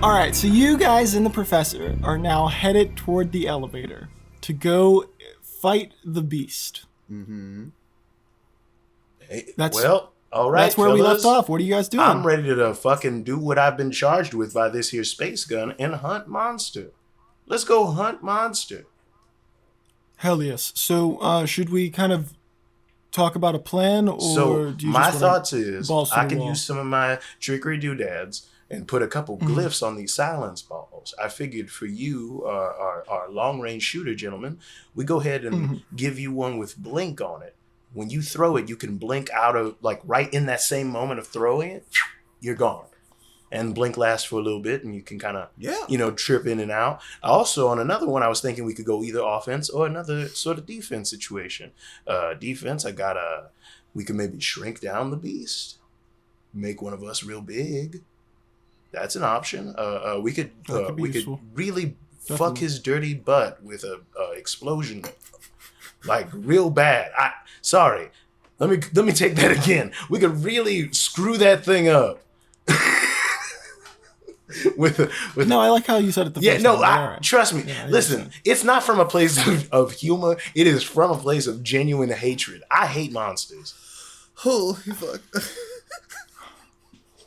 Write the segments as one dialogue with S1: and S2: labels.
S1: All right, so you guys and the professor are now headed toward the elevator to go fight the beast.
S2: Mm-hmm.
S3: Hey,
S1: That's
S3: all right,
S1: that's where we left
S3: fellas.
S1: off. What are you guys doing?
S3: I'm ready to fucking do what I've been charged with by this here space gun and hunt monster. Let's go hunt monster.
S1: Hell yes. So should we kind of talk about a plan, or
S3: So
S1: do you
S3: my
S1: just wanna
S3: thoughts is
S1: balls to
S3: I
S1: the
S3: can
S1: wall?
S3: use some of my trickery doodads and put a couple glyphs on these silence balls. I figured for you, our long range shooter gentlemen, we go ahead and give you one with blink on it. When you throw it, you can blink out of, like, right in that same moment of throwing it, you're gone. And blink lasts for a little bit, and you can kind of, trip in and out. Also, on another one, I was thinking we could go either offense or another sort of defense situation. Defense, we could maybe shrink down the beast, make one of us real big. That's an option. We could really fuck his dirty butt with a explosion, like real bad. Sorry, let me take that again. We could really screw that thing up.
S1: No, I like how you said it the first time. Right.
S3: Trust me.
S1: Yeah,
S3: listen, it's not from a place of humor. It is from a place of genuine hatred. I hate monsters.
S2: Holy fuck.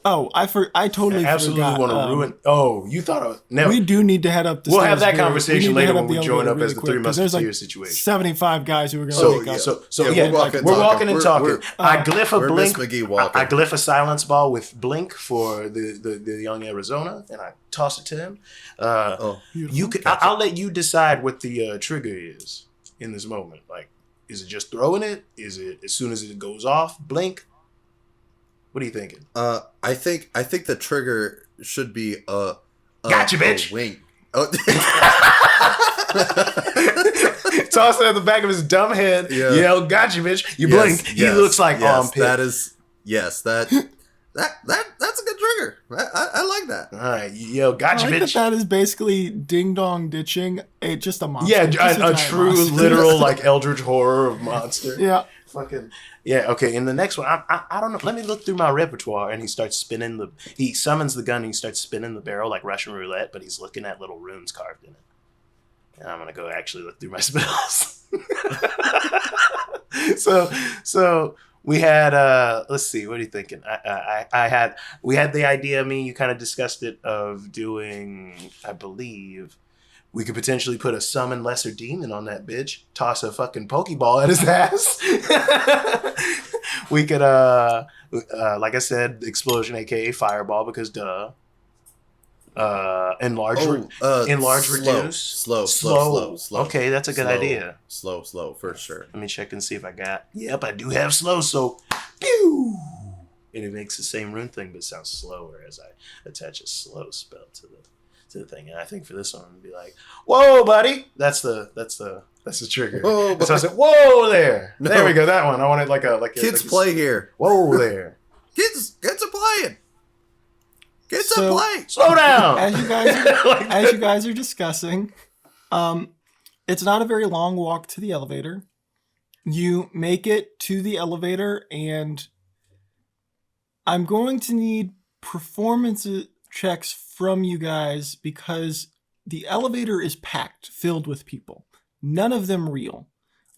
S1: Oh, I totally
S3: absolutely
S1: forgot.
S3: Want to ruin. Oh, you thought I was never.
S1: We do need to head up the
S3: We'll
S1: stairs.
S3: have that conversation later when we join up
S1: really
S3: as the Three Musketeers situation.
S1: 75 guys who are going to make up.
S3: We're walking and talking. I glyph a blink.
S2: I
S3: glyph a silence ball with blink for the young Arizona, and I toss it to him. I'll let you decide what the trigger is in this moment. Like, is it just throwing it? Is it as soon as it goes off, blink? What are you thinking?
S2: I think the trigger should be
S3: gotcha, bitch.
S2: Wing. Oh.
S3: Toss it at the back of his dumb head. Yeah. Yell, gotcha, bitch. You blink. He looks like armpit.
S2: That's a good trigger. I like that.
S3: All right, yo, gotcha, bitch.
S1: That is basically ding dong ditching. Just a monster.
S3: Yeah, a true, monster. Literal, like eldritch horror of monster.
S1: Yeah.
S3: Fucking. Yeah, okay, in the next one, I don't know. Let me look through my repertoire. And he starts spinning he summons the gun and he starts spinning the barrel like Russian roulette, but he's looking at little runes carved in it. And I'm going to go actually look through my spells. So we had, let's see, what are you thinking? We had the idea, me and you kind of discussed it, of doing, I believe, we could potentially put a summon lesser demon on that bitch, toss a fucking Pokeball at his ass. We could, like I said, explosion, aka fireball, because duh. Enlarge, reduce.
S2: Slow.
S3: Okay, that's a good idea.
S2: Slow, for sure.
S3: Let me check and see if I got. Yep, I do have slow. So, pew, and it makes the same rune thing, but it sounds slower as I attach a slow spell to the thing. And I think for this one, it'd be like, "Whoa, buddy!" That's the trigger.
S2: Whoa,
S3: so I said, "Whoa there!" No. There we go. That one. I wanted like
S2: kids play here.
S3: Whoa there.
S2: Kids are playing. Kids are playing.
S3: Slow down.
S1: As you guys are discussing, it's not a very long walk to the elevator. You make it to the elevator, and I'm going to need performance checks from you guys because the elevator is packed, filled with people. None of them real,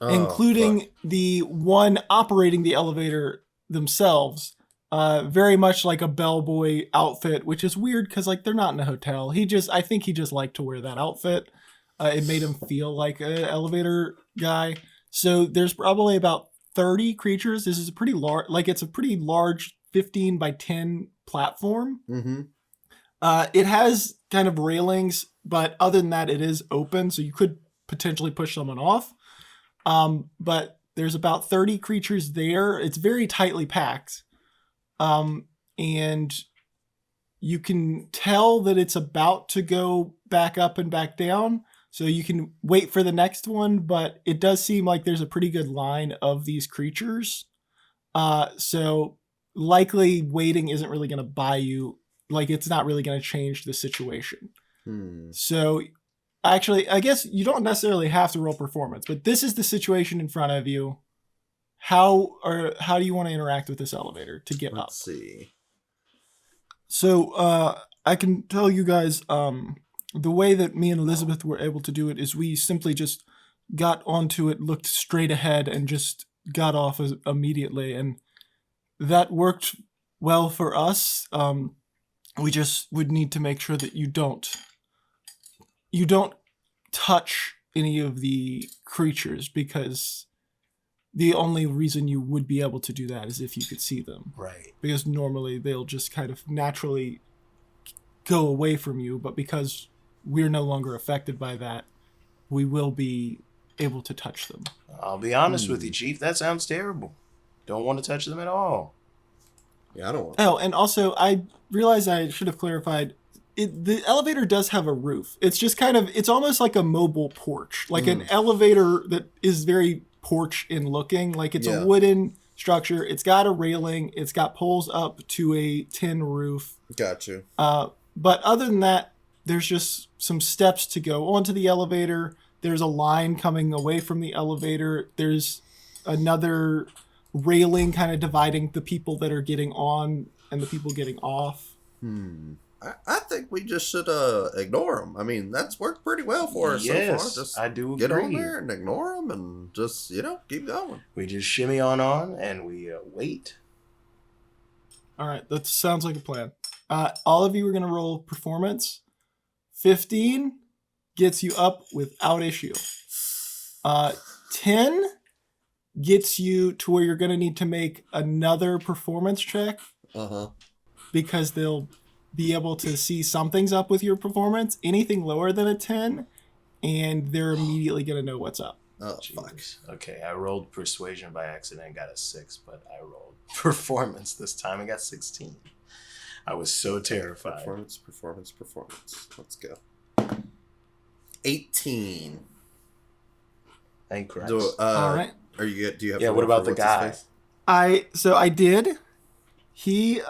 S1: including the one operating the elevator themselves. Very much like a bellboy outfit, which is weird because like they're not in a hotel. I think he just liked to wear that outfit. It made him feel like an elevator guy. So there's probably about 30 creatures. This is a pretty large, it's a pretty large 15 by 10 platform.
S2: Mm-hmm.
S1: It has kind of railings, but other than that, it is open. So you could potentially push someone off. But there's about 30 creatures there. It's very tightly packed. And you can tell that it's about to go back up and back down. So you can wait for the next one, but it does seem like there's a pretty good line of these creatures. So likely waiting isn't really going to buy you. Like, it's not really going to change the situation. So actually, I guess you don't necessarily have to roll performance, but this is the situation in front of you. How do you want to interact with this elevator to get up?
S2: Let's see.
S1: So I can tell you guys, the way that me and Elizabeth were able to do it is we simply just got onto it, looked straight ahead, and just got off immediately, and that worked well for us. We just would need to make sure that you don't touch any of the creatures, because the only reason you would be able to do that is if you could see them.
S3: Right.
S1: Because normally they'll just kind of naturally go away from you, but because we're no longer affected by that, we will be able to touch them.
S3: I'll be honest with you, Chief. That sounds terrible. Don't want to touch them at all.
S2: Yeah, I don't want.
S1: Oh, and also I realized I should have clarified. The elevator does have a roof. It's just kind of, it's almost like a mobile porch, like an elevator that is very porch in looking. Like it's a wooden structure. It's got a railing. It's got poles up to a tin roof.
S2: Got you.
S1: But other than that, there's just some steps to go onto the elevator. There's a line coming away from the elevator. There's another railing kind of dividing the people that are getting on and the people getting off.
S2: I think we just should ignore them. I mean, that's worked pretty well for us so far. Just
S3: I do
S2: get
S3: agree.
S2: on there and ignore them and just, keep going.
S3: We just shimmy on and we wait.
S1: All right, that sounds like a plan. All of you are going to roll performance. 15 gets you up without issue. 10 gets you to where you're going to need to make another performance check. Because they'll be able to see something's up with your performance. Anything lower than a 10, and they're immediately going to know what's up.
S2: Oh,
S3: Jeez.
S2: fuck.
S3: Okay, I rolled persuasion by accident and got a 6, but I rolled performance this time and got 16. I was so terrified.
S2: Performance. Let's go. 18.
S3: Thank Christ.
S1: All right.
S2: Are you good? Do you have?
S3: Yeah. What about the guy?
S1: I did. He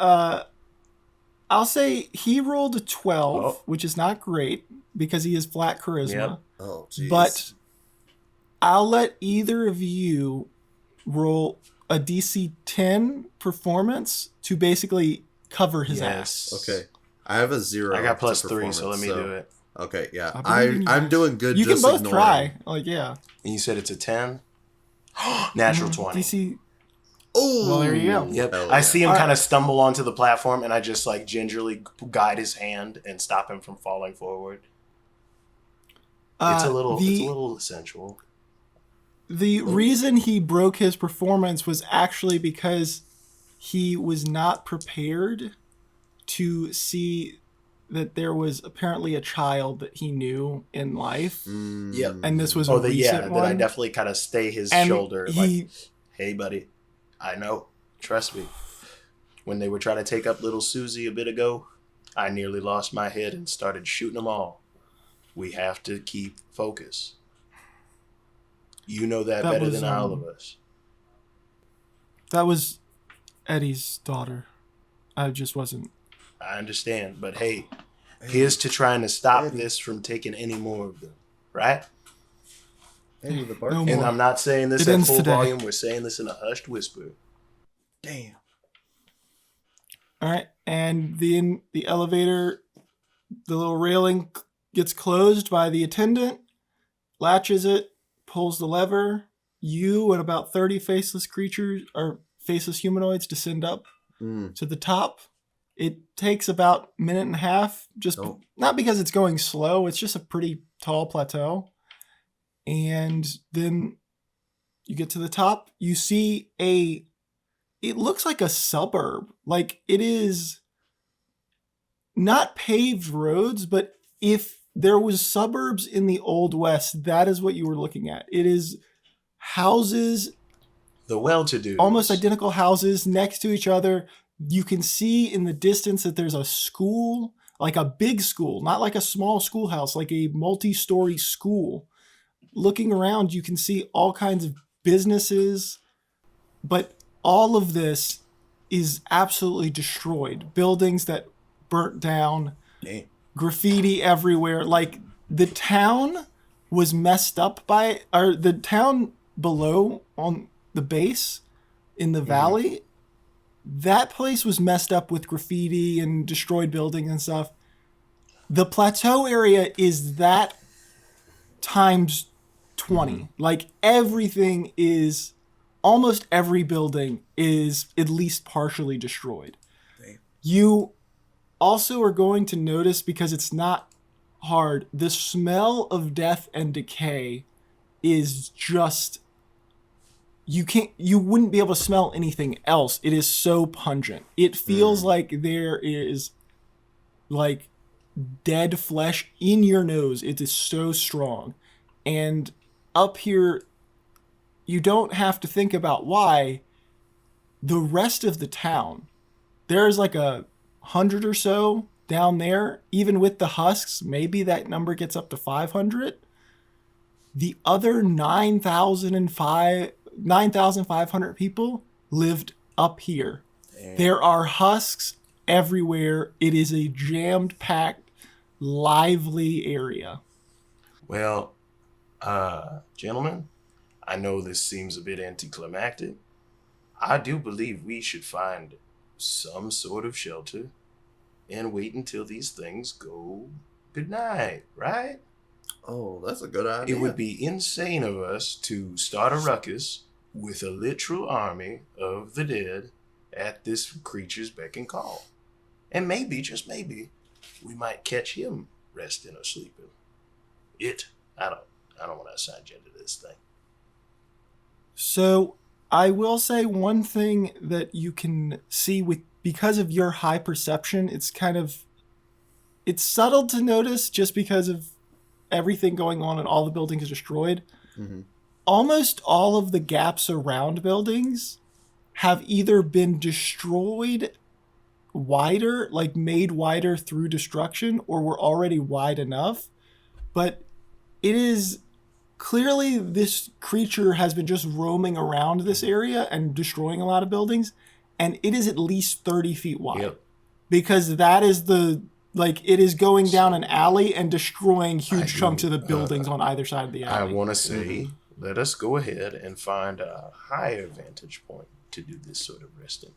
S1: I'll say he rolled a 12, which is not great because he has flat charisma.
S3: Yep.
S2: Oh, jeez.
S1: But I'll let either of you roll a DC 10 performance to basically cover his ass.
S2: Okay. I have a 0.
S3: I got +3, so let me do it.
S2: Okay, yeah.
S1: I'm
S2: doing good.
S1: You
S2: just
S1: can both
S2: ignoring.
S1: try. Like, yeah.
S3: And you said it's a 10? Natural 20.
S1: DC.
S2: Oh,
S1: Well, there you go.
S3: Yep.
S2: Hell
S3: I
S2: yeah.
S3: see him kind of stumble onto the platform, and I just like gingerly guide his hand and stop him from falling forward. It's a little sensual.
S1: The reason he broke his performance was actually because he was not prepared to see that there was apparently a child that he knew in life.
S3: Yep.
S1: And this was a recent one.
S3: Then I definitely kind of stay his
S1: And
S3: shoulder like, hey, buddy, I know. Trust me. When they were trying to take up little Susie a bit ago, I nearly lost my head and started shooting them all. We have to keep focus. You know that better than all of us.
S1: That was Eddie's daughter. I just wasn't.
S3: I understand, but hey, here's to trying to stop this from taking any more of them, right?
S2: Eddie the
S1: No
S3: And
S1: more.
S3: I'm not saying this
S1: It
S3: at
S1: ends
S3: full
S1: today.
S3: volume. We're saying this in a hushed whisper.
S2: Damn.
S1: All right. And the elevator, the little railing gets closed by the attendant, latches it, pulls the lever. You and about 30 faceless creatures or faceless humanoids descend up to the top. It takes about a minute and a half, not because it's going slow. It's just a pretty tall plateau. And then you get to the top. You see it looks like a suburb. Like it is not paved roads, but if there was suburbs in the Old West, that is what you were looking at. It is houses,
S3: The well-to-do.
S1: almost identical houses next to each other. You can see in the distance that there's a school, like a big school, not like a small schoolhouse, like a multi-story school. Looking around, you can see all kinds of businesses, but all of this is absolutely destroyed. Buildings that burnt down, graffiti everywhere. Like the town was messed up by, or the town below on the base in the valley, that place was messed up with graffiti and destroyed buildings and stuff. The plateau area is that times 20. Like everything is, almost every building is at least partially destroyed.
S2: Damn.
S1: You also are going to notice, because it's not hard, the smell of death and decay is just, you wouldn't be able to smell anything else. It is so pungent. It feels like there is like dead flesh in your nose. It is so strong. And up here, you don't have to think about why. The rest of the town, there's like 100 or so down there. Even with the husks, maybe that number gets up to 500. The other 9,500 people lived up here.
S2: Damn.
S1: There are husks everywhere. It is a jammed-packed, lively area.
S3: Well, gentlemen, I know this seems a bit anticlimactic. I do believe we should find some sort of shelter and wait until these things go goodnight, right?
S2: Oh, that's a good idea.
S3: It would be insane of us to start a ruckus with a literal army of the dead at this creature's beck and call. And maybe, just maybe, we might catch him resting or sleeping. I don't want to assign gender to this thing.
S1: So I will say one thing that you can see because of your high perception, it's subtle to notice just because of everything going on and all the buildings are destroyed.
S2: Mm-hmm.
S1: Almost all of the gaps around buildings have either been destroyed wider, like made wider through destruction, or were already wide enough. But it is clearly this creature has been just roaming around this area and destroying a lot of buildings, and it is at least 30 feet wide.
S3: Yep.
S1: Because that is it is going down an alley and destroying huge chunks of the buildings on either side of the alley.
S3: I want to say, let us go ahead and find a higher vantage point to do this sort of resting.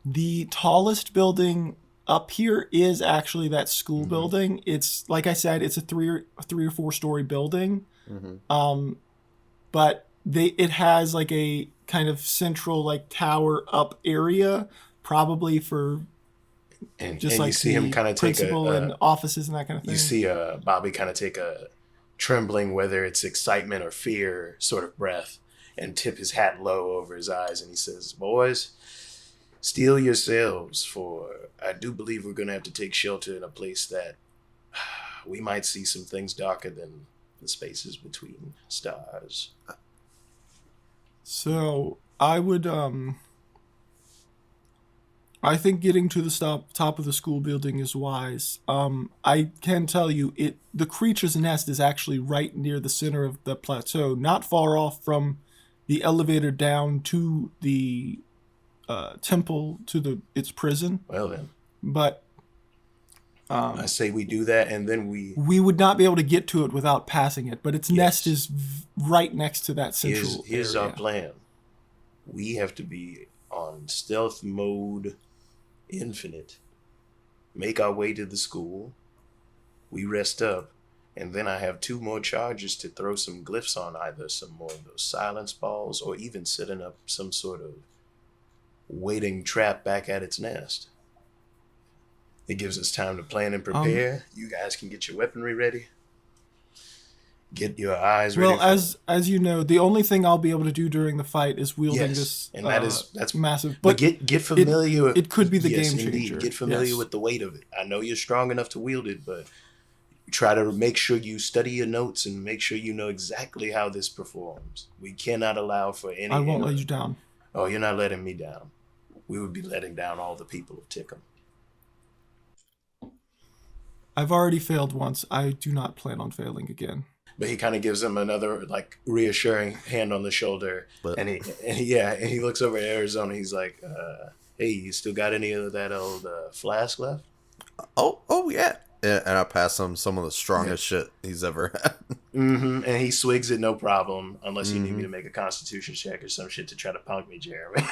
S1: The tallest building up here is actually that school building. It's, like I said, it's a three or four story building.
S2: Mm-hmm.
S1: But it has like a kind of central like tower up area, probably for
S3: And
S1: just
S3: and
S1: like
S3: you see him kind of take
S1: principal and offices and that kind of thing.
S3: you see Bobby kind of take a trembling, whether it's excitement or fear, sort of breath, and tip his hat low over his eyes, and he says, "Boys, steel yourselves, for I do believe we're going to have to take shelter in a place that we might see some things darker than the spaces between stars."
S1: So I would I think getting to the top of the school building is wise. I can tell you, the creature's nest is actually right near the center of the plateau, not far off from the elevator down to the temple, to its prison.
S3: Well then,
S1: But
S3: I say we do that, and then we
S1: would not be able to get to it without passing it. But its nest is right next to that central
S3: here's
S1: area.
S3: our plan. We have to be on stealth mode infinite. Make our way to the school. We rest up, and then I have 2 more charges to throw some glyphs on, either some more of those silence balls or even setting up some sort of waiting trap back at its nest. It gives us time to plan and prepare. You guys can get your weaponry ready. Get your eyes ready.
S1: Well, as you know, the only thing I'll be able to do during the fight is wielding this.
S3: And that's
S1: massive.
S3: But get familiar.
S1: It could be the
S3: yes,
S1: game
S3: indeed.
S1: changer.
S3: Get familiar
S1: Yes.
S3: with the weight of it. I know you're strong enough to wield it, but try to make sure you study your notes and make sure you know exactly how this performs. We cannot allow for any.
S1: I won't let you down.
S3: Oh, you're not letting me down. We would be letting down all the people of Tickum.
S1: I've already failed once. I do not plan on failing again.
S3: But he kind of gives him another like reassuring hand on the shoulder, and he looks over at Arizona. He's like, "Hey, you still got any of that old flask left?"
S2: Oh yeah. And I pass him some of the strongest shit he's ever had.
S3: And he swigs it no problem, unless you need me to make a constitution check or some shit to try to punk me, Jeremy.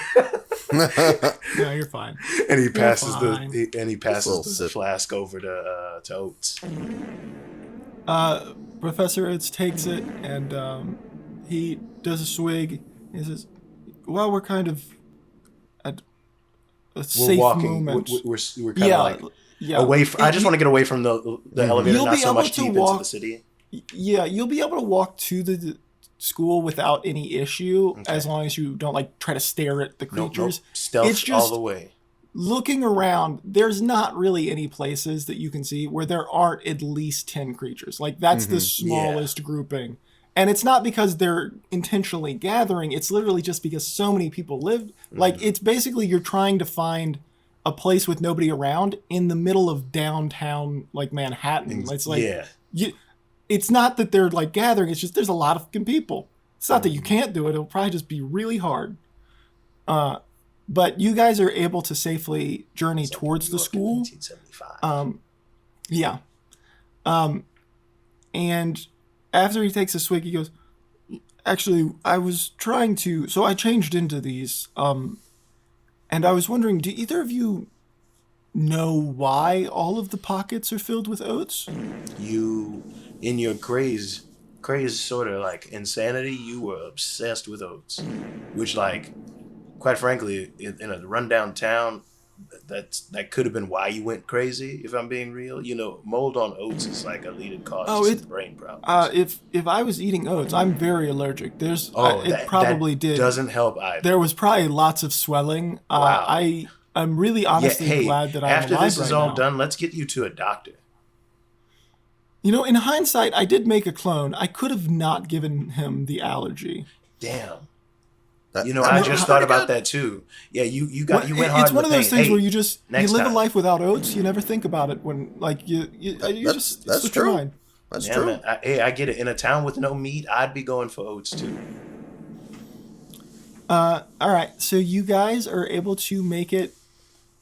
S1: No, you're fine.
S3: And he passes
S1: fine.
S3: the flask over to Oates.
S1: Professor Oates takes it and he does a swig. He says, "Well, we're kind of at a safe moment.
S3: We're kind of like away. I just want to get away from the elevator, not so much deep into the city.
S1: Yeah, you'll be able to walk to the school without any issue as long as you don't like try to stare at the creatures.
S3: Nope. Stealth
S1: it's just
S3: all the way.
S1: Looking around, there's not really any places that you can see where there aren't at least 10 creatures. Like that's the smallest grouping. And it's not because they're intentionally gathering. It's literally just because so many people live. Like it's basically you're trying to find a place with nobody around in the middle of downtown, like Manhattan. It's like it's not that they're like gathering. It's just there's a lot of fucking people. It's not that you can't do it. It'll probably just be really hard. But you guys are able to safely journey towards the school. 1975. And after he takes a swig, he goes, "Actually, I was trying to... So I changed into these. And I was wondering, do either of you know why all of the pockets are filled with oats?"
S3: You, in your crazy sort of like insanity, you were obsessed with oats. Which, like, quite frankly, in a rundown town, that could have been why you went crazy, if I'm being real. You know, mold on oats is like a leading cause of some brain problems.
S1: If I was eating oats, I'm very allergic. That
S3: doesn't help either.
S1: There was probably lots of swelling.
S3: Wow.
S1: I'm really honestly glad that I'm alive
S3: after this is
S1: right
S3: all
S1: now.
S3: done, let's get you to a doctor.
S1: You know, in hindsight, I did make a clone. I could have not given him the allergy.
S3: Damn. I just thought about that too. Yeah, you went hard.
S1: It's one of those things where you live
S3: a
S1: life without oats. You never think about it when like
S2: that's true. That's true.
S3: Man, I get it. In a town with no meat, I'd be going for oats too.
S1: All right, so you guys are able to make it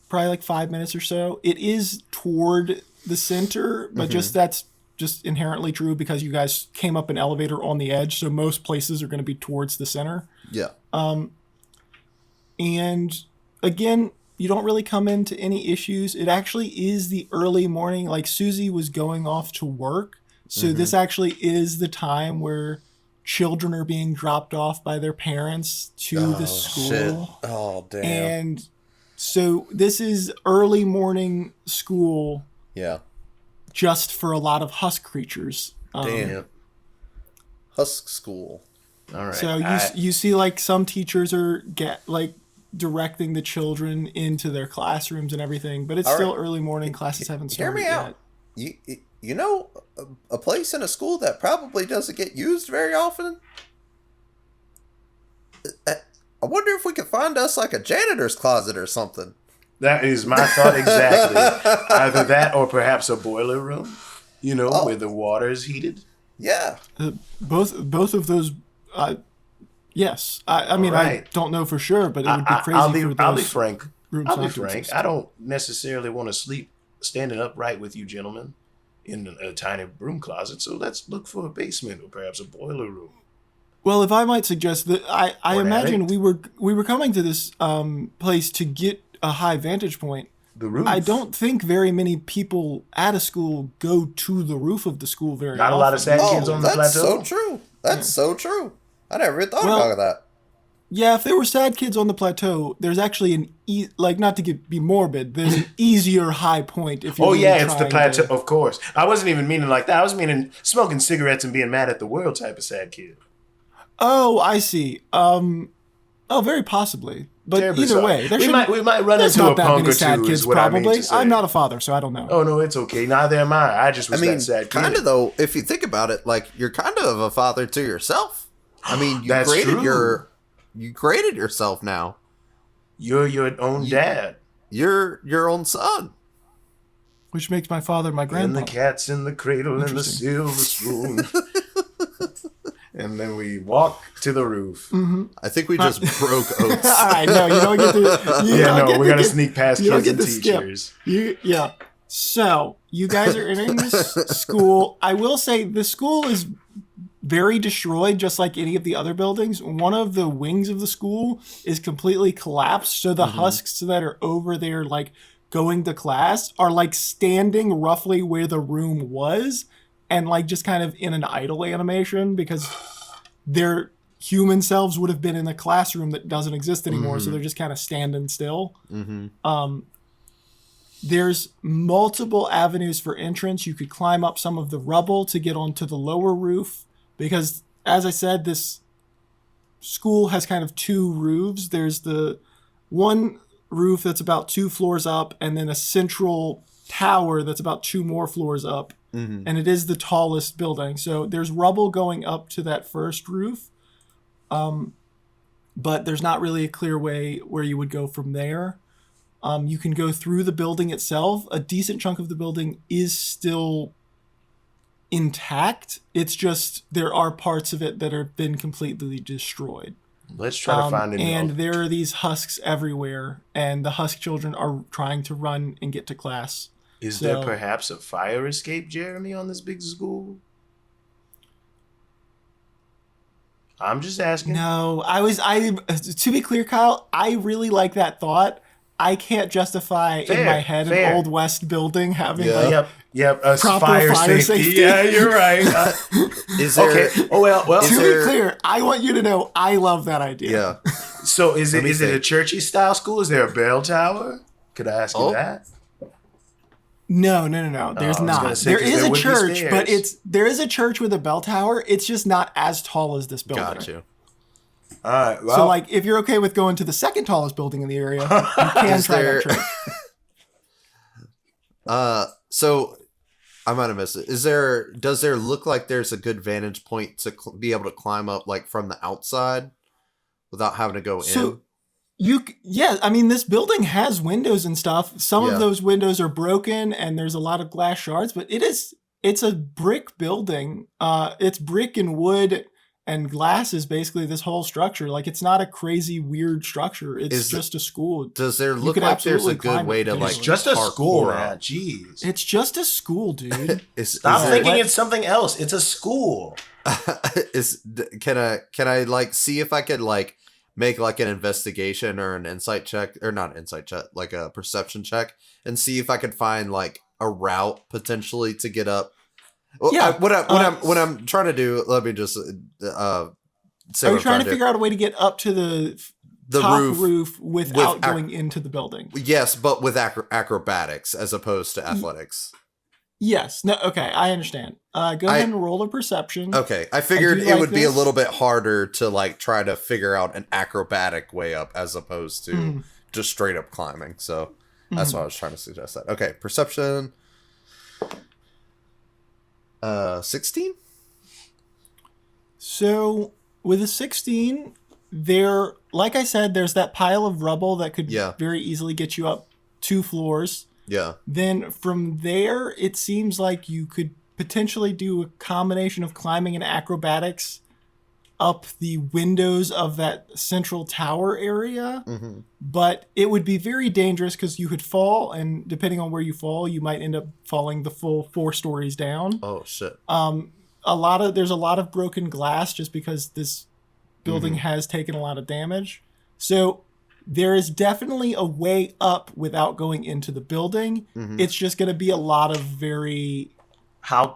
S1: probably like 5 minutes or so. It is toward the center, but that's just inherently true because you guys came up an elevator on the edge, so most places are going to be towards the center.
S2: Yeah.
S1: And again, you don't really come into any issues. It actually is the early morning. Like Susie was going off to work. So this actually is the time where children are being dropped off by their parents to the school.
S2: Shit. Oh, damn.
S1: And so this is early morning school.
S2: Yeah.
S1: Just for a lot of husk creatures.
S2: Damn. Husk school.
S3: All right.
S1: So you see like some teachers are directing the children into their classrooms and everything, but it's still early morning. Classes haven't started yet.
S2: Hear me out. You know a place in a school that probably doesn't get used very often? I wonder if we could find us like a janitor's closet or something.
S3: That is my thought exactly. Either that or perhaps a boiler room, where the water is heated.
S2: Yeah.
S1: Both of those, yes. I mean,
S3: right.
S1: I don't know for sure, but it would be crazy
S3: I'll be frank.
S1: I'll
S3: be frank. I don't necessarily want to sleep standing upright with you gentlemen in a tiny broom closet, so let's look for a basement or perhaps a boiler room.
S1: Well, if I might suggest that I imagine we were coming to this place to get a high vantage point.
S3: The roof.
S1: I don't think very many people at a school go to the roof of the school very often.
S3: Not a lot of sad kids on the plateau.
S2: That's so true. That's so true. I never even thought about that.
S1: Yeah, if there were sad kids on the plateau, there's actually not to be morbid, there's an easier high point if you're
S3: it's the plateau, of course. I wasn't even meaning like that. I was meaning smoking cigarettes and being mad at the world type of sad kid.
S1: Oh, I see. Very possibly. But
S3: Terribly
S1: either way,
S3: we might run into a punk or two.
S1: Kids,
S3: is what
S1: probably.
S3: I mean to say.
S1: I'm not a father, so I don't know.
S3: Oh no, it's okay. Neither am I. I just was that sad kid.
S2: Kind of though. If you think about it, like you're kind of a father to yourself. I mean, you created yourself now.
S3: You're your own dad.
S2: You're your own son.
S1: Which makes my father my grandpa.
S3: And the cat's in the cradle and the silver spoon. And then we walk to the roof.
S1: Mm-hmm.
S2: I think we just broke Oates.
S1: All right, no, you don't get to.
S3: We're gonna sneak past kids and teachers.
S1: So you guys are entering this school. I will say the school is very destroyed, just like any of the other buildings. One of the wings of the school is completely collapsed, so the husks that are over there, like going to class, are like standing roughly where the room was, and like just kind of in an idle animation because their human selves would have been in a classroom that doesn't exist anymore, so they're just kind of standing still. There's multiple avenues for entrance. You could climb up some of the rubble to get onto the lower roof. Because, as I said, this school has kind of two roofs. There's the one roof that's about 2 floors up, and then a central tower that's about 2 more floors up. And it is the tallest building. So there's rubble going up to that first roof. But there's not really a clear way where you would go from there. You can go through the building itself. A decent chunk of the building is still intact. It's just there are parts of it that have been completely destroyed.
S3: Let's try to find
S1: and there are these husks everywhere, and the husk children are trying to run and get to class.
S3: Is there perhaps a fire escape, Jeremy, on this big school? I'm just asking.
S1: No, to be clear, Kyle, I really like that thought. I can't justify in my head an Old West building having
S3: a
S1: proper
S3: fire safety. Yeah, you're right.
S2: Is there?
S3: Okay. Oh well.
S1: To be clear, I want you to know I love that idea.
S2: Yeah.
S3: So is it a churchy style school? Is there a bell tower? Could I ask you that?
S1: No. There's not. There is a church, but there is a church with a bell tower. It's just not as tall as this building.
S2: Got you.
S3: All right. Well,
S1: so, like, if you're okay with going to the second tallest building in the area, you can try that church.
S2: So I might have missed it. Does there look like there's a good vantage point to be able to climb up, like, from the outside without having to go in?
S1: I mean, this building has windows and stuff. Some of those windows are broken, and there's a lot of glass shards, but it's a brick building. It's brick and wood. And glass is basically this whole structure. Like, it's not a crazy, weird structure. It's just a school.
S2: Does there look like there's a good way to, like,
S3: it's just a school, man. Jeez.
S1: It's just a school, dude.
S3: Stop thinking it's something else. It's a school.
S2: Can I like see if I could, like, make, like, an investigation or an insight check, or not insight check, like a perception check, and see if I could find, like, a route potentially to get up? Well,
S1: yeah.
S2: What I'm trying to do, let me just say.
S1: Are you trying to figure out a way to get up to the top roof without going into the building?
S2: Yes, but with acrobatics as opposed to athletics.
S1: Yes. No. Okay, I understand. Go ahead and roll a perception.
S2: Okay, I figured it would be a little bit harder to, like, try to figure out an acrobatic way up as opposed to just straight up climbing. So that's why I was trying to suggest that. Okay, perception. 16.
S1: So with a 16, like I said, there's that pile of rubble that could very easily get you up 2 floors.
S2: Yeah.
S1: Then from there, it seems like you could potentially do a combination of climbing and acrobatics up the windows of that central tower area. But it would be very dangerous because you could fall, and depending on where you fall, you might end up falling the full 4 stories down.
S2: Oh shit.
S1: There's a lot of broken glass just because this building has taken a lot of damage. So there is definitely a way up without going into the building. It's just going to be a lot of very
S3: how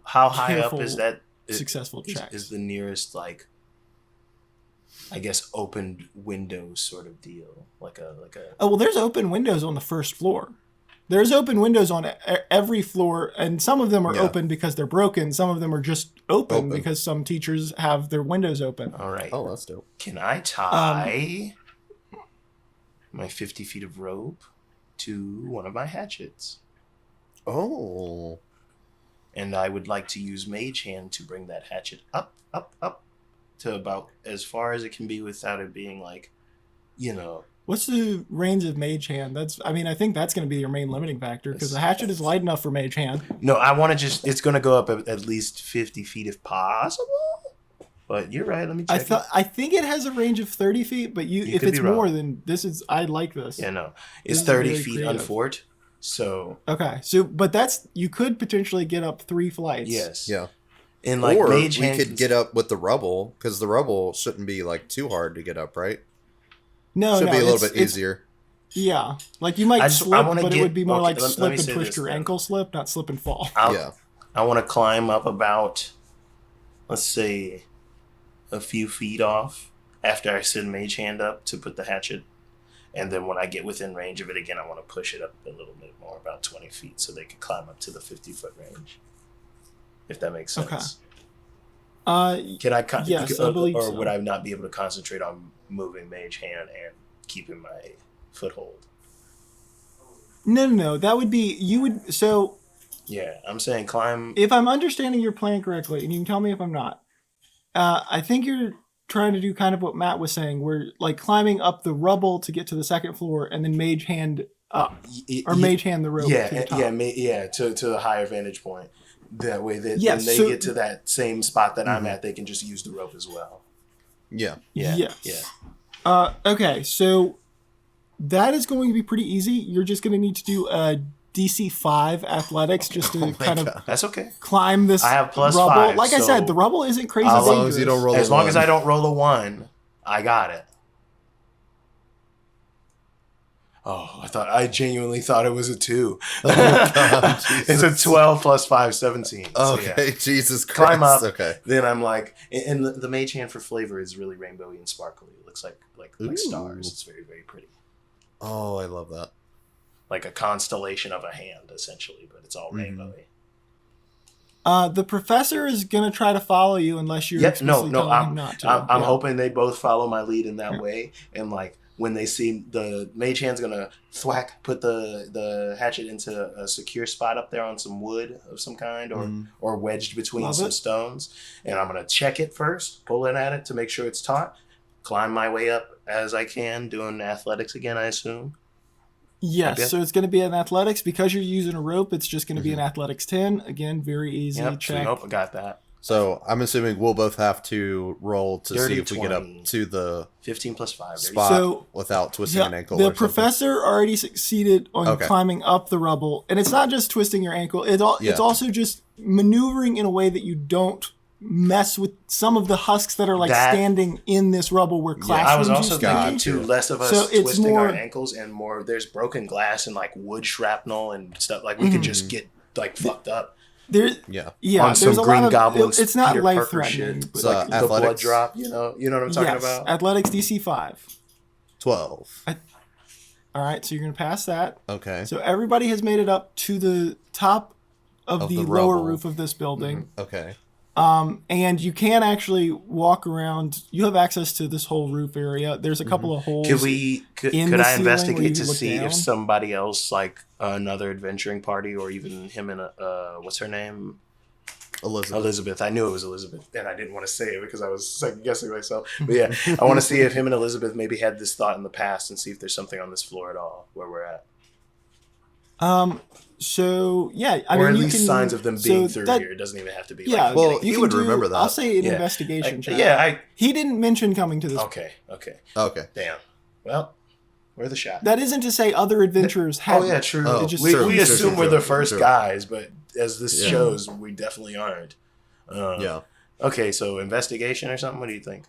S3: high up is that?
S1: Successful checks.
S3: Is the nearest, like, I guess, opened windows sort of deal, like a.
S1: Oh well, there's open windows on the first floor. There's open windows on every floor, and some of them are open because they're broken. Some of them are just open because some teachers have their windows open.
S3: All right.
S2: Oh, that's dope.
S3: Can I tie my 50 feet of rope to one of my hatchets?
S2: Oh.
S3: And I would like to use Mage Hand to bring that hatchet up to about as far as it can be without it being, like, you know.
S1: What's the range of Mage Hand? I think that's going to be your main limiting factor because the hatchet is light enough for Mage Hand.
S3: No, I want to it's going to go up at least 50 feet if possible. But you're right. Let me check.
S1: I think it has a range of 30 feet, but if it's more, then I like this.
S3: Yeah, no. It's 30 feet unfort. So
S1: Okay. So, but that's, you could potentially get up 3 flights.
S3: yes,
S2: Yeah.
S3: and like
S2: Or
S3: mage
S2: we
S3: hand
S2: could get up with the rubble, because the rubble shouldn't be like too hard to get up, right?
S1: No,
S2: Should
S1: no,
S2: be a little
S1: it's-
S2: bit easier.
S1: Yeah. Like you might
S3: I
S1: slip,
S3: wanna
S1: but it
S3: get-
S1: would be more
S3: okay,
S1: like
S3: let
S1: slip
S3: me
S1: and
S3: say
S1: twist
S3: this
S1: your
S3: then.
S1: ankle slip, not slip and fall.
S2: Yeah.
S3: I want to climb up about, let's say, a few feet off after I send mage hand up to put the hatchet. And then when I get within range of it again, I want to push it up a little bit more, about 20 feet, so they can climb up to the 50-foot range. If that makes sense.
S1: Okay.
S3: Can I?
S1: Yes, I believe
S3: or
S1: so.
S3: would I not be able to concentrate on moving mage hand and keeping my foothold?
S1: No. That would be, you would, so
S3: Yeah, I'm saying climb.
S1: if I'm understanding your plan correctly, and you can tell me if I'm not, I think you're trying to do kind of what Matt was saying, where like climbing up the rubble to get to the second floor and then mage hand up, or mage hand the rope to the top.
S3: To a higher vantage point. That way, that
S1: Yes,
S3: when they
S1: so-
S3: get to that same spot that I'm at, they can just use the rope as well.
S2: Yeah.
S3: Yeah,
S1: Yes.
S3: yeah.
S1: Okay, so that is going to be pretty easy. You're just going to need to do a DC 5 athletics just to kind of
S3: That's okay.
S1: climb this
S3: I have plus
S1: rubble.
S3: 5,
S1: Like I
S3: so
S1: said, the rubble isn't crazy
S2: As long
S1: dangerous.
S2: as you don't roll
S3: As
S2: a
S3: long
S2: one.
S3: as I don't roll a 1, I got it. Oh, I genuinely thought it was a 2.
S2: God,
S3: It's a 12 plus 5, 17. So,
S2: Okay,
S3: yeah.
S2: Jesus Christ.
S3: Climb up.
S2: Okay.
S3: Then I'm like, and the mage hand for flavor is really rainbowy and sparkly. It looks like
S2: Ooh.
S3: stars. It's very, very pretty.
S2: Oh, I love that.
S3: Like a constellation of a hand, essentially, but it's all
S2: Mm-hmm.
S3: rainbowy.
S1: The professor is going to try to follow you unless you're
S3: Yep, no,
S1: explicitly
S3: no,
S1: telling him not to.
S3: I'm
S1: Yeah.
S3: hoping they both follow my lead in that way. And like when they see the mage hand's gonna thwack, put the hatchet into a secure spot up there on some wood of some kind, or wedged between
S1: Love
S3: some
S1: it.
S3: stones. And I'm gonna check it first, pull it at it to make sure it's taut. Climb my way up as I can, doing athletics again, I assume.
S1: Yes,
S3: Yep.
S1: so it's going to be an athletics. Because you're using a rope, it's just going to be an athletics 10. Again, very easy
S3: Yep. So
S1: check.
S3: nope, I got that.
S2: So I'm assuming we'll both have to roll to
S3: Dirty
S2: see if we get up
S3: 20.
S2: to the
S3: 15 plus 5. Dirty
S2: spot
S1: So-
S2: without twisting an ankle.
S1: The
S2: or something.
S1: professor already succeeded on
S2: Okay.
S1: climbing up the rubble, and it's not just twisting your ankle. It's
S2: Yeah.
S1: also just maneuvering in a way that you don't mess with some of the husks that are like
S3: That-
S1: standing in this rubble where
S3: I
S1: classrooms
S3: was also
S1: used to
S3: thinking
S1: be.
S3: too, less of us
S1: So it's
S3: twisting
S1: more-
S3: our ankles and more there's broken glass and like wood shrapnel and stuff. Like we could just get like fucked up.
S1: There,
S2: Yeah.
S1: yeah,
S3: On
S1: there's
S3: some
S1: a
S3: Green
S1: lot of.
S3: Goblins,
S1: It's not
S3: Peter
S1: life
S3: Parker
S1: threatening.
S3: shit.
S1: But
S2: So,
S1: like,
S3: The blood
S2: athletics?
S3: drop, you know what I'm talking
S1: yes,
S3: about?
S1: athletics DC 5.
S2: 12.
S1: All right, so you're gonna pass that.
S2: Okay.
S1: So everybody has made it up to the top of,
S2: Of
S1: the,
S2: the
S1: lower
S2: rubble.
S1: roof of this building.
S2: Okay.
S1: And you can actually walk around. You have access to this whole roof area. There's a couple of holes.
S3: Could
S1: in
S3: could
S1: the
S3: I
S1: ceiling where
S3: investigate
S1: you
S3: to
S1: look
S3: see
S1: down?
S3: if somebody else, like another adventuring party, or even him and what's her name? Elizabeth. I knew it was Elizabeth, and I didn't want to say it because I was second guessing myself. But yeah, I want to see if him and Elizabeth maybe had this thought in the past, and see if there's something on this floor at all where we're at,
S1: So yeah, I
S3: or
S1: mean,
S3: at
S1: you
S3: least
S1: can,
S3: signs of them being
S1: so
S3: through
S1: that-
S3: here. It doesn't even have to be.
S1: Yeah,
S3: like,
S2: Well,
S3: getting-
S2: he
S1: you
S2: would
S1: can do,
S2: remember that.
S1: I'll say an
S3: Yeah.
S1: investigation check.
S3: yeah.
S1: He didn't mention coming to this.
S3: Okay.
S2: Okay.
S3: Damn. Well, we're the shot.
S1: That isn't to say other adventurers have.
S3: Oh yeah, true.
S2: Oh,
S1: just-
S3: we
S1: true,
S3: we
S1: true,
S3: assume
S2: true,
S3: we're
S2: true,
S3: the first
S2: true.
S3: guys, but as this
S2: Yeah.
S3: shows, we definitely aren't.
S2: Yeah.
S3: Okay, so investigation or something. What do you think?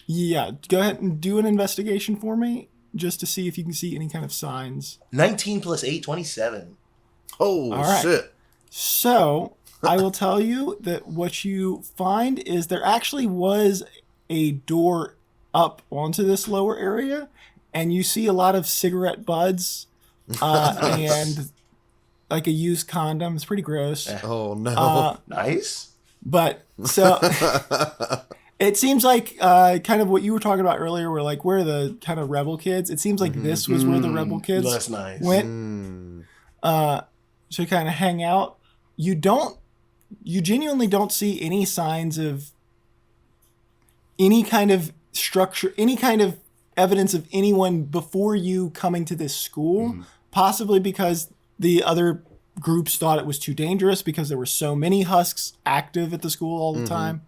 S1: Yeah, go ahead and do an investigation for me, just to see if you can see any kind of signs.
S3: 19 plus 8, 27.
S2: Oh,
S1: All right.
S2: shit.
S1: So I will tell you that what you find is there actually was a door up onto this lower area, and you see a lot of cigarette butts and like a used condom. It's pretty gross.
S2: Oh, no.
S3: Nice.
S1: But so it seems like kind of what you were talking about earlier, where like where the kind of rebel kids. It seems like this was where the rebel kids
S3: That's nice.
S1: went
S2: Mm.
S1: to kind of hang out. You genuinely don't see any signs of any kind of structure, any kind of evidence of anyone before you coming to this school, possibly because the other groups thought it was too dangerous because there were so many husks active at the school all the time.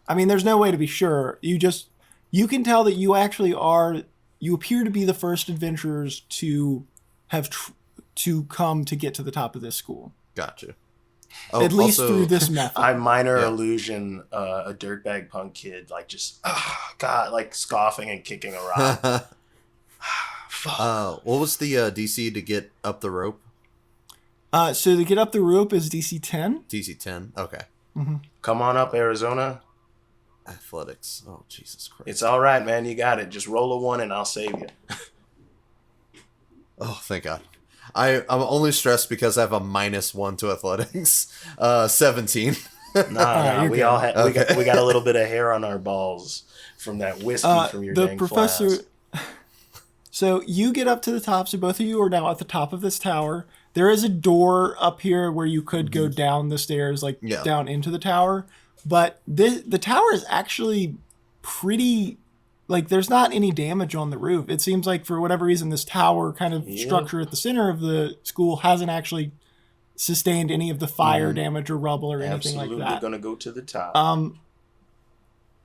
S1: I mean, there's no way to be sure. You can tell that you actually you appear to be the first adventurers to have to come to get to the top of this school.
S2: Gotcha.
S1: At least through this method.
S3: I minor illusion a dirtbag punk kid, like just, God, like scoffing and kicking a rock. Fuck.
S2: What was the DC to get up the rope?
S1: So to get up the rope is DC 10.
S2: DC 10. Okay.
S1: Mm-hmm.
S3: Come on up, Arizona.
S2: Athletics. Oh, Jesus Christ.
S3: It's all right, man. You got it. Just roll a 1 and I'll save you.
S2: Oh, thank God. I'm only stressed because I have a -1 to athletics. 17.
S3: Nah, we
S1: good.
S3: all we got a little bit of hair on our balls from that whiskey from your dang
S1: professor.
S3: flask.
S1: So you get up to the top. So both of you are now at the top of this tower. There is a door up here where you could go down the stairs, down into the tower. But the tower is actually pretty. Like, there's not any damage on the roof. It seems like, for whatever reason, this tower kind of structure at the center of the school hasn't actually sustained any of the fire damage or rubble or anything like that.
S3: Absolutely going to go to the top.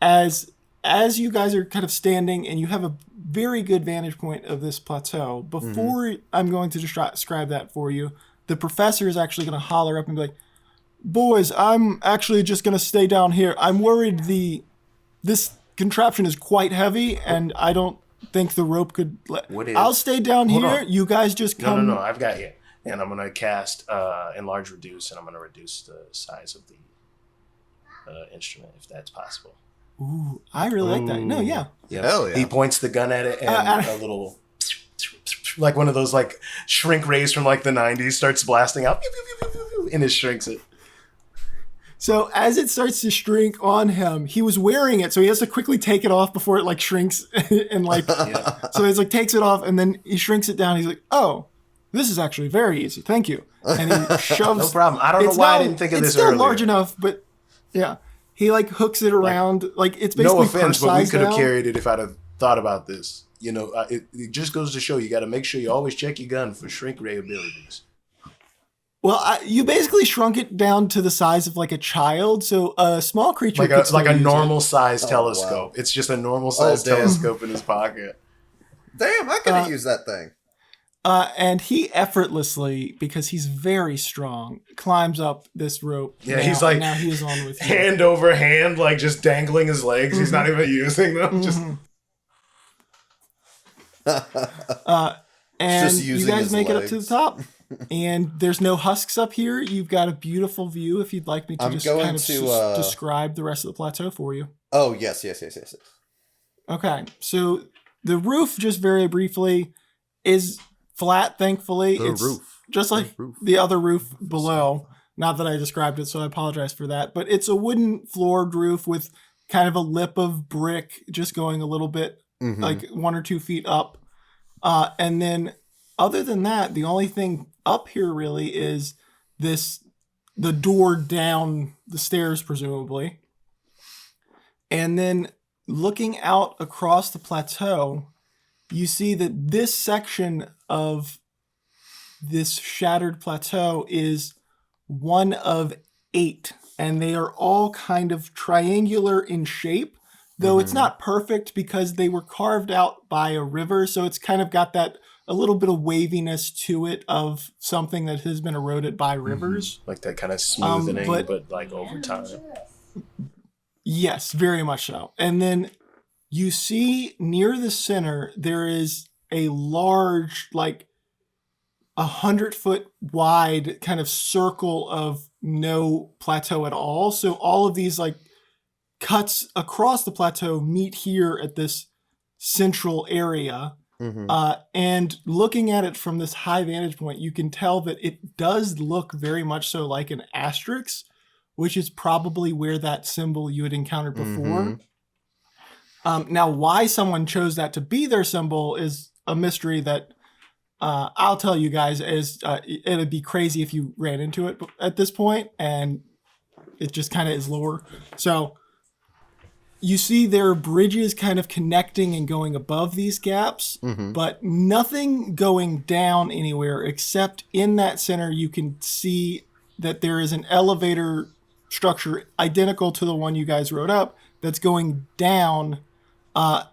S1: As you guys are kind of standing and you have a very good vantage point of this plateau, before I'm going to describe that for you, the professor is actually going to holler up and be like, boys, I'm actually just going to stay down here. I'm worried this contraption is quite heavy, and I don't think the rope could. I'll stay down here. You guys just come.
S3: No, I've got you. And I'm going to cast enlarge, reduce, and I'm going to reduce the size of the instrument if that's possible.
S1: Ooh, I really like that. No, yeah.
S2: Hell yeah.
S3: He points the gun at it, and a little, like one of those like shrink rays from like the 90s starts blasting out, pew, pew, pew, pew, pew, and it shrinks it.
S1: So as it starts to shrink on him, he was wearing it, so he has to quickly take it off before it like shrinks and like. So he's like takes it off and then he shrinks it down. He's like, "Oh, this is actually very easy. Thank you." And he shoves.
S3: No problem. I don't know why I didn't think of this earlier.
S1: It's still large enough, but yeah, he like hooks it around. Like it's basically
S3: no offense, but we could have
S1: now.
S3: carried it if I'd have thought about this. You know, it just goes to show you got to make sure you always check your gun for shrink ray abilities.
S1: Well, you basically shrunk it down to the size of like a child, so a small creature
S3: like a normal size telescope. Wow. It's just a normal size telescope in his pocket.
S2: Damn, I could have used that thing.
S1: And he effortlessly, because he's very strong, climbs up this rope.
S3: Yeah, he's like
S1: now he is on with you.
S3: Hand over hand, like just dangling his legs. He's not even using them. Just
S1: and
S2: just
S1: you guys make it up to the top. And there's no husks up here. You've got a beautiful view. If you'd like me to describe the rest of the plateau for you.
S2: Oh, yes.
S1: Okay, so the roof, just very briefly, is flat, thankfully. It's roof. Just like the other roof below. Not that I described it, so I apologize for that. But it's a wooden floored roof with kind of a lip of brick just going a little bit, like 1 or 2 feet up. And then other than that, the only thing up here really is the door down the stairs, presumably. And then looking out across the plateau, you see that this section of this shattered plateau is one of 8, and they are all kind of triangular in shape, though it's not perfect because they were carved out by a river, so it's kind of got that a little bit of waviness to it of something that has been eroded by rivers.
S3: Like that kind of smoothening, but like over time.
S1: Yes, very much so. And then you see near the center, there is a large, like 100-foot wide kind of circle of no plateau at all. So all of these like cuts across the plateau meet here at this central area. And looking at it from this high vantage point, you can tell that it does look very much so like an asterisk, which is probably where that symbol you had encountered before. Now, why someone chose that to be their symbol is a mystery that I'll tell you guys is it'd be crazy if you ran into it at this point, and it just kind of is lore. So you see there are bridges kind of connecting and going above these gaps, but nothing going down anywhere except in that center you can see that there is an elevator structure identical to the one you guys wrote up that's going down,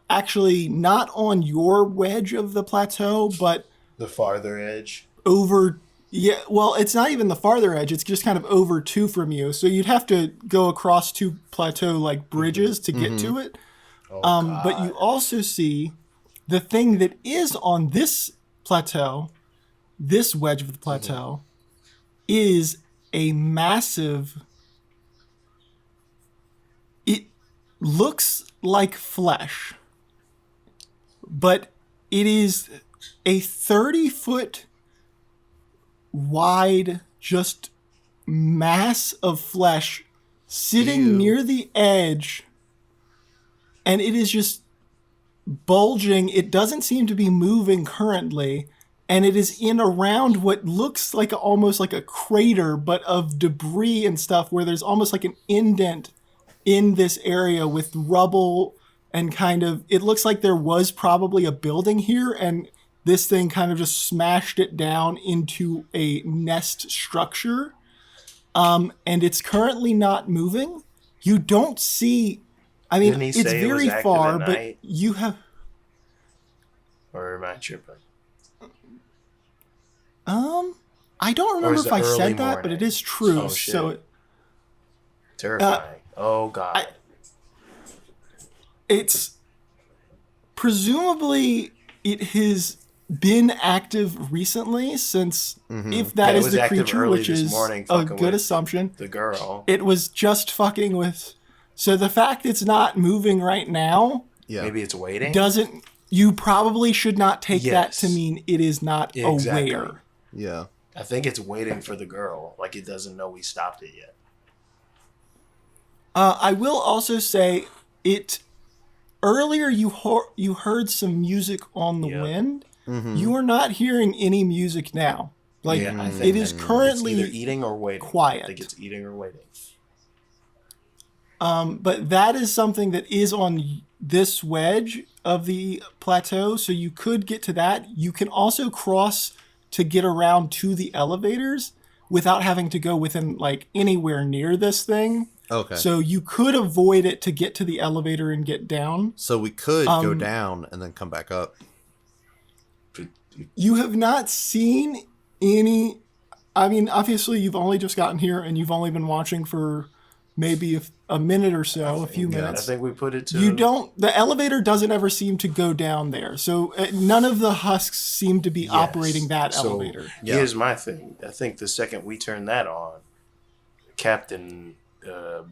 S1: actually not on your wedge of the plateau, but
S3: the farther edge.
S1: over. Yeah, well, it's not even the farther edge. It's just kind of over 2 from you. So you'd have to go across 2 plateau like bridges to get to it.
S3: Oh,
S1: But you also see the thing that is on this plateau, this wedge of the plateau, is a massive. It looks like flesh, but it is a 30-foot wide, just mass of flesh sitting
S2: Ew.
S1: near the edge, and it is just bulging. It doesn't seem to be moving currently, and it is in around what looks like almost like a crater, but of debris and stuff, where there's almost like an indent in this area with rubble and kind of, it looks like there was probably a building here, and this thing kind of just smashed it down into a nest structure. And it's currently not moving. You don't see, I mean,
S3: Didn't he
S1: it's
S3: say it was
S1: very
S3: active
S1: far,
S3: at
S1: but
S3: night?
S1: you have,
S3: Or am I tripping?
S1: I don't remember
S3: is
S1: if
S3: it
S1: I
S3: early
S1: said that, but
S3: morning?
S1: it is true.
S3: Oh, shit.
S1: So
S3: Terrifying. Oh, God.
S1: it's presumably it has been active recently, since if that
S3: Yeah, it
S1: is
S3: was
S1: the
S3: active
S1: creature,
S3: early
S1: which
S3: this
S1: is
S3: morning,
S1: a
S3: fucking
S1: good
S3: with
S1: assumption,
S3: the girl.
S1: it was just fucking with. So the fact it's not moving right now
S2: Yeah.
S3: Maybe it's waiting.
S1: doesn't. You probably should not take that
S3: Yes.
S1: to mean it is not
S3: Exactly.
S1: aware.
S2: Yeah.
S3: I think it's waiting for the girl. Like it doesn't know we stopped it yet.
S1: I will also say it. Earlier, you heard some music on the
S3: Yep.
S1: wind.
S2: Mm-hmm.
S1: You are not hearing any music now. Like
S3: Yeah, I
S1: it
S3: think
S1: is
S3: it's
S1: currently
S3: either eating or waiting.
S1: quiet.
S3: I think it's eating or waiting.
S1: But that is something that is on this wedge of the plateau, so you could get to that. You can also cross to get around to the elevators without having to go within like anywhere near this thing.
S2: Okay.
S1: So you could avoid it to get to the elevator and get down.
S2: So we could go down and then come back up.
S1: You have not seen any. I mean, obviously, you've only just gotten here and you've only been watching for maybe a minute or so, a few
S3: I
S1: minutes.
S3: think we put it to
S1: You don't. The elevator doesn't ever seem to go down there, so none of the husks seem to be
S3: Yes.
S1: operating that
S3: So,
S1: elevator.
S2: Yeah.
S3: Here's my thing. I think the second we turn that on, Captain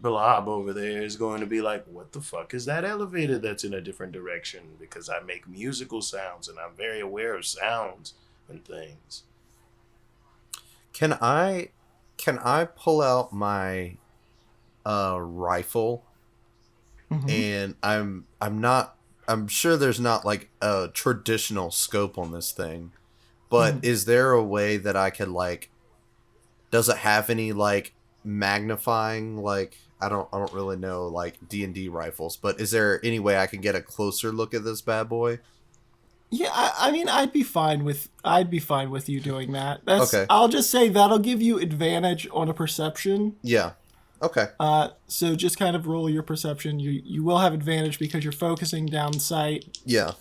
S3: Blob over there is going to be like, "What the fuck is that elevator that's in a different direction?" Because I make musical sounds and I'm very aware of sounds and things.
S2: Can I pull out my rifle? And I'm sure there's not like a traditional scope on this thing, but is there a way that I could like, does it have any like magnifying, like I don't really know like D&D rifles, but is there any way I can get a closer look at this bad boy?
S1: Yeah, I mean, I'd be fine with you doing that. That's
S2: Okay.
S1: I'll just say that'll give you advantage on a perception.
S2: Yeah. Okay.
S1: So just kind of roll your perception. You will have advantage because you're focusing down sight.
S2: Yeah.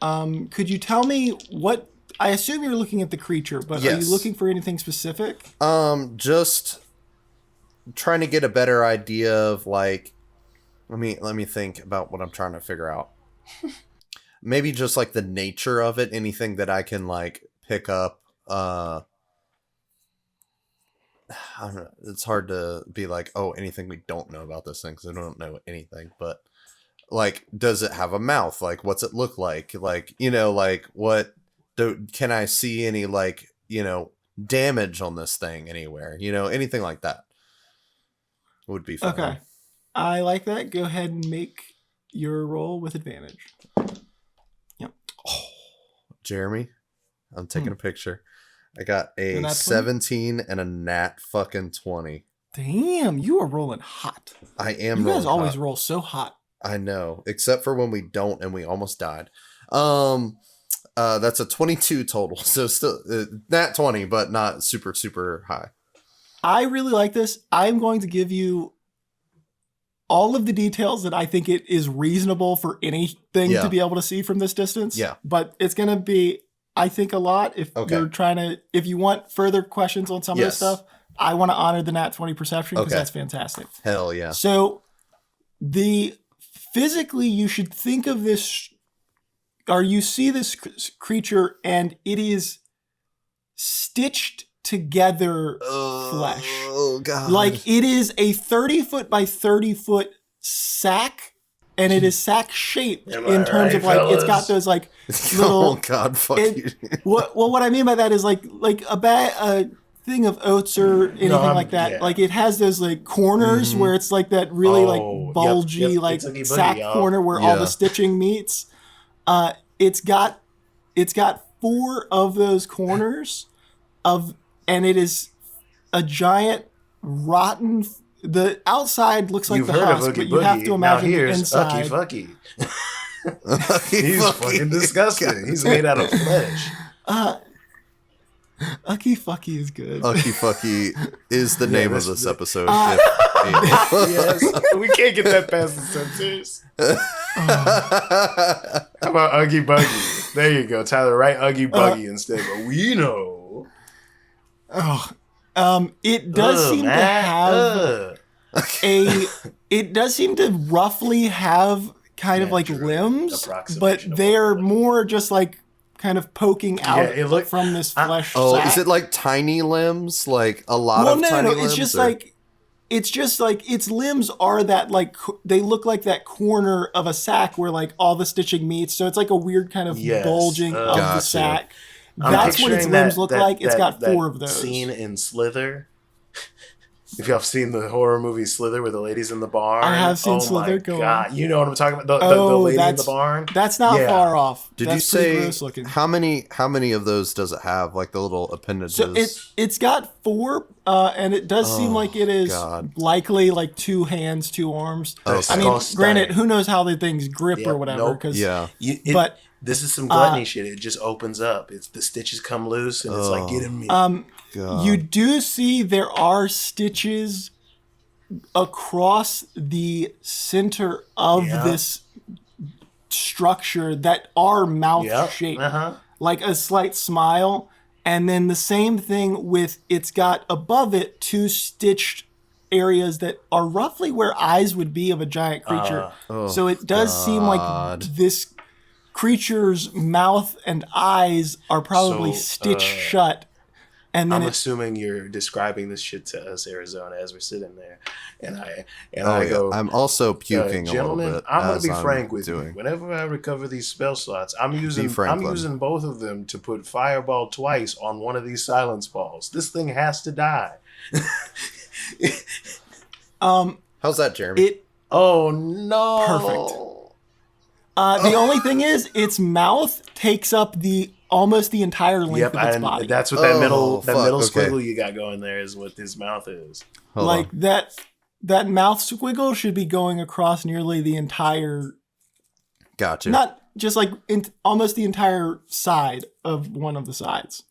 S1: Could you tell me what? I assume you're looking at the creature, but are
S2: Yes.
S1: you looking for anything specific?
S2: Just trying to get a better idea of like, let me think about what I'm trying to figure out. Maybe just like the nature of it, anything that I can like pick up. I don't know. It's hard to be like, oh, anything we don't know about this thing because I don't know anything. But like, does it have a mouth? Like, what's it look like? Like, like can I see any like, damage on this thing anywhere? Anything like that would be fun.
S1: Okay. I like that. Go ahead and make your roll with advantage.
S2: Jeremy, I'm taking a picture. I got
S1: A
S2: a
S1: nat 20?
S2: 17 and a nat fucking 20.
S1: Damn, you are rolling hot.
S2: I am.
S1: You guys
S2: rolling
S1: always
S2: hot.
S1: roll so hot.
S2: I know, except for when we don't and we almost died. That's a 22 total. So still nat 20, but not super super high.
S1: I really like this. I'm going to give you all of the details that I think it is reasonable for anything
S2: Yeah.
S1: to be able to see from this distance.
S2: Yeah.
S1: But it's going to be I think, a lot. If if you want further questions on some of this stuff, I want to honor the Nat 20 perception because that's fantastic.
S2: Hell yeah.
S1: So physically, you should think of this, or you see this creature and it is stitched together flesh.
S2: Oh God.
S1: Like it is a 30-foot by 30-foot sack, and it is sack shaped in terms of like, fellas? It's got those like little.
S2: Oh God, fuck you.
S1: What I mean by that is like a thing of oats or anything like that. Yeah. Like it has those like corners where it's like that really like bulgy like sack corner where all the stitching meets. It's got 4 of those corners and it is a giant rotten. The outside looks like the husk, but you have to imagine the inside.
S3: Ucky Fucky. He's fucking disgusting. He's made out of flesh.
S1: Ucky Fucky is good.
S2: Ucky Fucky is the name of this episode.
S3: Yes, we can't get that past the censors. How about Uggy Buggy? There you go, Tyler. Write Uggy Buggy instead, but we know.
S1: It does seem to have it does seem to roughly have kind of like limbs, but they're more just like kind of poking out from this flesh sack.
S2: Is it like tiny limbs? Like a lot of tiny limbs?
S1: It's just like its limbs are that like they look like that corner of a sack where like all the stitching meets. So it's like a weird kind of bulging of the sack. That's what its limbs look like. It's got 4 of those.
S3: Scene in Slither. If y'all have seen the horror movie Slither with the ladies in the barn.
S1: I have seen Slither. Go on.
S3: You know what I'm talking about? The lady in the barn?
S1: That's not far off.
S2: Did you say how many of those does it have? Like the little appendages?
S1: So it's got 4, and it does seem like it is likely like 2 hands, 2 arms. I mean, granted, who knows how the things grip or whatever? But
S3: this is some gluttony shit. It just opens up. It's the stitches come loose, and it's like, get in me.
S2: God.
S1: You do see there are stitches across the center of this structure that are mouth shaped, like a slight smile. And then the same thing with it's got above it 2 stitched areas that are roughly where eyes would be of a giant creature. So it does seem like this creature's mouth and eyes are probably stitched shut. And then
S3: I'm assuming you're describing this shit to us, Arizona, as we're sitting there, and I go.
S2: I'm also puking a little bit.
S3: I'm gonna be frank with you. Whenever I recover these spell slots, I'm using both of them to put fireball twice on one of these silence balls. This thing has to die.
S2: How's that, Jeremy?
S3: Oh no!
S1: Perfect. The only thing is, its mouth takes up almost the entire length of its body.
S3: That's what that middle squiggle you got going there is what his mouth is.
S1: Hold on. That mouth squiggle should be going across nearly the entire.
S2: Gotcha.
S1: Not just like almost the entire side of one of the sides.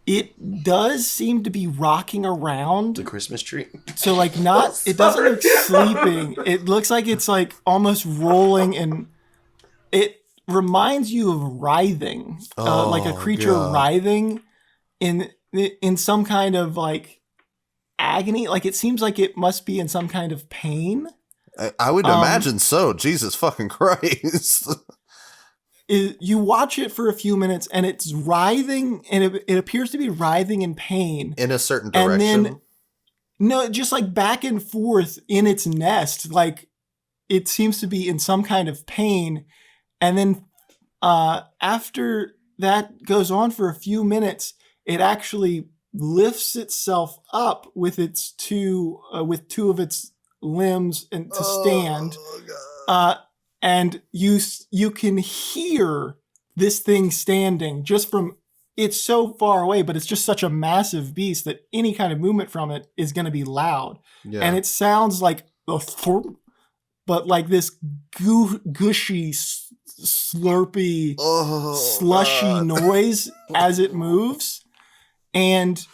S1: It does seem to be rocking around
S3: the Christmas tree.
S1: So like it doesn't look sleeping. It looks like it's like almost rolling, and it reminds you of writhing, like a creature writhing in some kind of like agony. Like it seems like it must be in some kind of pain.
S2: I would imagine so. Jesus fucking Christ.
S1: You watch it for a few minutes and it's writhing, and it appears to be writhing in pain
S2: in a certain direction.
S1: And then, just like back and forth in its nest. Like it seems to be in some kind of pain. And then after that goes on for a few minutes, it actually lifts itself up with its two of its limbs and to stand. And you can hear this thing standing just from, it's so far away, but it's just such a massive beast that any kind of movement from it is going to be loud. Yeah. And it sounds like a thump, but like this gushy, slurpy, slushy noise as it moves. And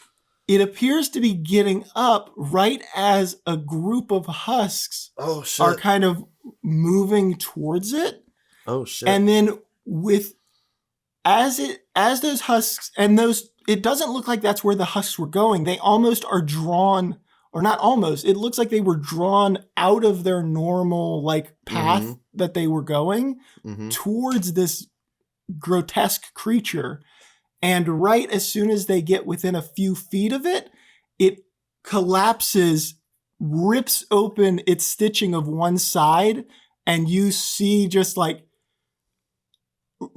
S1: it appears to be getting up right as a group of husks are kind of moving towards it.
S2: Oh shit.
S1: And then with as those husks and those, it doesn't look like that's where the husks were going. They almost are drawn, or not almost, it looks like they were drawn out of their normal like path that they were going towards this grotesque creature. And right as soon as they get within a few feet of it, it collapses, rips open its stitching of one side, and you see just like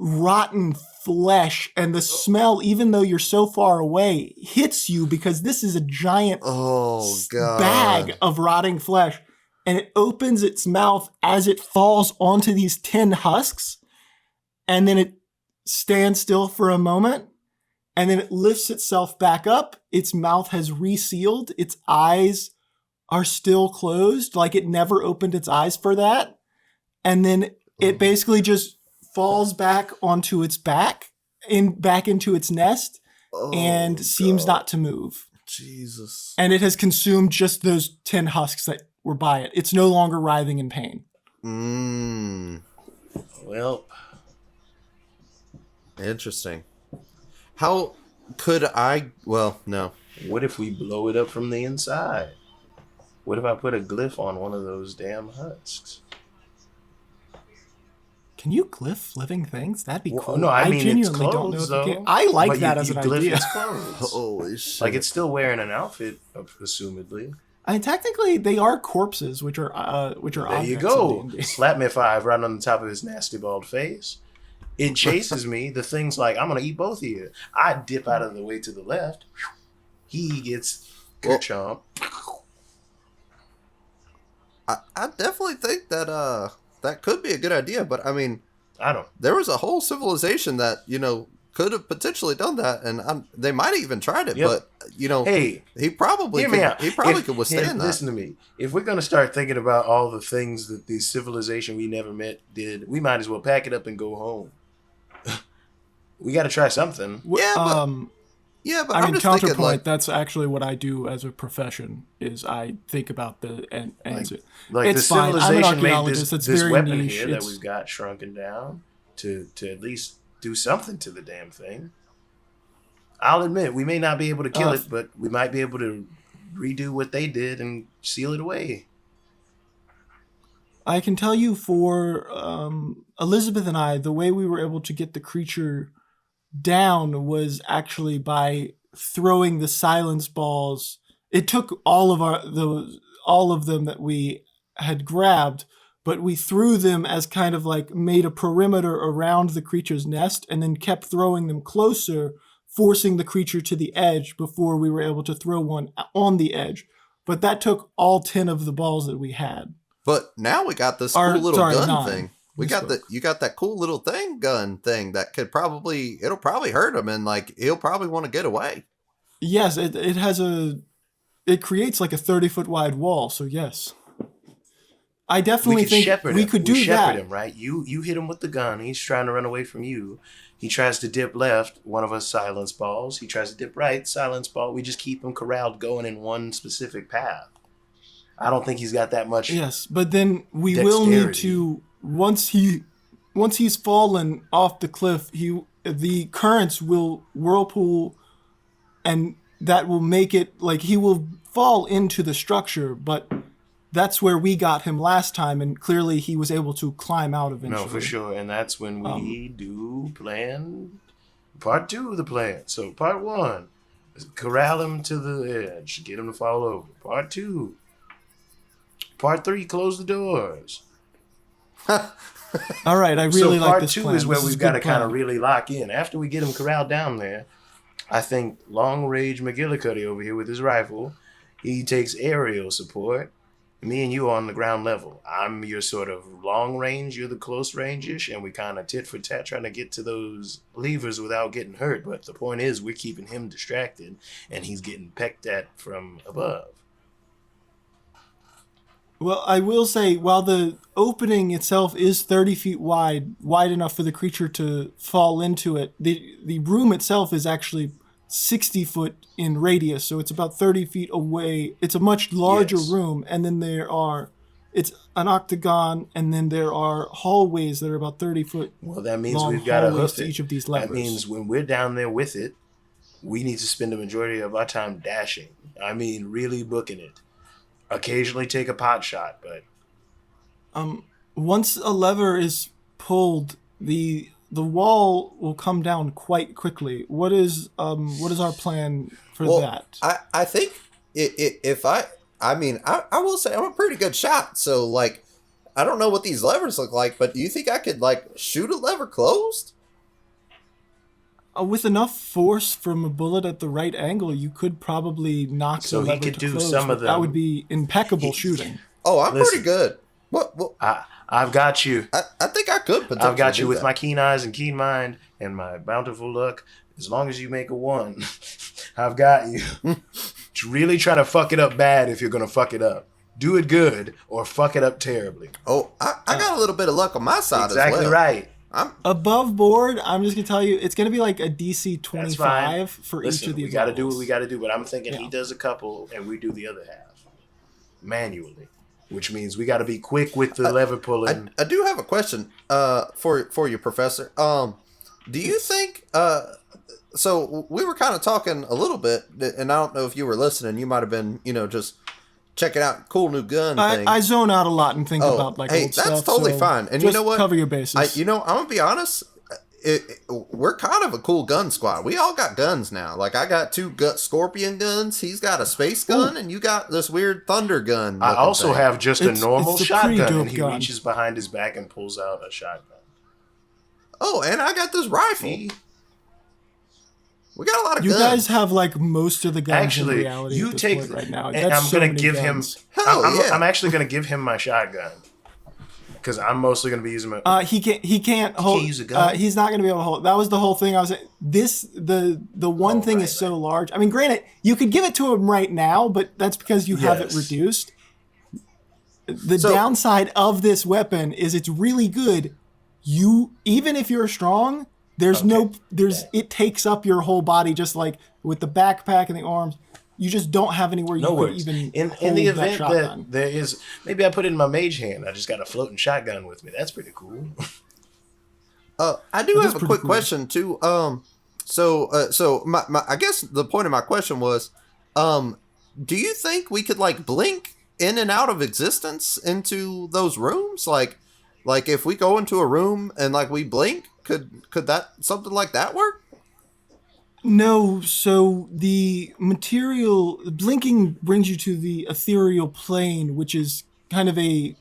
S1: rotten flesh, and the smell, even though you're so far away, hits you because this is a giant bag of rotting flesh. And it opens its mouth as it falls onto these tin husks, and then it stands still for a moment, and then it lifts itself back up. Its mouth has resealed. Its eyes are still closed, like it never opened its eyes for that. And then it basically just falls back onto its back into its nest and seems not to move.
S2: Jesus.
S1: And it has consumed just those 10 husks that were by it. It's no longer writhing in pain.
S3: Well,
S2: interesting. How could I? Well, no.
S3: What if we blow it up from the inside? What if I put a glyph on one of those damn husks?
S1: Can you glyph living things? That'd be cool.
S3: No, I mean,
S1: genuinely
S3: it's clothes,
S1: don't know if
S3: though.
S1: you can. I like
S3: But
S1: that
S3: you
S1: as an
S3: glyph
S1: idea.
S3: its clothes.
S2: Holy shit.
S3: Like it's still wearing an outfit, assumedly.
S1: I mean, technically, they are corpses, which are
S3: There you
S1: objects
S3: go.
S1: of D&D.
S3: Slap me 5 right on the top of his nasty bald face. It chases me. The thing's like, I'm gonna eat both of you. I dip out of the way to the left. He gets chomp.
S2: I definitely think that that could be a good idea, but I mean, there was a whole civilization that, could have potentially done that, and they might have even tried it, but
S3: hey,
S2: he probably could withstand that.
S3: Listen to me. If we're gonna start thinking about all the things that the civilization we never met did, we might as well pack it up and go home. We got to try something.
S2: Yeah, but
S1: I mean,
S2: just
S1: counterpoint.
S2: thinking, like,
S1: that's actually what I do as a profession. Is I think about the answer.
S3: Like
S1: it's
S3: the
S1: fine. I'm an
S3: civilization made
S1: archaeologist. It's
S3: this
S1: very
S3: weapon
S1: niche.
S3: here that we've got shrunken down to at least do something to the damn thing. I'll admit we may not be able to kill it, but we might be able to redo what they did and seal it away.
S1: I can tell you for Elizabeth and I, the way we were able to get the creature down was actually by throwing the silence balls. It took all of them that we had grabbed, but we threw them as kind of like made a perimeter around the creature's nest and then kept throwing them closer, forcing the creature to the edge before we were able to throw one on the edge. But that took all 10 of the balls that we had.
S2: But now we got this cool little gun thing. You got that cool little gun thing that it'll probably hurt him, and like he'll probably want to get away.
S1: Yes, it creates like a 30-foot wide wall. So yes, I definitely think we could do that.
S3: Him, right? You hit him with the gun. He's trying to run away from you. He tries to dip left, one of us silence balls. He tries to dip right, silence ball. We just keep him corralled going in one specific path. I don't think he's got that much.
S1: Yes, but then we will need to once he's fallen off the cliff, the currents will whirlpool, and that will make it like he will fall into the structure. But that's where we got him last time, and clearly he was able to climb out eventually.
S3: No, for sure, and that's when we do plan part 2 of the plan. So part 1, corral him to the edge, get him to fall over. Part 2. Part 3, close the doors.
S1: All right, I really like this plan.
S3: Part 2 is where we've got to kind of really lock in. After we get him corralled down there, I think long-range McGillicuddy over here with his rifle, he takes aerial support. Me and you are on the ground level. I'm your sort of long-range, you're the close-range-ish, and we kind of tit for tat trying to get to those levers without getting hurt. But the point is, we're keeping him distracted, and he's getting pecked at from above.
S1: Well, I will say, while the opening itself is 30 feet wide enough for the creature to fall into it, the room itself is actually 60 foot in radius, so it's about 30 feet away. It's a much larger room, and then it's an octagon, and then there are hallways that are about 30 foot.
S3: Well, that means
S1: long
S3: we've got to
S1: hallways
S3: hoof
S1: to
S3: it.
S1: each of these levers.
S3: That means when we're down there with it, we need to spend the majority of our time dashing. I mean, really booking it. Occasionally take a pot shot, but
S1: once a lever is pulled, the wall will come down quite quickly. What is our plan for that?
S2: I think I will say I'm a pretty good shot. So like, I don't know what these levers look like, but do you think I could like shoot a lever closed?
S1: With enough force from a bullet at the right angle, you could probably knock
S3: So
S1: the
S3: he
S1: lever
S3: could
S1: to
S3: do
S1: close,
S3: some of
S1: but that
S3: them.
S1: would be impeccable shooting.
S2: Oh, I'm
S3: Listen.
S2: pretty good. What?
S3: I've got you.
S2: I think I could potentially.
S3: I've got you
S2: do
S3: with
S2: that.
S3: my keen eyes and keen mind and my bountiful luck. As long as you make a 1, I've got you. Really try to fuck it up bad if you're gonna fuck it up. Do it good or fuck it up terribly.
S2: Oh, I got a little bit of luck on my side
S3: Exactly
S2: as well.
S3: right.
S1: Above board, I'm just gonna tell you, it's gonna be like a DC
S3: That's fine.
S1: 25 for
S3: Listen,
S1: each of these.
S3: we got to do
S1: levels.
S3: what we got to do, but I'm thinking
S1: Yeah.
S3: he does a couple and we do the other half manually, which means we got to be quick with the lever pulling.
S2: I do have a question for you, Professor. Do you think so we were kind of talking a little bit, and I don't know if you were listening. You might have been, just checking out cool new gun thing.
S1: I zone out a lot and think about like
S2: hey,
S1: old
S2: that's
S1: stuff.
S2: totally
S1: so
S2: fine. And you
S1: just
S2: know what?
S1: Cover your bases.
S2: I'm gonna be honest. We're kind of a cool gun squad. We all got guns now. Like I got 2 scorpion guns. He's got a space gun, and you got this weird thunder gun.
S3: I also
S2: thing.
S3: have just a normal
S1: it's a pretty
S3: shotgun,
S1: dope
S3: and he
S1: gun.
S3: reaches behind his back and pulls out a shotgun.
S2: Oh, and I got this rifle.
S3: See?
S2: We got a lot of
S1: you
S2: guns.
S1: guys have like most of the guns
S3: Actually,
S1: in reality
S3: you
S1: at this
S3: take
S1: point right now.
S3: and
S1: That's
S3: I'm
S1: so
S3: gonna
S1: many
S3: give
S1: guns.
S3: him.
S2: Hell yeah.
S3: I'm actually gonna give him my shotgun because I'm mostly gonna be using my.
S1: He can't hold.
S3: use a gun?
S1: He's not going to be able to hold. That was the whole thing. I was the one thing
S3: right,
S1: is so large. I mean, granted, you could give it to him right now, but that's because you have it
S3: Yes.
S1: reduced. The
S2: So-
S1: downside of this weapon is it's really good. Even if you're strong, it takes up your whole body, just like with the backpack and the arms. You just don't have anywhere you
S3: No
S1: could
S3: worries.
S1: even
S3: In
S1: hold
S3: the
S1: that
S3: event
S1: shotgun.
S3: that there is, maybe I put it in my mage hand. I just got a floating shotgun with me. That's pretty cool.
S2: I do
S1: That is
S2: have a
S1: pretty
S2: quick
S1: cool.
S2: question too. So my I guess the point of my question was, do you think we could like blink in and out of existence into those rooms? Like if we go into a room and like we blink, could that something like that work?
S1: No, so the blinking brings you to the ethereal plane, which is kind of a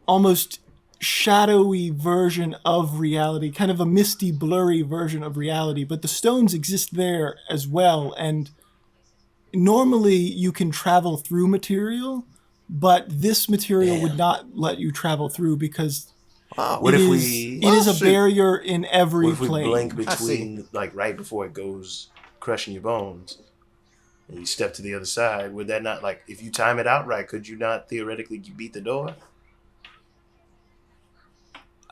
S1: almost shadowy version of reality, kind of a misty, blurry version of reality, but the stones exist there as well, and normally you can travel through material, but this material would not let you travel through because
S3: What
S1: it
S3: if
S1: is-
S3: we?
S1: it is a
S2: shoot.
S1: barrier in every
S3: What if we
S1: plane.
S3: blink
S2: I see.
S3: between, like right before it goes crushing your bones, and you step to the other side? Would that not, like, if you time it out right, could you not theoretically beat the door?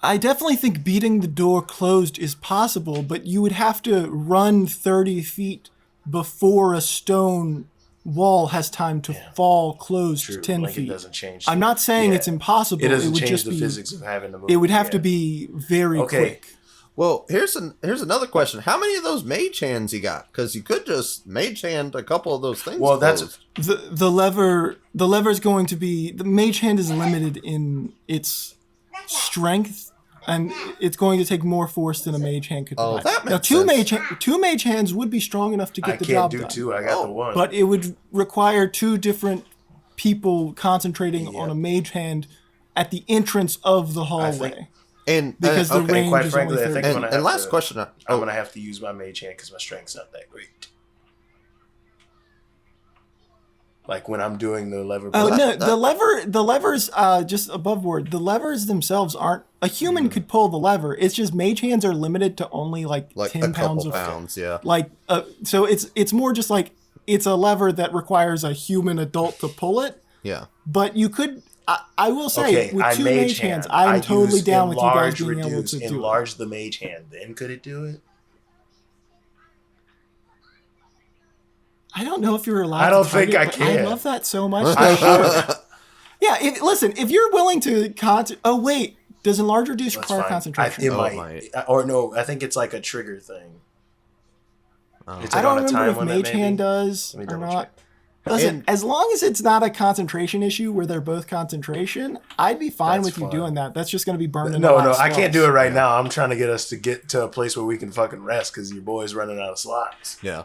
S1: I definitely think beating the door closed is possible, but you would have to run 30 feet before a stone wall has time to fall closed
S3: True,
S1: 10
S3: blinking
S1: feet.
S3: doesn't change.
S1: I'm not saying
S3: Yeah.
S1: it's impossible.
S3: It doesn't
S1: would
S3: change
S1: just
S3: the
S1: be,
S3: physics of having the move.
S1: It would have to
S3: Yeah.
S1: be very
S3: Okay.
S1: quick.
S2: Well, here's another question. How many of those mage hands you got? Because you could just mage hand a couple of those things.
S3: Well, that's
S2: closed.
S1: The lever is going to be, the mage hand is limited in its strength, and it's going to take more force than a mage hand could
S2: Oh,
S1: provide.
S2: that
S1: Now,
S2: makes
S1: two mage hands would be strong enough to
S3: I
S1: get the
S3: can't
S1: job
S3: do
S1: done.
S3: 2. I got the
S2: Oh,
S3: 1.
S1: But it would require 2 different people concentrating on a mage hand at the entrance of the hallway.
S2: And
S1: because the
S2: okay.
S1: range
S3: quite
S1: is
S3: frankly,
S1: only
S3: I think
S1: 30.
S3: I'm gonna
S2: And
S3: have
S2: last
S3: to,
S2: question.
S3: I'm gonna have to use my mage hand because my strength's not that great. Like when I'm doing the lever.
S1: Oh
S3: blink.
S1: no, the levers just above board. The levers themselves aren't, a human could pull the lever. It's just mage hands are limited to only like
S2: like
S1: 10
S2: a
S1: pounds
S2: couple
S1: of
S2: pounds, yeah.
S1: like so it's more just like it's a lever that requires a human adult to pull it.
S2: Yeah.
S1: But you could I will say
S3: Okay,
S1: with
S3: I
S1: 2
S3: mage
S1: mage hands,
S3: hand.
S1: I'm
S3: I
S1: totally
S3: use
S1: down with you guys
S3: enlarge,
S1: being able
S3: reduce,
S1: to do it.
S3: enlarge the mage hand. Then could it do it?
S1: I don't know if you're allowed.
S3: I don't
S1: to
S3: think
S1: target,
S3: I
S1: but
S3: can.
S1: I love that so much.
S3: I should.
S1: Yeah, Yeah, listen, if you're willing to oh wait, does enlarge reduce
S3: That's
S1: require
S3: fine.
S1: concentration?
S3: It might. Or no, I think it's like a trigger thing. It's
S1: I
S3: like
S1: don't
S3: on a
S1: remember
S3: time
S1: if
S3: limit,
S1: Mage
S3: maybe.
S1: Hand does
S3: Let me
S1: or
S3: double
S1: not.
S3: check.
S1: Listen, as long as it's not a concentration issue where they're both concentration, I'd be fine
S3: That's
S1: with you
S3: fine.
S1: doing that. That's just going to be burning.
S3: No, I can't do it right now. I'm trying to get us to get to a place where we can fucking rest because your boy's running out of slots.
S2: Yeah.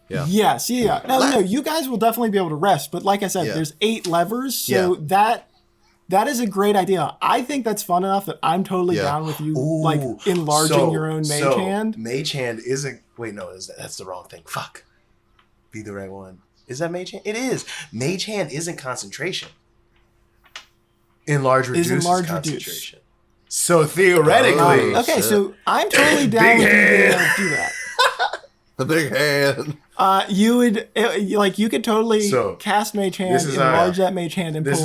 S2: Yeah.
S1: Yes, yeah. No, you guys will definitely be able to rest. But like I said, there's 8 levers, so that is a great idea. I think that's fun enough that I'm totally down with you, like enlarging your own Mage Hand.
S3: Mage Hand isn't. Wait, no, that's the wrong thing. Fuck. Be the right one. Is that Mage Hand? It is. Mage Hand isn't concentration. Enlarge reduces concentration. So theoretically,
S1: okay, so I'm totally down with you being able to do that.
S2: The big hand.
S1: You would you could totally cast Mage Hand, enlarge that Mage Hand, and pull.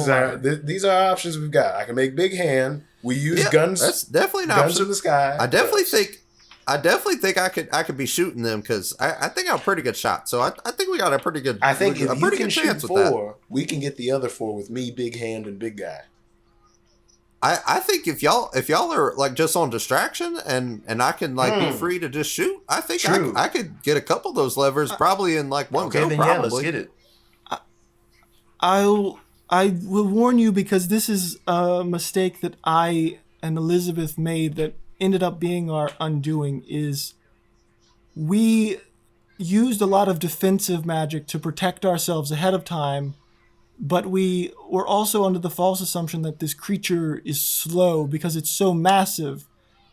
S3: These are our options we've got. I can make big hand. We use guns.
S2: That's definitely an
S3: guns
S2: option.
S3: to the sky.
S2: I definitely think I could be shooting them because I think I'm a pretty good shot. So I think we got a pretty good.
S3: I think if
S2: a
S3: you
S2: pretty
S3: can
S2: good
S3: shoot
S2: chance
S3: 4,
S2: with
S3: we can get the other 4 with me, big hand, and big guy.
S2: I think if y'all are like just on distraction and I can like be free to just shoot, I think I could get a couple of those levers probably in like one go.
S3: Then
S2: probably.
S3: let's get it.
S1: I will warn you because this is a mistake that I and Elizabeth made that ended up being our undoing. Is we used a lot of defensive magic to protect ourselves ahead of time. But we were also under the false assumption that this creature is slow because it's so massive.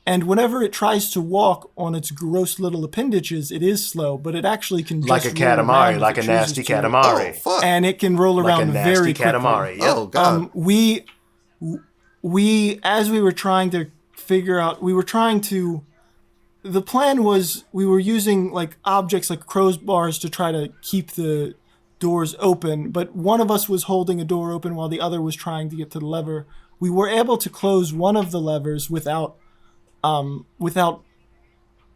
S1: And whenever it tries to walk on its gross little appendages, it is slow, but it actually can just
S3: like a Katamari, like a nasty Katamari.
S2: Oh, fuck.
S1: And it can roll around very quickly.
S3: Katamari. Yep.
S2: Oh, God.
S1: We, as we were trying to figure out, the plan was we were using like objects like crowbars to try to keep the doors open, but one of us was holding a door open while the other was trying to get to the lever. We were able to close one of the levers without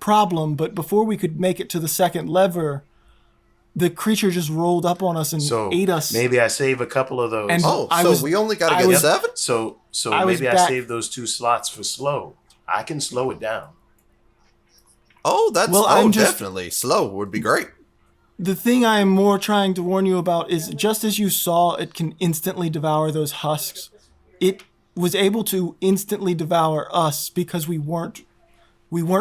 S1: problem, but before we could make it to the second lever, the creature just rolled up on us and ate us.
S3: Maybe I save a couple of those.
S1: And
S2: we only got to get 7?
S3: So maybe I save those 2 slots for slow. I can slow it down.
S2: Oh, definitely. Slow would be great.
S1: The thing I am more trying to warn you about is just as you saw it can instantly devour those husks, it was able to instantly devour us because we weren't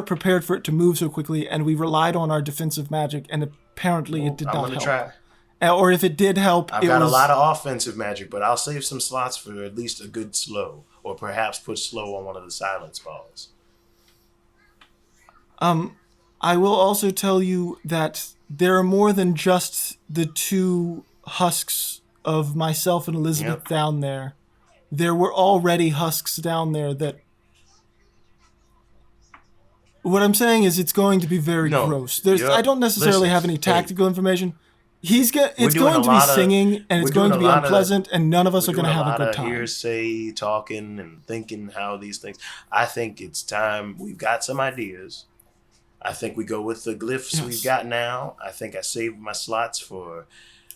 S1: prepared for it to move so quickly, and we relied on our defensive magic, and apparently it did not help. I'm gonna try. Or if it did help,
S3: I've got a lot of offensive magic, but I'll save some slots for at least a good slow, or perhaps put slow on one of the silence balls.
S1: I will also tell you that there are more than just the 2 husks of myself and Elizabeth down there. There were already husks down there that... What I'm saying is it's going to be very gross. I don't necessarily have any tactical information. It's going to be singing, and it's going to be unpleasant, and none of us are going to have a good time.
S3: Hearsay, talking, and thinking how these things... I think it's time. We've got some ideas. I think we go with the glyphs we've got now. I think I saved my slots for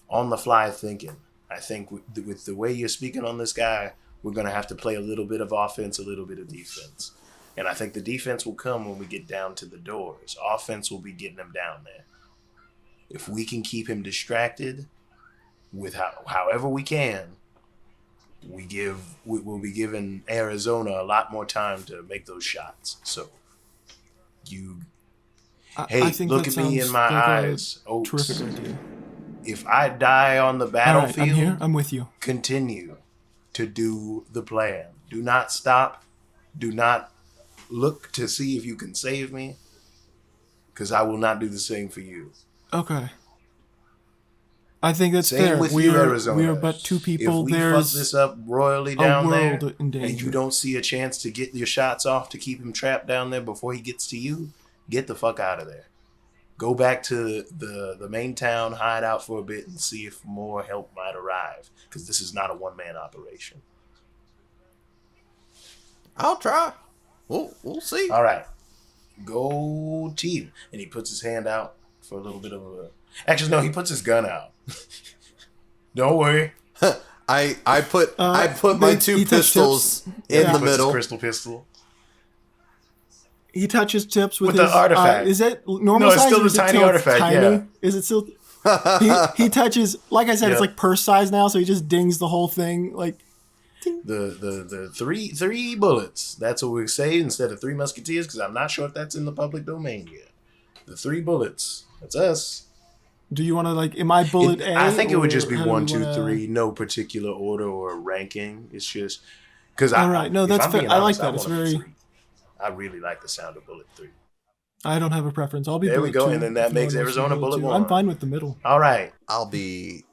S3: on-the-fly thinking. I think with the way you're speaking on this guy, we're going to have to play a little bit of offense, a little bit of defense. And I think the defense will come when we get down to the doors. Offense will be getting him down there. If we can keep him distracted with however we can, we'll be giving Arizona a lot more time to make those shots. So look at me in my eyes, Oaks.
S1: Terrific idea.
S3: If I die on the battlefield,
S1: I'm here. I'm with you.
S3: Continue to do the plan. Do not stop. Do not look to see if you can save me, because I will not do the same for you.
S1: Okay. I think that's
S3: Same
S1: fair.
S3: with
S1: we
S3: you,
S1: are,
S3: Arizona.
S1: We are but 2 people.
S3: If we
S1: There's
S3: fuck this up royally down there,
S1: in danger.
S3: and you don't see a chance to get your shots off to keep him trapped down there before he gets to you, get the fuck out of there. Go back to the main town, hide out for a bit, and see if more help might arrive. Because this is not a one-man operation.
S2: I'll try. We'll see.
S3: All right. Go team. And he puts his hand out for a little bit of a... Actually, no, he puts his gun out. Don't worry.
S2: I put my two
S1: he touched
S2: pistols
S1: tips.
S2: in
S1: Yeah.
S2: the
S3: Puts his
S2: middle.
S3: crystal pistol.
S1: He touches tips with
S3: the
S1: his
S3: artifact.
S1: Is it normal
S3: No, it's
S1: size
S3: still
S1: or
S3: the
S1: is it
S3: tiny
S1: still
S3: artifact,
S1: tiny?
S3: yeah.
S1: Is it still? He touches. Like I said, it's
S3: Yep.
S1: like purse size now, so he just dings the whole thing. Like
S3: The three bullets. That's what we say instead of 3 musketeers, because I'm not sure if that's in the public domain yet. The 3 bullets. That's us.
S1: do you want to like? Am I bullet A?
S3: I think it would
S1: or
S3: just be
S1: how do
S3: 1,
S1: we
S3: 2,
S1: wanna-
S3: 3, no particular order or ranking. It's just because
S1: All right, no,
S3: if
S1: that's
S3: I'm
S1: fair.
S3: being
S1: I like
S3: honest,
S1: that. It's
S3: want a
S1: very.
S3: 3. I really like the sound of bullet 3.
S1: I don't have a preference. I'll be.
S3: There we
S1: bullet
S3: go,
S1: 2
S3: and then that
S1: if no
S3: makes
S1: one wants to be
S3: Arizona bullet
S1: 2.
S3: 1.
S1: I'm fine with the middle.
S3: All right,
S2: I'll be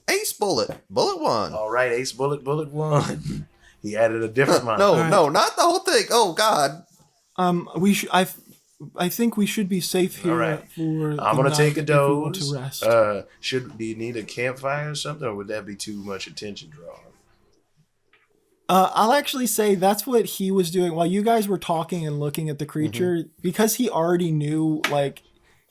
S2: ace bullet 1.
S3: all right. Ace bullet 1. He added a different one.
S2: No,
S1: right.
S2: no, not the whole thing. Oh God.
S1: We should. I think we should be safe here
S3: All right.
S1: for.
S3: I'm gonna take a
S1: if we want
S3: dose.
S1: to rest.
S3: Do you need a campfire or something, or would that be too much attention drawing?
S1: I'll actually say that's what he was doing while you guys were talking and looking at the creature, because he already knew, like,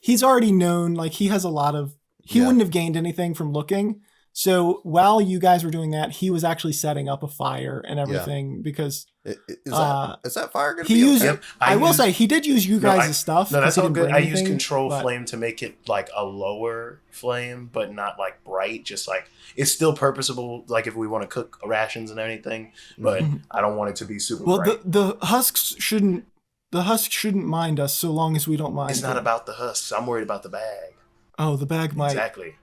S1: he's already known, like, he has a lot of, he
S2: Yeah.
S1: wouldn't have gained anything from looking. So while you guys were doing that, he was actually setting up a fire and everything because
S2: Is
S1: Uh,
S2: that fire gonna
S1: he
S2: be
S1: used,
S2: okay?
S3: Yep,
S1: I will
S3: used-
S1: say, he did use you
S3: No,
S1: guys' stuff.
S3: No,
S1: 'cause
S3: that's
S1: he
S3: all
S1: didn't
S3: good.
S1: bring
S3: I use
S1: anything,
S3: control
S1: but-
S3: flame to make it like a lower flame, but not like bright. Just like it's still purposable, like if we want to cook rations and anything. But
S1: Mhm.
S3: I don't want it to be super
S1: Well,
S3: bright.
S1: the husks shouldn't mind us so long as we don't mind.
S3: It's not
S1: them.
S3: about the husks. I'm worried about the bag.
S1: Oh, the bag might.
S3: Exactly.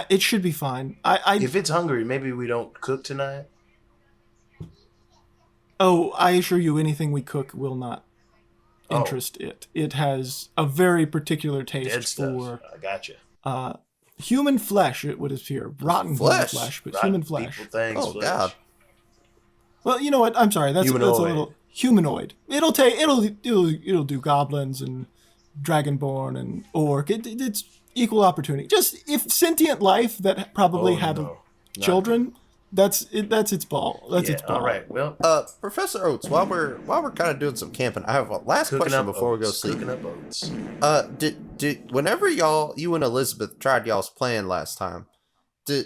S1: It should be fine. I
S3: If it's hungry, maybe we don't cook tonight.
S1: I assure you, anything we cook will not
S3: Oh.
S1: interest it. It has a very particular
S3: Dead
S1: taste
S3: stuff.
S1: for
S3: I gotcha.
S1: human flesh. It would appear rotten
S2: Flesh?
S1: human flesh, but
S3: Rotten
S1: human flesh.
S3: people, things,
S2: Oh
S3: flesh.
S2: God.
S1: Well, you know what? I'm sorry. That's a
S3: Humanoid.
S1: little humanoid. It'll do goblins and dragonborn and orc. It's equal opportunity. Just if sentient life that probably
S3: Oh,
S1: had
S3: no. Not
S1: children. That's it. That's its ball. That's
S3: Yeah,
S1: its ball.
S3: all right. Well,
S2: Professor Oates, while we're kind of doing some camping, I have a last
S3: cooking
S2: question
S3: up
S2: before we go
S3: oats,
S2: sleep.
S3: Cooking up oats.
S2: Did whenever you and Elizabeth tried y'all's plan last time,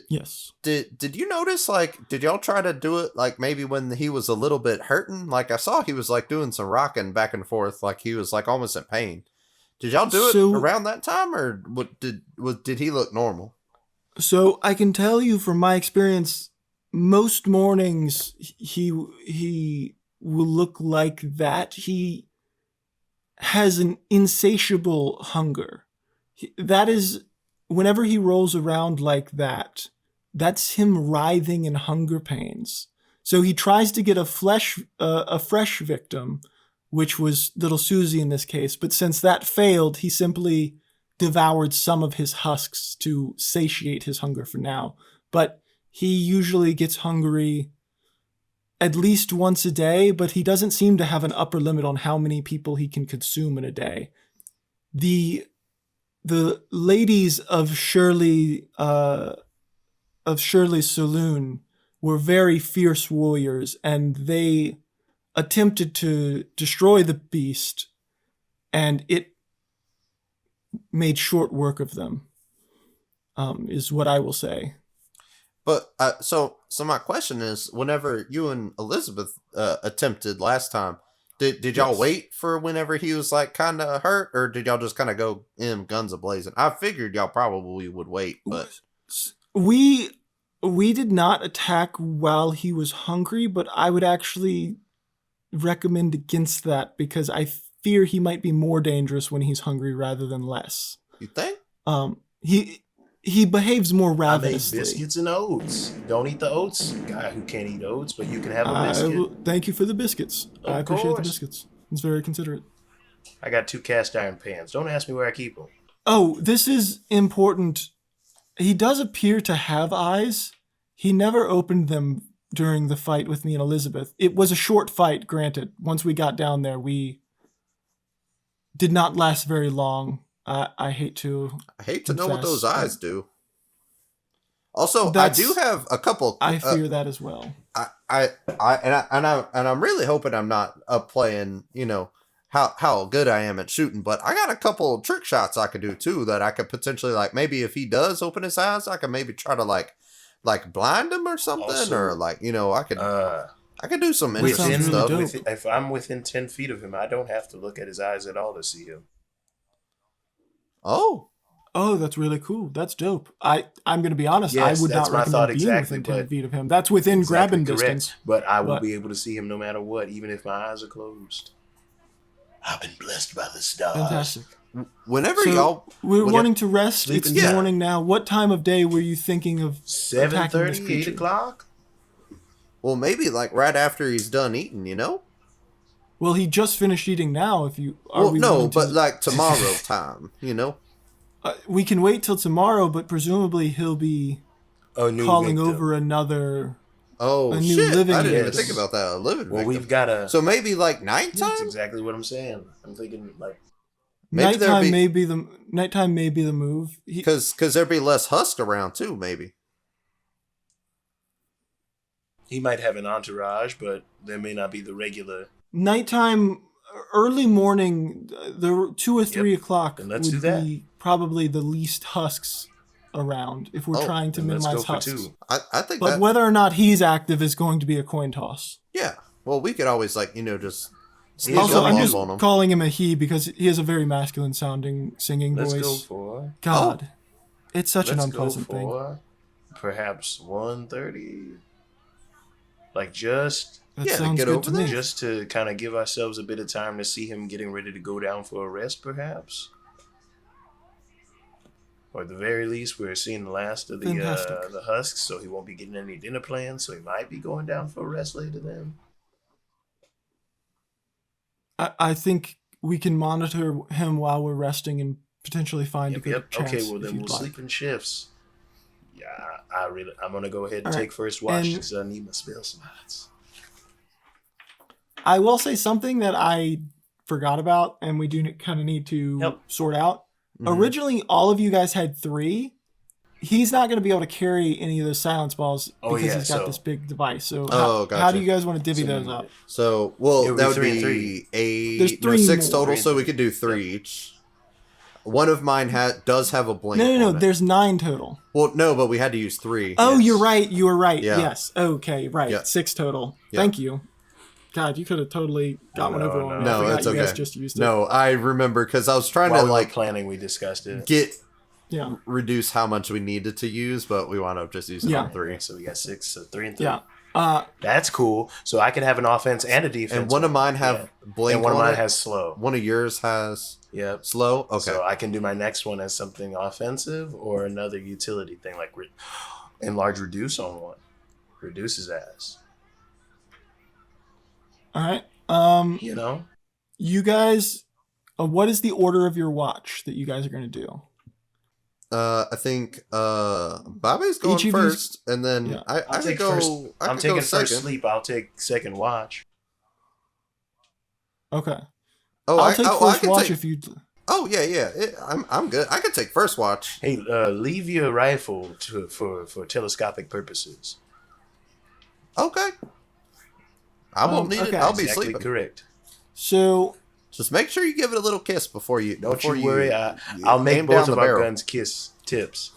S1: Yes.
S2: did you notice, like, did y'all try to do it like maybe when he was a little bit hurting? Like I saw he was like doing some rocking back and forth, like he was like almost in pain. Did y'all do it
S1: So-
S2: around that time, or did he look normal?
S1: So I can tell you from my experience, most mornings he will look like that. He has an insatiable hunger. That is, whenever he rolls around like that, that's him writhing in hunger pains. So he tries to get a fresh victim, which was little Susie in this case. But since that failed, he simply devoured some of his husks to satiate his hunger for now. But he usually gets hungry at least once a day, but he doesn't seem to have an upper limit on how many people he can consume in a day. The ladies of Shirley's saloon were very fierce warriors, and they attempted to destroy the beast, and it made short work of them, is what I will say.
S2: But so my question is, whenever you and Elizabeth attempted last time, did y'all
S1: Yes.
S2: wait for whenever he was like kind of hurt, or did y'all just kind of go in guns a blazing? I figured y'all probably would wait, but
S1: We did not attack while he was hungry, but I would actually recommend against that because I fear he might be more dangerous when he's hungry rather than less.
S2: you think?
S1: He behaves more
S3: I made
S1: ravenously.
S3: biscuits and oats. Don't eat the oats, guy who can't eat oats, but you can have a biscuit.
S1: Thank you for the biscuits.
S3: Of
S1: I appreciate the
S3: course.
S1: biscuits. It's very considerate.
S3: I got 2 cast iron pans. Don't ask me where I keep them.
S1: Oh, this is important. He does appear to have eyes. He never opened them during the fight with me and Elizabeth. It was a short fight, granted. Once we got down there, we did not last very long. I hate to
S2: know what those
S1: confess.
S2: eyes do. Also,
S1: That's-
S2: I do have a couple.
S1: I fear that as well.
S2: I'm really hoping I'm not playing, how good I am at shooting, but I got a couple trick shots I could do too that I could potentially, like, maybe if he does open his eyes, I could maybe try to like like blind him or something,
S3: Also,
S2: or like I could do some
S1: That sounds
S2: interesting
S1: really
S2: stuff.
S1: dope.
S3: if I'm within 10 feet of him, I don't have to look at his eyes at all to see him.
S2: Oh,
S1: Oh, that's really cool. That's dope. I'm going to be honest.
S3: Yes,
S1: I would
S3: that's
S1: not
S3: my
S1: recommend
S3: thought
S1: being
S3: exactly,
S1: within 10
S3: but
S1: feet of him. That's within grabbing
S3: correct.
S1: distance.
S3: But I will
S1: But
S3: be able to see him no matter what, even if my eyes are closed. I've been blessed by the stars.
S1: fantastic.
S2: whenever
S1: So
S2: y'all,
S1: we're
S2: when-
S1: wanting to rest. It's
S3: Sleeping-
S2: Yeah.
S1: morning now. What time of day were you thinking of attacking this
S3: 7:30, 8
S1: creature?
S3: o'clock?
S2: well, maybe like right after he's done eating,
S1: Well, he just finished eating now. If you are
S2: Well,
S1: we
S2: no,
S1: willing to-
S2: but like tomorrow time,
S1: we can wait till tomorrow, but presumably he'll be
S3: A new
S1: calling
S3: victim.
S1: over another.
S2: Oh
S1: A new
S2: shit!
S1: living
S2: I didn't even
S3: yes.
S2: think about that. A living
S3: Well,
S2: victim.
S3: we've got to.
S2: So maybe like nighttime.
S3: That's exactly what I'm saying. I'm thinking like
S2: Maybe there'd
S1: Nighttime
S2: be-
S1: may be the move.
S2: Because there'd be less husk around too, maybe.
S3: he might have an entourage, but there may not be the regular.
S1: Nighttime, early morning, the 2 or 3 o'clock
S3: Then let's
S1: would
S3: do that.
S1: be probably the least husks around if we're
S2: Oh,
S1: trying to
S3: Then let's
S1: minimize
S3: go for
S1: husks.
S3: 2.
S2: I think
S1: But
S2: that.
S1: whether or not he's active is going to be a coin toss.
S2: Yeah. Well, we could always just sneak
S3: He's
S1: Also,
S2: up
S1: I'm
S2: on
S1: just
S2: him.
S1: calling him a he because he has a very masculine sounding singing
S3: Let's go
S1: voice.
S3: for.
S1: God, it's such an
S3: Let's go
S1: unpleasant thing.
S3: for perhaps 1:30. Like just
S1: That
S2: Yeah, to
S1: sounds
S2: get
S1: good
S2: over
S1: to
S2: there.
S1: me.
S3: just to kind of give ourselves a bit of time to see him getting ready to go down for a rest, perhaps. Or at the very least, we're seeing the last of
S1: Fantastic.
S3: the husks, so he won't be getting any dinner plans. So he might be going down for a rest later. Then
S1: I think we can monitor him while we're resting and potentially find a good chance.
S3: Okay, well
S1: if
S3: then
S1: you'd
S3: we'll
S1: like.
S3: sleep in shifts. Yeah, I'm gonna go ahead and
S1: All right.
S3: take first watch
S1: And-
S3: because I need my spell slots.
S1: I will say something that I forgot about, and we do kind of need to
S3: Yep.
S1: sort out.
S2: Mhm.
S1: Originally, all of you guys had 3. He's not going to be able to carry any of those silence balls
S3: Oh,
S1: because
S3: yeah,
S1: he's got
S3: so-
S1: this big device. So,
S2: Oh,
S1: how
S2: gotcha.
S1: do you guys want to divvy
S3: So-
S1: those up?
S2: So, well,
S3: It would
S2: that
S3: be
S2: would
S3: 3 and
S2: be 8,
S1: There's
S2: 6
S1: more.
S2: total,
S3: 3
S2: so
S3: and
S2: we could do 3 each. One of mine does have a blink.
S1: No.
S2: on it.
S1: There's 9 total.
S2: Well, no, but we had to use 3.
S1: Oh,
S3: Yes.
S1: you're right. You were right.
S2: Yeah.
S1: Yes. Okay. Right.
S2: Yeah.
S1: 6 total.
S2: Yeah.
S1: Thank you. God, you could have totally got one
S3: No,
S1: over on me.
S2: no,
S1: I forgot
S2: it's
S1: you guys
S2: okay.
S1: just used it.
S2: No, I remember because I was trying
S3: While
S2: to
S3: we were
S2: like
S3: planning, we discussed it.
S2: get
S1: Yeah.
S2: reduce how much we needed to use, but we wound up just using
S1: Yeah.
S2: all 3.
S3: So we got 6, so 3 and 3.
S1: Yeah.
S3: That's cool. So I can have an offense and a defense.
S2: And one of mine have
S3: Yeah.
S2: blink
S3: And one of
S2: on
S3: mine
S2: it.
S3: has slow.
S2: One of yours has
S3: Yep.
S2: slow. Okay.
S3: So I can do my next one as something offensive or another utility thing like enlarge reduce on one. Reduce his ass.
S1: All right.
S3: You know?
S1: You guys, what is the order of your watch that you guys are going to do?
S2: I think Bobby's going
S1: Each of you-
S2: first, and then
S1: Yeah.
S2: I
S3: I'll
S2: could
S3: take
S2: go.
S3: first.
S2: I
S3: I'm
S2: could
S3: taking
S2: go
S3: first
S2: second.
S3: sleep. I'll take second watch.
S1: Okay.
S2: Oh,
S1: I'll take
S2: I
S1: first
S2: can
S1: watch
S2: take.
S1: if you.
S2: Oh yeah. I'm good. I could take first watch.
S3: Hey, leave your rifle for telescopic purposes.
S2: Okay. I won't need
S1: okay.
S2: it. I'll be
S3: Exactly
S2: sleeping.
S3: correct.
S1: So
S2: Just make sure you give it a little kiss before you.
S3: Don't
S2: before
S3: you worry.
S2: you
S3: I'll make
S2: aim
S3: both
S2: down
S3: of
S2: the
S3: our
S2: barrel.
S3: guns kiss tips.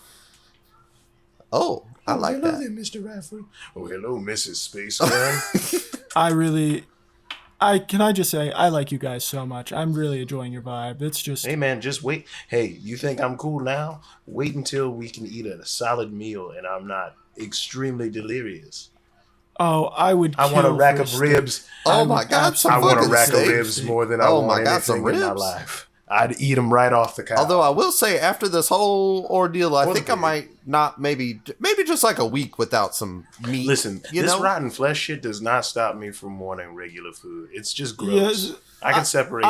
S2: Oh, I like
S3: hello
S2: that.
S3: there, Mr. Rifle. Oh, hello, Mrs. Space Gun.
S1: can I just say I like you guys so much. I'm really enjoying your vibe. It's just
S3: Hey, man, just wait. Hey, you think I'm cool now? Wait until we can eat a solid meal and I'm not extremely delirious.
S1: I would.
S3: I want a
S1: kill
S3: rack
S1: for
S3: of
S1: steak.
S3: ribs.
S2: Oh
S1: I
S2: my
S1: would
S2: God, some
S3: I want a
S2: fucking
S3: rack
S2: steak.
S3: of ribs more than I
S2: Oh
S3: want
S2: my God, some
S3: anything in my
S2: ribs.
S3: life. I'd eat them right off the couch.
S2: Although I will say, after this whole ordeal, I
S3: Or the
S2: think I
S3: pig.
S2: might not maybe just like a week without some meat.
S3: Listen,
S2: you
S3: this
S2: know?
S3: rotten flesh shit does not stop me from wanting regular food. It's just gross.
S1: Yes,
S3: I can separate.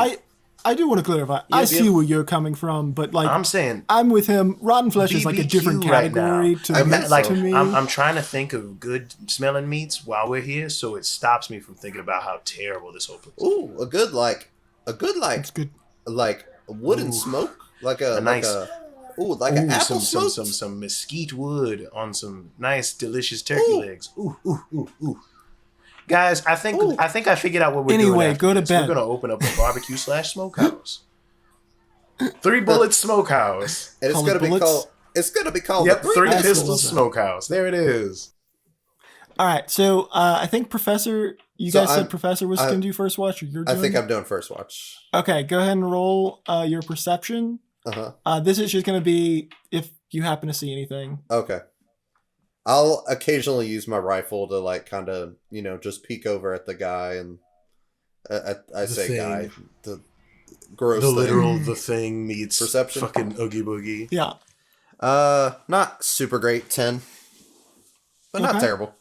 S1: I do want to clarify. I
S3: Yep,
S1: see
S3: yep.
S1: where you're coming from, but like
S3: I'm saying
S1: I'm with him. Rotten flesh is like a
S3: BBQ
S1: different
S3: right
S1: category
S3: now.
S1: to,
S2: I guess
S3: like
S1: to me.
S3: I'm trying to think of good smelling meats while we're here, so it stops me from thinking about how terrible this whole place is.
S2: Ooh, a good
S1: it's good.
S2: like wooden
S3: Ooh.
S2: smoke, like
S3: A nice-
S2: an apple smoke.
S3: some mesquite wood on some nice delicious turkey
S2: Ooh.
S3: legs. Ooh. Guys, I think
S2: Ooh.
S3: I figured out what we're doing.
S1: Anyway,
S3: after
S1: go to
S3: this.
S1: bed.
S3: We're gonna open up a barbecue /smokehouse. 3 bullet smokehouse.
S2: And it's
S1: Call it
S2: gonna be
S1: bullets?
S2: called It's gonna be called
S3: Yep,
S2: the
S3: Three
S1: Pistols.
S3: Pistols Smokehouse. There it is.
S1: All right, so I think Professor, you
S2: So
S1: guys said Professor was
S2: I-
S1: going to do first watch, or you're doing
S2: I think
S1: it?
S2: I'm doing first watch.
S1: Okay, go ahead and roll your perception. This is just going to be if you happen to see anything.
S2: Okay. I'll occasionally use my rifle to like kind of, just peek over at the guy and I say
S3: thing.
S2: guy, the gross
S3: The
S2: thing.
S3: literal The Thing meets
S2: Perception?
S3: fucking Oogie Boogie.
S1: Yeah.
S2: Not super great, 10. But not
S1: Okay.
S2: terrible.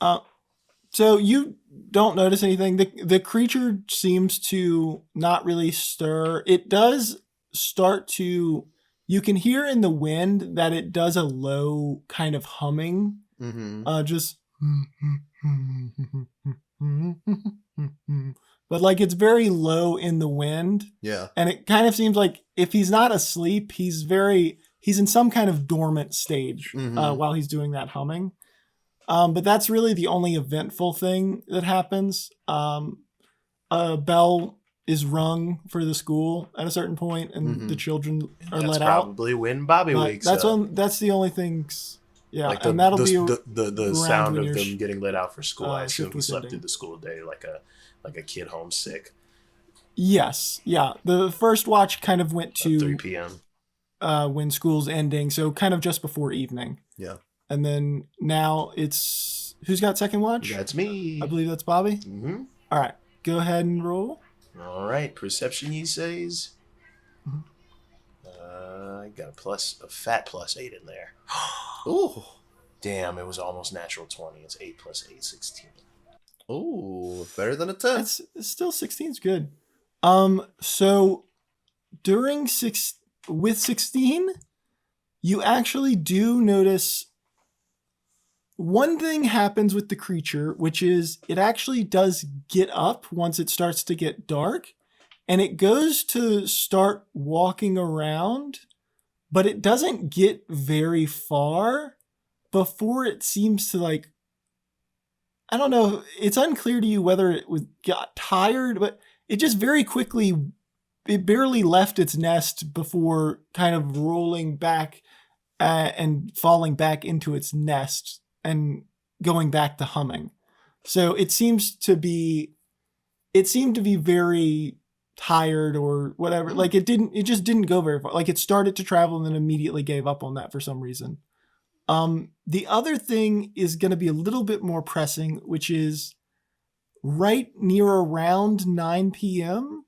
S1: So you don't notice anything. The creature seems to not really stir. It does start to. You can hear in the wind that it does a low kind of humming. Just. But like it's very low in the wind.
S2: Yeah.
S1: And it kind of seems like if he's not asleep, he's in some kind of dormant stage while he's doing that humming. But that's really the only eventful thing that happens. A bell is rung for the school at a certain point, and the children are
S3: That's
S1: let out.
S3: probably when Bobby wakes
S1: that's
S3: up.
S1: That's the only things. Yeah,
S3: Like
S1: and that'll be
S3: the sound
S1: when
S3: of
S1: your
S3: them getting let out for school. I assume
S1: shift
S3: he
S1: was
S3: slept
S1: ending.
S3: through the school day like a kid homesick.
S1: Yes, yeah. The first watch kind of went
S3: At 3
S1: to
S3: p.m.
S1: When school's ending, so kind of just before evening.
S2: Yeah.
S1: And then now it's who's got second watch?
S3: That's me.
S1: I believe that's Bobby.
S3: Mm-hmm.
S1: All right, go ahead and roll.
S3: All right, perception, he says. I got a fat +8 in there.
S2: Ooh.
S3: Damn, it was almost natural 20. It's 8 + 8, 16.
S2: Ooh, better than a 10.
S1: It's still 16's good. So during with 16, you actually do notice one thing happens with the creature, which is it actually does get up once it starts to get dark, and it goes to start walking around, but it doesn't get very far before it seems to like, I don't know, it's unclear to you whether it got tired, but it just very quickly, it barely left its nest before kind of rolling back and falling back into its nest and going back to humming. So it seemed to be very tired or whatever. Like it just didn't go very far. Like it started to travel and then immediately gave up on that for some reason. The other thing is going to be a little bit more pressing, which is right near around 9 p.m.,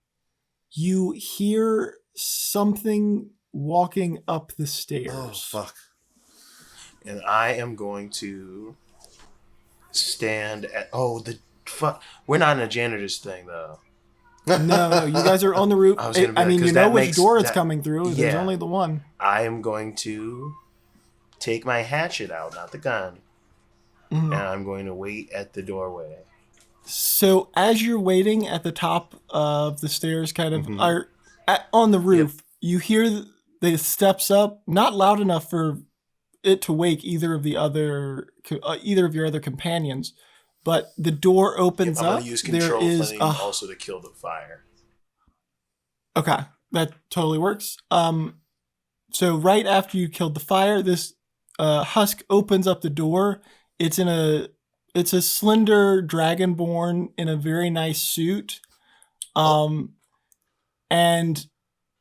S1: you hear something walking up the stairs.
S2: Oh, fuck.
S3: And I am going to stand at... Oh, the fuck. We're not in a janitor's thing, though.
S1: No, you guys are on the roof. I mean, you know which door it's coming through. There's only the one.
S3: I am going to take my hatchet out, not the gun, and I'm going to wait at the doorway.
S1: So as you're waiting at the top of the stairs, kind of on the roof, you hear the steps up, not loud enough for it to wake either of your other companions, but the door opens
S3: I'm
S1: up.
S3: going to use control
S1: there is
S3: flame also to kill the fire.
S1: Okay, that totally works. So right after you killed the fire, this husk opens up the door. It's a slender dragonborn in a very nice suit. And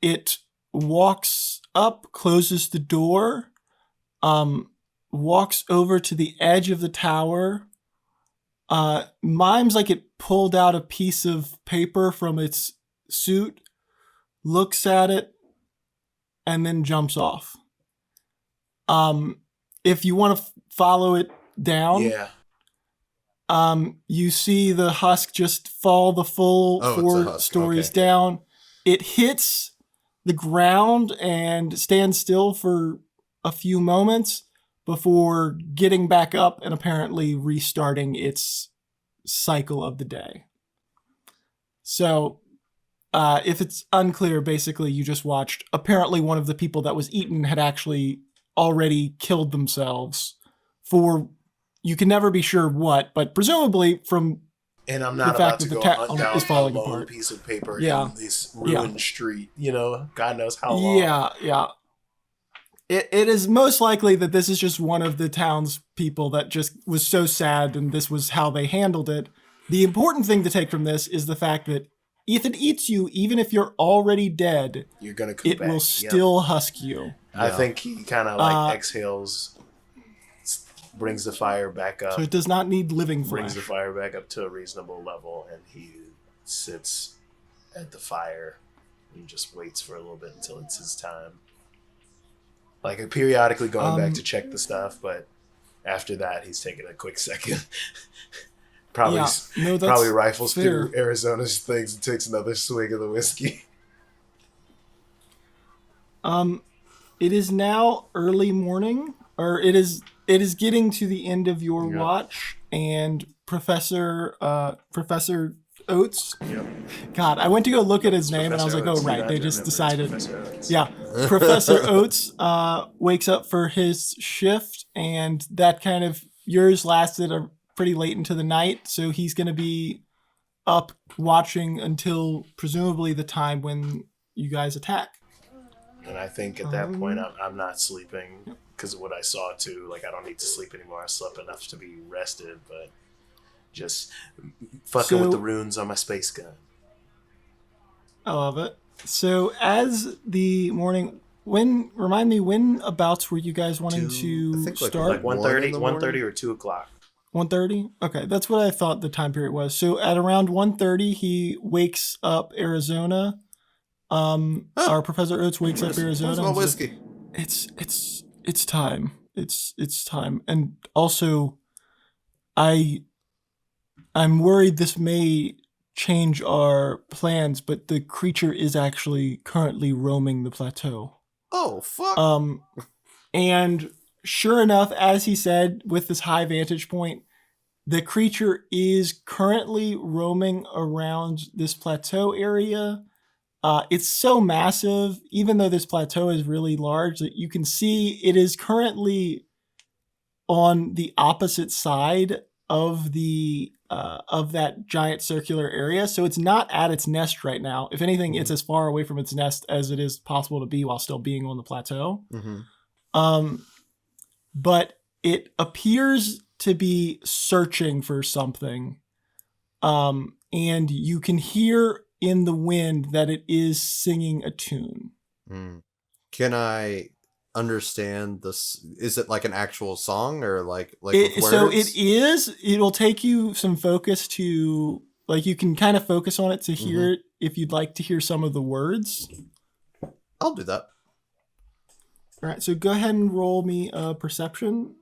S1: it walks up, closes the door, walks over to the edge of the tower, mimes like it pulled out a piece of paper from its suit, looks at it, and then jumps off. If you want to follow it down, you see the husk just fall the full 4 stories down. It hits the ground and stands still for a few moments before getting back up and apparently restarting its cycle of the day. So, if it's unclear, basically you just watched, apparently one of the people that was eaten had actually already killed themselves for, you can never be sure what, but presumably from
S3: and I'm not
S1: the fact
S3: about to
S1: that the
S3: go
S1: town
S3: down
S1: is falling
S3: a lone
S1: apart.
S3: piece of paper
S1: Yeah.
S3: in this ruined street. God knows how long.
S1: Yeah. it is most likely that this is just one of the town's people that just was so sad and this was how they handled it. The important thing to take from this is the fact that if it eats you, even if you're already dead,
S3: You're gonna come
S1: it
S3: back.
S1: will
S3: Yep.
S1: still husk you.
S3: I
S2: Yeah.
S3: think he kind of like exhales, brings the fire back up,
S1: So it does not need living
S3: brings
S1: flesh.
S3: the fire back up to a reasonable level, and he sits at the fire and just waits for a little bit until it's his time. Like periodically going back to check the stuff, but after that, he's taking a quick second. probably
S1: Yeah, no, that's
S3: probably rifles
S1: fair.
S3: through Arizona's things and takes another swig of the whiskey.
S1: It is now early morning, or it is getting to the end of your
S3: Yeah.
S1: watch, and Professor Oates.
S3: Yep.
S1: God, I went to go look at his name, and I was like,
S3: Professor
S1: oh
S3: Oates.
S1: right, they just
S3: Remember, it's
S1: decided.
S3: Professor Oates.
S1: Yeah, Professor Oates wakes up for his shift, and that kind of yours lasted a pretty late into the night, so he's going to be up watching until presumably the time when you guys attack.
S3: And I think at that point, I'm not sleeping because of what I saw too. Like I don't need to sleep anymore. I slept enough to be rested, but just fucking with
S1: So-
S3: the runes on my space gun.
S1: I love it. So as the morning, remind me, when abouts were you guys wanting
S2: I
S1: to
S2: think, like,
S1: start?
S3: Like
S2: 1:30,
S3: 1:30 or 2 o'clock.
S1: 1:30? Okay, that's what I thought the time period was. So at around 1:30, he wakes up Arizona. Our Professor Oates wakes up Arizona.
S2: Where's my
S1: and says,
S2: whiskey?
S1: It's time. It's time. And also, I'm worried this may change our plans, but the creature is actually currently roaming the plateau.
S2: Oh, fuck.
S1: And sure enough, as he said, with this high vantage point, the creature is currently roaming around this plateau area. It's so massive, even though this plateau is really large, that you can see it is currently on the opposite side of that giant circular area. So it's not at its nest right now. If anything, it's as far away from its nest as it is possible to be while still being on the plateau.
S2: Mm-hmm.
S1: But it appears to be searching for something. And you can hear in the wind that it is singing a tune.
S2: Can I understand this? Is it like an actual song or like with
S1: So
S2: words?
S1: it is. It'll take you some focus to, like, you can kind of focus on it to hear it if you'd like to hear some of the words.
S2: I'll do that.
S1: All right, so go ahead and roll me a perception.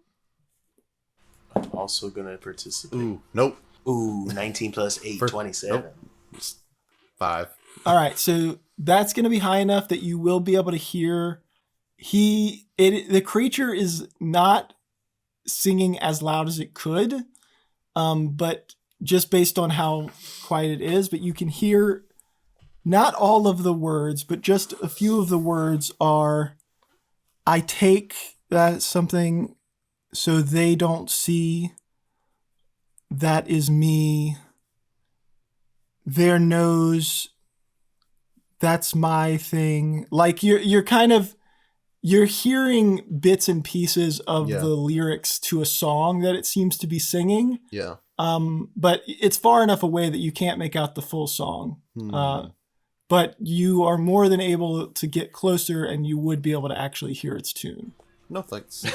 S3: I'm also gonna participate.
S2: Ooh, nope.
S3: Ooh, 19 plus 8,
S2: For-
S3: 27.
S2: nope. 5.
S1: All right, so that's going to be high enough that you will be able to hear. The creature is not singing as loud as it could, but just based on how quiet it is. But you can hear not all of the words, but just a few of the words are, "I take that something so they don't see. That is me. Their nose, that's my thing." Like you're kind of, you're hearing bits and pieces of
S2: Yeah.
S1: the lyrics to a song that it seems to be singing.
S2: Yeah.
S1: But it's far enough away that you can't make out the full song. But you are more than able to get closer, and you would be able to actually hear its tune.
S2: No thanks.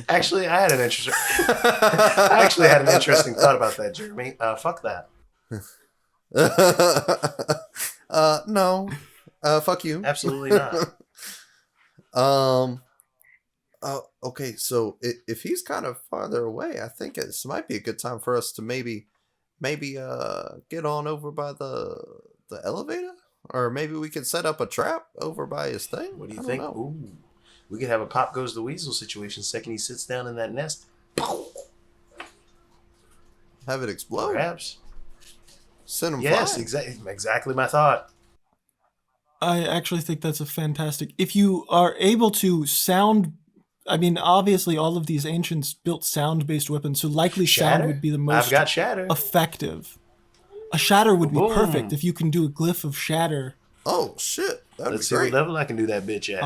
S3: Actually, I had an interesting. I actually had an interesting thought about that, Jeremy. Fuck that.
S2: No. Fuck you.
S3: Absolutely not.
S2: Okay, so if he's kind of farther away, I think this might be a good time for us to maybe get on over by the elevator, or maybe we could set up a trap over by his thing.
S3: What do you
S2: I don't
S3: think?
S2: know.
S3: Ooh, we could have a pop goes the weasel situation. Second he sits down in that nest,
S2: Have it explode.
S3: perhaps.
S2: Send him
S3: Yes,
S2: flying.
S3: exactly my thought.
S1: I actually think that's a fantastic. If you are able to sound, I mean, obviously all of these ancients built sound-based weapons, so likely sound
S3: Shatter?
S1: would be the most
S3: I've got shatter.
S1: effective. A shatter would be
S3: Boom.
S1: perfect if you can do a glyph of shatter.
S2: Oh shit, that'd
S3: Let's
S2: be
S3: see what
S2: great.
S3: level I can do that bitch at.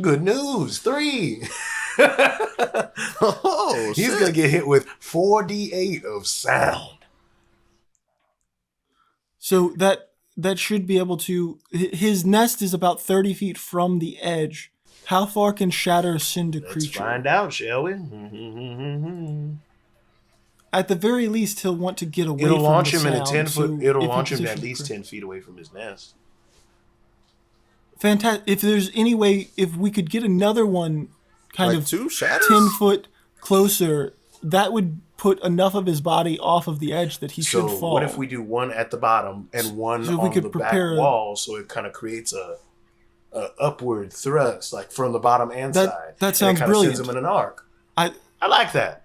S3: Good news. 3.
S2: Oh,
S3: He's
S2: shit.
S3: going to get hit with 4d8 of sound.
S1: So that should be able to. His nest is about 30 feet from the edge. How far can shatter send a
S3: Let's
S1: creature?
S3: find out, shall we?
S1: At the very least, he'll want to get away
S3: It'll
S1: from
S3: launch
S1: the
S3: him in a
S1: sound,
S3: 10 foot.
S1: so
S3: It'll
S1: if he
S3: launch him at
S1: positions
S3: least
S1: correct-
S3: 10 feet away from his nest.
S1: Fantastic. If there's any way, if we could get another one kind
S2: Like
S1: of
S2: 2 shatters?
S1: 10 foot closer, that would put enough of his body off of the edge that he
S3: So
S1: should fall.
S3: what if we do one at the bottom and one
S1: So we
S3: on
S1: could
S3: the
S1: prepare
S3: back
S1: a-
S3: wall, so it kind of creates a upward thrust, like from the bottom and
S1: That-
S3: side.
S1: that
S3: And
S1: sounds
S3: it kinda
S1: brilliant.
S3: Sends them in an arc.
S1: I
S3: like that.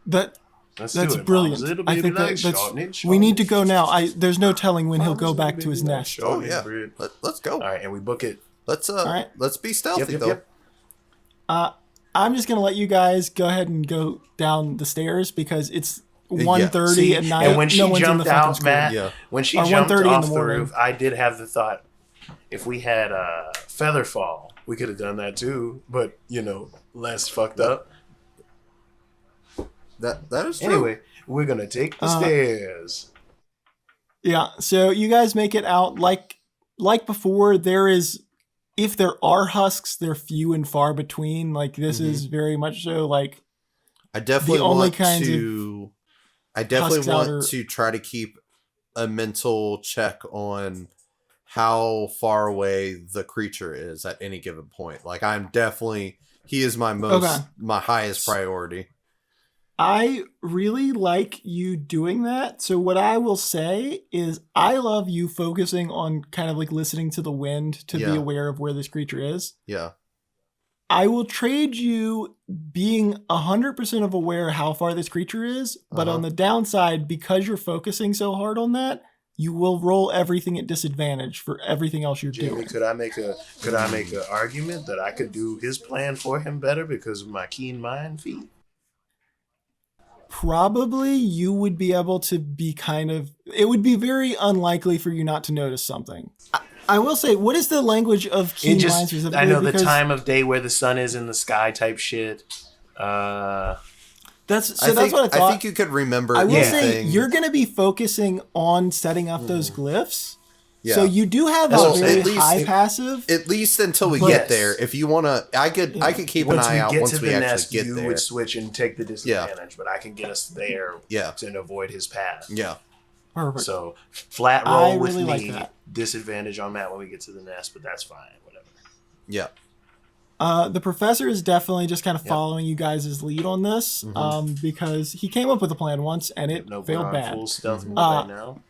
S1: that
S3: Let's
S1: that's
S3: do it.
S1: brilliant.
S3: Mom's little
S1: I
S3: baby
S1: think
S3: legs,
S1: that's
S3: shorten it,
S1: we
S3: shorten
S1: need to
S3: it.
S1: go now. There's no telling when he'll
S3: Mom's
S1: go
S3: little
S1: back to
S3: baby
S1: his
S3: legs,
S1: nest.
S3: shorten
S2: Oh,
S3: it,
S2: yeah.
S3: bread.
S2: Let's go.
S3: All right, and we book it.
S2: Let's
S1: right.
S2: let's be stealthy though.
S1: I'm just gonna let you guys go ahead and go down the stairs because it's 1:30
S3: See,
S1: at night.
S3: and when she
S1: no one's in
S3: jumped
S1: the fucking
S3: out,
S1: school.
S3: Matt,
S2: Yeah.
S3: when she
S1: Or
S3: jumped
S1: 1:30 in
S3: off
S1: the
S3: the
S1: morning.
S3: roof, I did have the thought, if we had feather fall, we could have done that too, but less fucked up.
S2: That is true.
S3: Anyway, we're gonna take the stairs.
S1: Yeah, so you guys make it out like before. If there are husks, they're few and far between. Like this is very much so like
S2: I definitely
S1: the only
S2: want
S1: kinds
S2: to. I definitely
S1: husks out
S2: want
S1: are-
S2: to try to keep a mental check on how far away the creature is at any given point. Like he is my highest priority.
S1: I really like you doing that. So what I will say is I love you focusing on kind of like listening to the wind to be
S2: Yeah.
S1: aware of where this creature is.
S2: Yeah.
S1: I will trade you being 100% of aware how far this creature is, but
S2: Uh-huh.
S1: on the downside, because you're focusing so hard on that, you will roll everything at disadvantage for everything else you're
S3: Jamie,
S1: doing.
S3: could I make an argument that I could do his plan for him better because of my keen mind feat?
S1: Probably you would be able to be it would be very unlikely for you not to notice something. I will say, what is the language of keen mind specifically?
S3: I know the
S1: Because
S3: time of day where the sun is in the sky type shit.
S1: That's what I
S2: think,
S1: thought.
S2: I think you could remember.
S1: I will
S3: Yeah.
S1: say
S2: anything.
S1: you're going to be focusing on setting up those glyphs.
S2: Yeah.
S1: So you do have
S3: That's
S1: a
S3: what I'm
S1: very
S3: saying.
S1: high passive.
S2: At least until we
S1: But-
S2: get there. If you want to, I could keep an
S3: Once
S2: eye
S3: we
S2: out
S3: get
S2: once
S3: to
S2: we
S3: the
S2: actually
S3: nest,
S2: get
S3: you
S2: there.
S3: would switch and take the disadvantage, but I can get us there
S2: Yeah.
S3: and avoid his path.
S2: Yeah.
S1: Perfect.
S3: So flat
S1: I
S3: roll with
S1: really like
S3: me,
S1: that.
S3: disadvantage on Matt when we get to the nest, but that's fine. Whatever.
S2: Yeah.
S1: The professor is definitely just kind of following you guys' lead on this, because he came up with a plan once and it
S3: No, we're
S1: failed
S3: on
S1: bad.
S3: full stealth mode right now.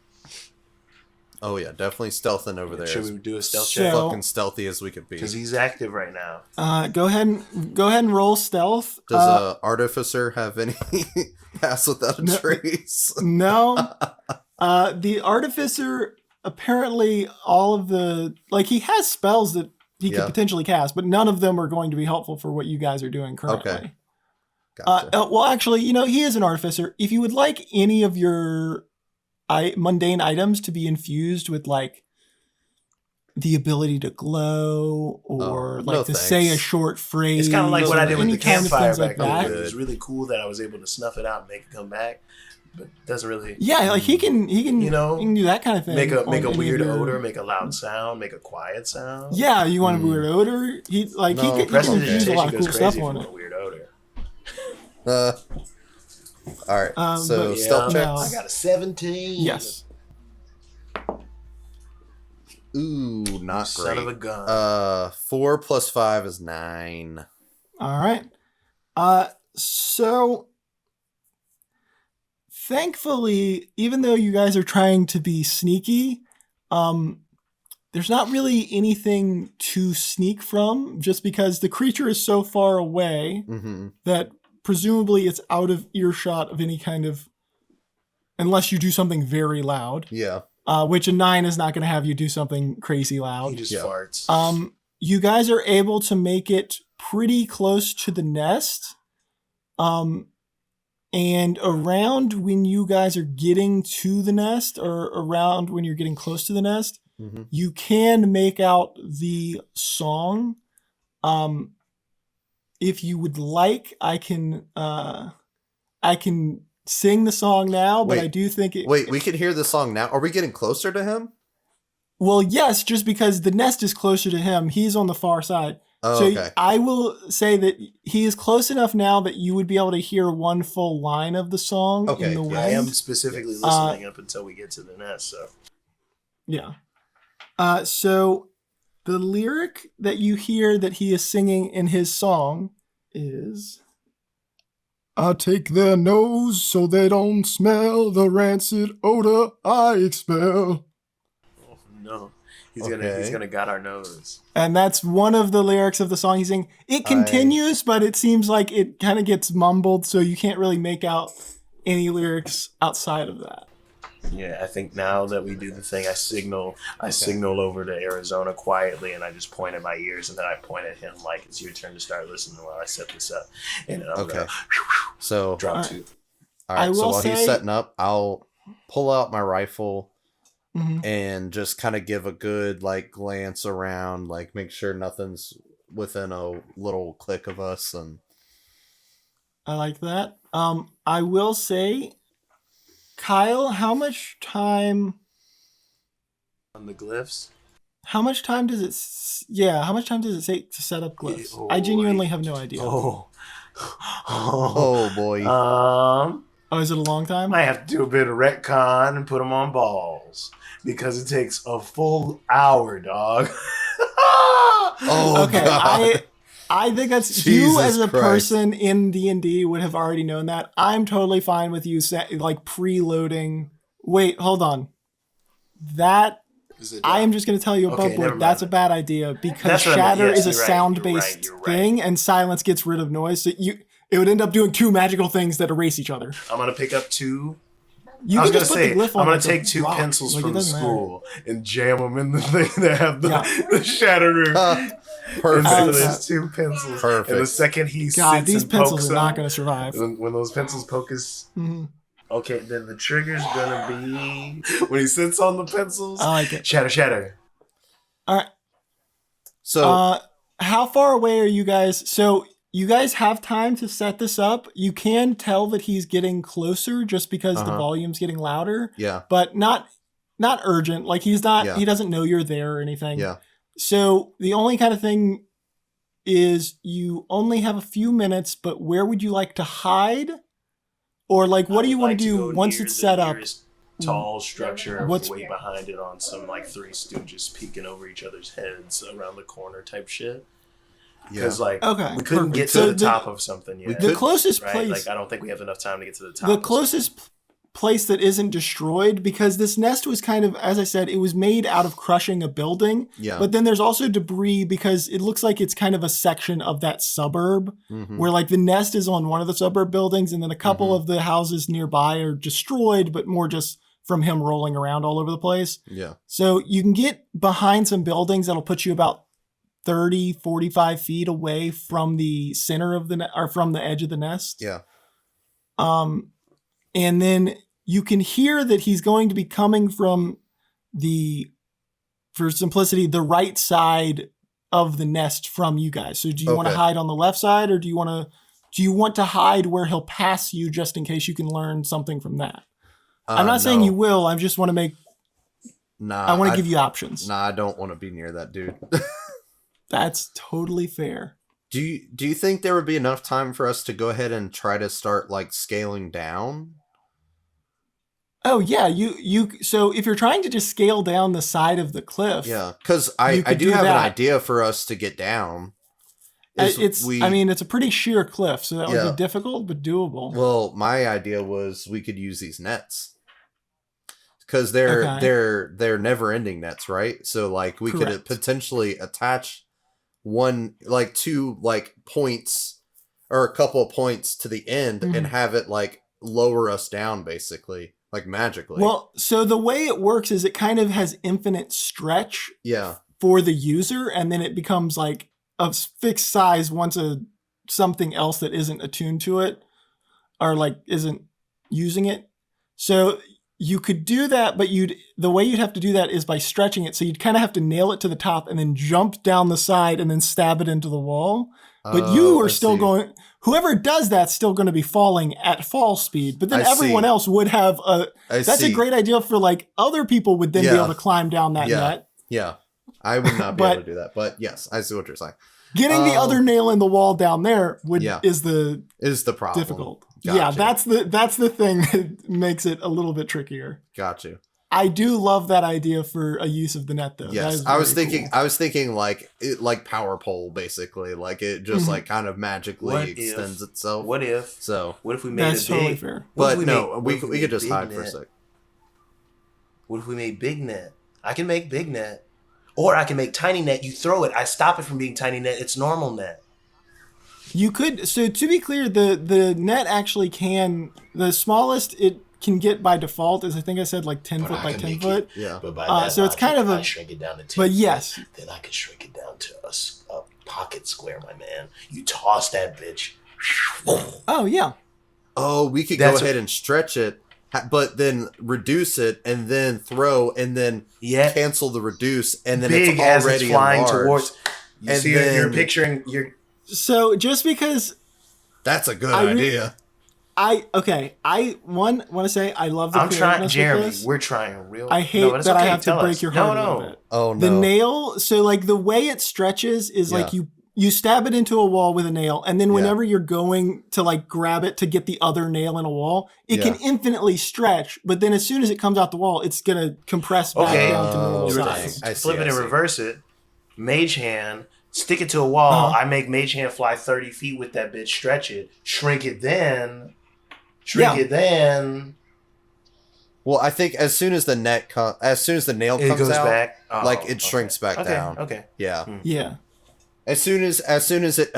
S2: Oh yeah, definitely stealthing over there.
S3: Should
S2: As
S3: we do a stealth
S1: So-
S3: check?
S2: fucking stealthy as we could be.
S3: Because he's active right now.
S1: Go ahead and roll stealth.
S2: Does Artificer have any pass without a
S1: No.
S2: trace?
S1: No. The artificer apparently all of the he has spells that he could
S2: Yeah.
S1: potentially cast, but none of them are going to be helpful for what you guys are doing currently.
S2: Okay. Gotcha.
S1: Well, actually, he is an artificer. If you would like any of your mundane items to be infused with the ability to glow or
S2: no
S1: to
S2: thanks.
S1: say a short phrase,
S3: It's kind of like what I did with
S1: any
S3: the
S1: kind of
S3: campfire
S1: things like
S3: back
S1: that.
S3: then. It was really cool that I was able to snuff it out and make it come back, but it doesn't really
S1: Yeah, he can he can
S3: You
S1: do that kind of thing.
S3: make a
S1: on any of
S3: weird
S1: your-
S3: odor, make a loud sound, make a quiet sound.
S1: Yeah, you want a weird odor? He
S2: No,
S1: he can
S3: Preston
S1: infuse a lot
S3: goes
S1: of cool
S3: crazy
S1: stuff
S3: for
S1: on
S3: a
S1: it.
S3: weird odor.
S2: All right. So
S1: but-
S2: stealth
S1: Yeah,
S2: checks.
S3: I got a 17.
S1: Yes.
S2: Ooh, not
S3: Son
S2: great.
S3: of a gun.
S2: 4 + 5 is 9.
S1: All right. So thankfully, even though you guys are trying to be sneaky, there's not really anything to sneak from, just because the creature is so far away
S2: Mm-hmm.
S1: that presumably it's out of earshot of any kind of, unless you do something very loud,
S2: Yeah.
S1: which a 9 is not going to have you do something crazy loud.
S3: He just
S2: Yeah.
S3: farts.
S1: You guys are able to make it pretty close to the nest. And around when you guys are getting to the nest, or around when you're getting close to the nest,
S2: Mm-hmm.
S1: you can make out the song If you would like, I can sing the song now, but I do think it.
S2: Wait, we can hear the song now. Are we getting closer to him?
S1: Well, yes, just because the nest is closer to him. He's on the far side.
S2: Oh,
S1: So
S2: okay.
S1: I will say that he is close enough now that you would be able to hear one full line of the song in the wind.
S3: I am specifically listening up until we get to the nest. So
S1: yeah. So the lyric that you hear that he is singing in his song is, I take their nose so they don't smell the rancid odor I expel.
S3: Oh no. He's gonna got our nose.
S1: And that's one of the lyrics of the song he's singing. It continues, but it seems like it kind of gets mumbled, so you can't really make out any lyrics outside of that.
S3: Yeah, I think now that we do the thing, I signal over to Arizona quietly, and I just point at my ears, and then I point at him like it's your turn to start listening while I set this up. And then I'm gonna
S2: so
S3: drop two.
S2: All right. So while he's setting up, I'll pull out my rifle and just kind of give a good like glance around, like make sure nothing's within a little click of us. And
S1: I like that. I will say, Kyle, how much time
S3: on the glyphs?
S1: How much time does it? How much time does it take to set up glyphs? I genuinely have no idea.
S2: Oh boy.
S1: Oh, is it a long time?
S3: I have to do a bit of retcon and put them on balls because it takes a full hour, dog.
S1: Okay. God. I think that's Jesus you as a person in D&D would have already known that. I'm totally fine with you like preloading. Wait, hold on. That I am just going to tell you above board. That's a bad idea because shatter is a sound-based thing, and silence gets rid of noise. So it would end up doing two magical things that erase each other.
S3: I'm going to pick up two.
S1: I was going to say, I'm
S3: going to take two pencils from school and jam them in the thing that have the shatter. Perfect. So there's two pencils. Perfect. And the second he sits
S1: these
S3: and
S1: pencils
S3: pokes
S1: are not going to survive.
S3: When those pencils poke us. Okay, then the trigger's going to be when he sits on the pencils.
S1: I like it.
S3: Shatter.
S1: All right.
S2: So,
S1: how far away are you guys? So, you guys have time to set this up. You can tell that he's getting closer just because the volume's getting louder.
S2: Yeah.
S1: But not urgent. Like he doesn't know you're there or anything.
S2: Yeah.
S1: So the only kind of thing is you only have a few minutes, but where would you like to hide? Or like, what do you want to do once it's set up?
S3: Tall structure, what's way behind it on some like Three Stooges peeking over each other's heads around the corner type shit. Because we couldn't get to the top of something yet.
S1: The closest place,
S3: like I don't think we have enough time to get to the top.
S1: The closest place that isn't destroyed, because this nest was kind of, as I said, it was made out of crushing a building.
S2: Yeah.
S1: But then there's also debris because it looks like it's kind of a section of that suburb where like the nest is on one of the suburb buildings, and then a couple of the houses nearby are destroyed, but more just from him rolling around all over the place.
S2: Yeah.
S1: So you can get behind some buildings that'll put you about 30, 45 feet away from the center of or from the edge of the nest.
S2: Yeah.
S1: And then you can hear that he's going to be coming from for simplicity, the right side of the nest from you guys. So do you want to hide on the left side, or do you want to hide where he'll pass you just in case you can learn something from that? I'm not saying you will. I just want to I want to give you options.
S2: I don't want to be near that dude.
S1: That's totally fair.
S2: Do you think there would be enough time for us to go ahead and try to start like scaling down?
S1: Oh yeah, so if you're trying to just scale down the side of the cliff,
S2: because I do have an idea for us to get down.
S1: It's a pretty sheer cliff, so that would be difficult but doable.
S2: Well, my idea was we could use these nets because they're never ending nets, right? So like we could potentially attach two points or a couple of points to the end and have it like lower us down basically. Like magically.
S1: Well, so the way it works is it kind of has infinite stretch for the user, and then it becomes like a fixed size once something else that isn't attuned to it or like isn't using it. So you could do that, but the way you'd have to do that is by stretching it. So you'd kind of have to nail it to the top and then jump down the side and then stab it into the wall. But you are still going. Whoever does that's still going to be falling at fall speed. But then everyone else would have a. That's a great idea for like other people would then be able to climb down that net.
S2: Yeah, I would not be able to do that. But yes, I see what you're saying.
S1: Getting the other nail in the wall down there is the
S2: problem.
S1: Difficult. Gotcha. Yeah, that's the thing that makes it a little bit trickier.
S2: Got you.
S1: I do love that idea for a use of the net, though.
S2: Yes, I was thinking like power pole, basically, like it just like kind of magically extends itself.
S3: What if we made
S1: that's totally fair?
S2: But we could just hide for a sec.
S3: What if we made big net? I can make big net, or I can make tiny net. You throw it, I stop it from being tiny net. It's normal net.
S1: You could. So to be clear, the net actually can the smallest it can get by default is I think I said like 10 foot by 10 foot.
S2: Yeah.
S3: But by that
S1: so it's kind of
S3: I shrink it down to 10
S1: but
S3: foot,
S1: yes.
S3: Then I can shrink it down to a pocket square, my man. You toss that bitch.
S1: Oh yeah.
S2: Oh, we could go ahead and stretch it, but then reduce it and then throw and then cancel the reduce and then
S3: big
S2: it's already
S3: as it's flying
S2: enlarged.
S3: Towards. You
S2: and
S3: see, you're picturing
S1: So just because
S2: that's a good idea.
S1: I want to say I love the.
S3: I'm trying,
S1: Jeremy.
S3: We're trying real.
S1: I hate that I have to break your heart a little bit.
S2: Oh no!
S1: The nail. So like the way it stretches is like you stab it into a wall with a nail, and then whenever you're going to like grab it to get the other nail in a wall, it can infinitely stretch. But then as soon as it comes out the wall, it's gonna compress back down to normal size.
S3: Flip it and reverse it. Mage hand. Stick it to a wall. I make Mage Hand fly 30 feet with that bitch. Stretch it. Shrink it then.
S2: Well, I think as soon as the nail comes out, back. It shrinks back down.
S3: Okay.
S2: Yeah.
S1: Yeah.
S2: As soon as it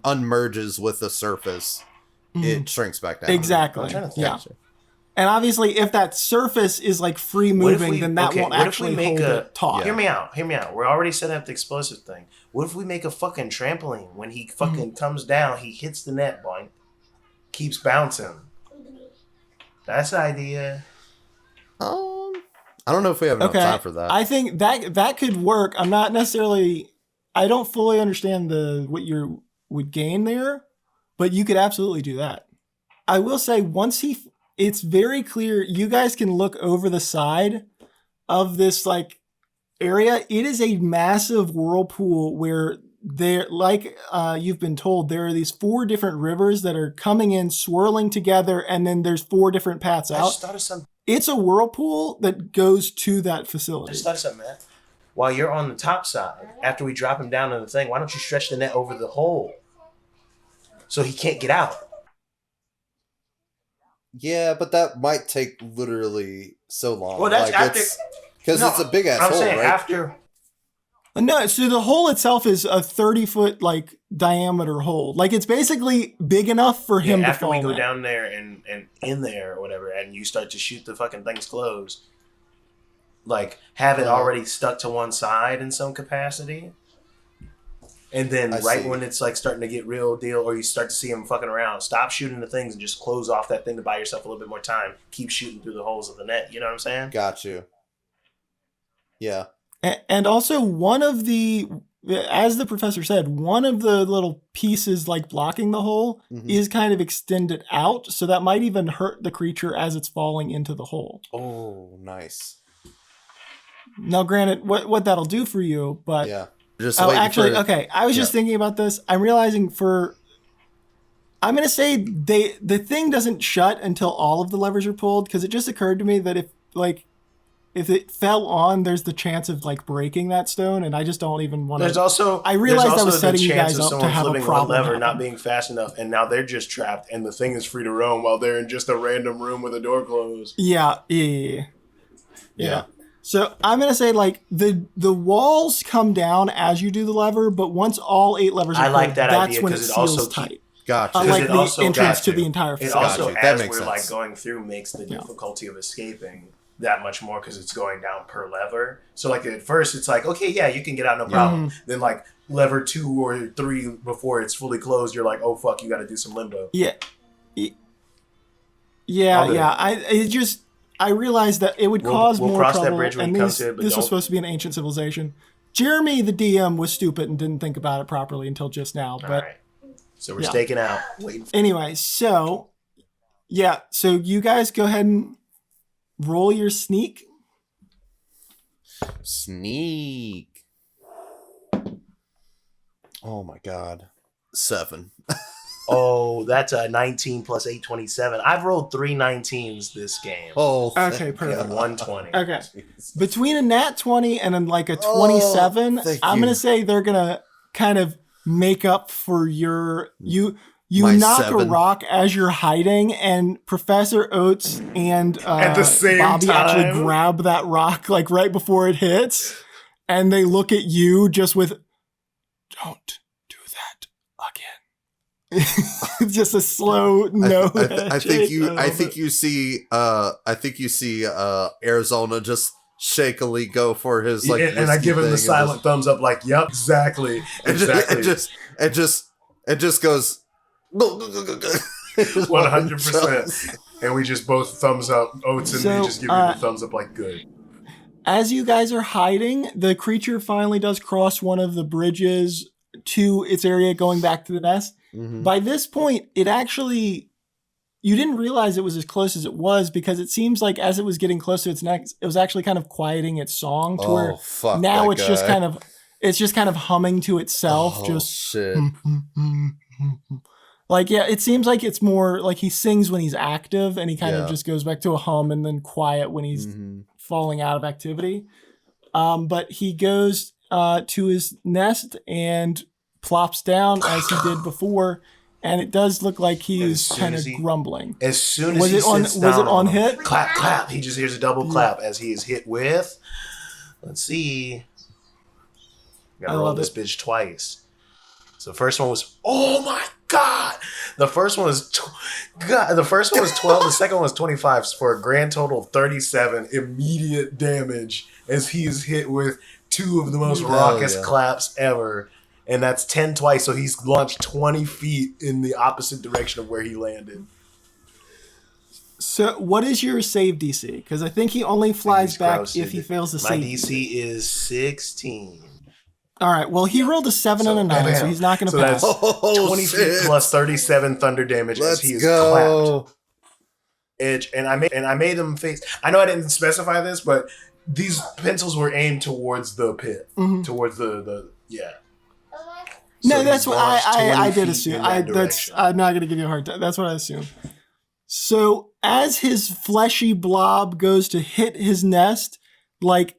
S2: unmerges with the surface, it shrinks back down.
S1: Exactly. Yeah. And obviously, if that surface is like free moving, then that won't actually hold it taut.
S3: Hear me out. We're already setting up the explosive thing. What if we make a fucking trampoline? When he fucking comes down, he hits the net, boing, keeps bouncing. That's an idea.
S2: I don't know if we have enough time for that.
S1: I think that could work. I'm not necessarily. I don't fully understand what you would gain there, but you could absolutely do that. I will say it's very clear. You guys can look over the side of this like area. It is a massive whirlpool where you've been told, there are these 4 different rivers that are coming in, swirling together, and then there's 4 different paths out. It's a whirlpool that goes to that facility.
S3: I just thought of something, Matt. While you're on the top side, after we drop him down to the thing, why don't you stretch the net over the hole so he can't get out?
S2: Yeah, but that might take literally so long.
S3: Well, that's
S2: because it's a big ass hole, right?
S3: After.
S1: No, so the hole itself is a 30-foot like diameter hole. Like it's basically big enough for him to fall.
S3: After we go down there and in there or whatever, and you start to shoot the fucking things closed, like have it already stuck to one side in some capacity. And then when it's like starting to get real deal, or you start to see him fucking around, stop shooting the things and just close off that thing to buy yourself a little bit more time. Keep shooting through the holes of the net. You know what I'm saying?
S2: Got you. Yeah.
S1: And also as the professor said, one of the little pieces like blocking the hole is kind of extended out. So that might even hurt the creature as it's falling into the hole.
S2: Oh, nice.
S1: Now, granted, what that'll do for you, but...
S2: Yeah.
S1: I was just thinking about this. I'm realizing I'm going to say the thing doesn't shut until all of the levers are pulled, because it just occurred to me that if it fell on, there's the chance of like breaking that stone, and I just don't even want to. I realized I was setting you guys up to have a problem.
S3: Lever not being fast enough, and now they're just trapped, and the thing is free to roam while they're in just a random room with a door closed.
S1: Yeah. So I'm going to say like the walls come down as you do the lever, but once all 8 levers are pulled, that's when it seals tight.
S2: Gotcha.
S1: Like the entrance to the entire facility.
S3: It also, as we're like going through, makes the difficulty of escaping that much more because it's going down per lever. So like at first it's like, okay, yeah, you can get out, no problem. Then like lever 2 or 3 before it's fully closed, you're like, oh fuck, you got to do some limbo.
S1: I realized that it would cause
S3: we'll
S1: more
S3: cross that
S1: trouble,
S3: bridge when
S1: and
S3: we come to it, but
S1: this was
S3: don't-
S1: supposed to be an ancient civilization. Jeremy, the DM, was stupid and didn't think about it properly until just now.
S3: All
S1: But
S3: right. So we're
S1: yeah.
S3: staking out. Waiting for
S1: anyway, so you guys go ahead and roll your sneak.
S2: Sneak. Oh my god. 7.
S3: Oh, that's a 19 plus 8, 27. I've rolled 3 19s this game.
S2: Oh.
S1: Okay, perfect.
S3: And 120.
S1: Okay. Between a nat 20 and like a 27,
S2: thank
S1: I'm
S2: you.
S1: going to say they're going to kind of make up for your you
S2: My
S1: knock
S2: 7.
S1: a rock as you're hiding, and Professor Oates and
S3: At the same
S1: Bobby
S3: time?
S1: actually grab that rock like right before it hits, and they look at you just with, "Don't do that again." It's just a slow no.
S2: I think you see Arizona just shakily go for his like,
S3: Yeah, and I give him the
S2: whiskey
S3: silent thumbs up, like, yep, exactly. Exactly.
S2: It just goes
S3: 100%. And we just both thumbs up. Oates and me just give you the thumbs up, like, good.
S1: As you guys are hiding, the creature finally does cross one of the bridges to its area going back to the nest.
S2: Mhm.
S1: By this point, it actually, you didn't realize it was as close as it was, because it seems like as it was getting close to its neck, it was actually kind of quieting its song to where
S2: fuck
S1: now
S2: that
S1: it's just
S2: guy.
S1: kind of humming to itself.
S2: Oh,
S1: just
S2: shit.
S1: like, yeah, it seems like it's more like he sings when he's active, and he kind of
S2: Yeah.
S1: just goes back to a hum and then quiet when he's
S2: Mhm.
S1: falling out of activity. But he goes to his nest and plops down as he did before, and it does look like he
S3: As
S1: is
S3: soon
S1: kind
S3: as
S1: of
S3: he-
S1: grumbling.
S3: As soon as
S1: Was
S3: he
S1: it on-
S3: sits
S1: was
S3: down
S1: it on
S3: him,
S1: hit?
S3: Clap, clap. He just hears a double clap as he is hit with. Let's see. Gotta
S1: I
S3: roll
S1: love
S3: this
S1: it.
S3: bitch twice. So the first one was, oh my god. The first one was, the first one was 12. The second one was 25 for a grand total of 37 immediate damage as he is hit with 2 of the most
S2: Hell
S3: raucous
S2: yeah.
S3: claps ever. And that's 10 twice. So he's launched 20 feet in the opposite direction of where he landed.
S1: So what is your save DC? Because I think he only flies
S3: He's
S1: back
S3: groused.
S1: if he fails the
S3: My
S1: save.
S3: DC is 16.
S1: All right, well, he rolled a 7 and a 9, so
S3: bam.
S1: he's not going to
S3: So
S1: pass.
S3: that's
S2: Oh,
S3: 20
S2: shit.
S3: feet plus 37 thunder damage as
S2: Let's
S3: he is clapped.
S2: go.
S3: Edge, and I made him face. I know I didn't specify this, but these pencils were aimed towards the pit,
S1: Mhm.
S3: towards the yeah.
S1: No,
S3: So
S1: that's
S3: he's
S1: what
S3: launched
S1: I
S3: 20
S1: did
S3: feet
S1: assume.
S3: in that
S1: That's
S3: direction.
S1: I'm not going to give you a hard time. That's what I assume. So as his fleshy blob goes to hit his nest, like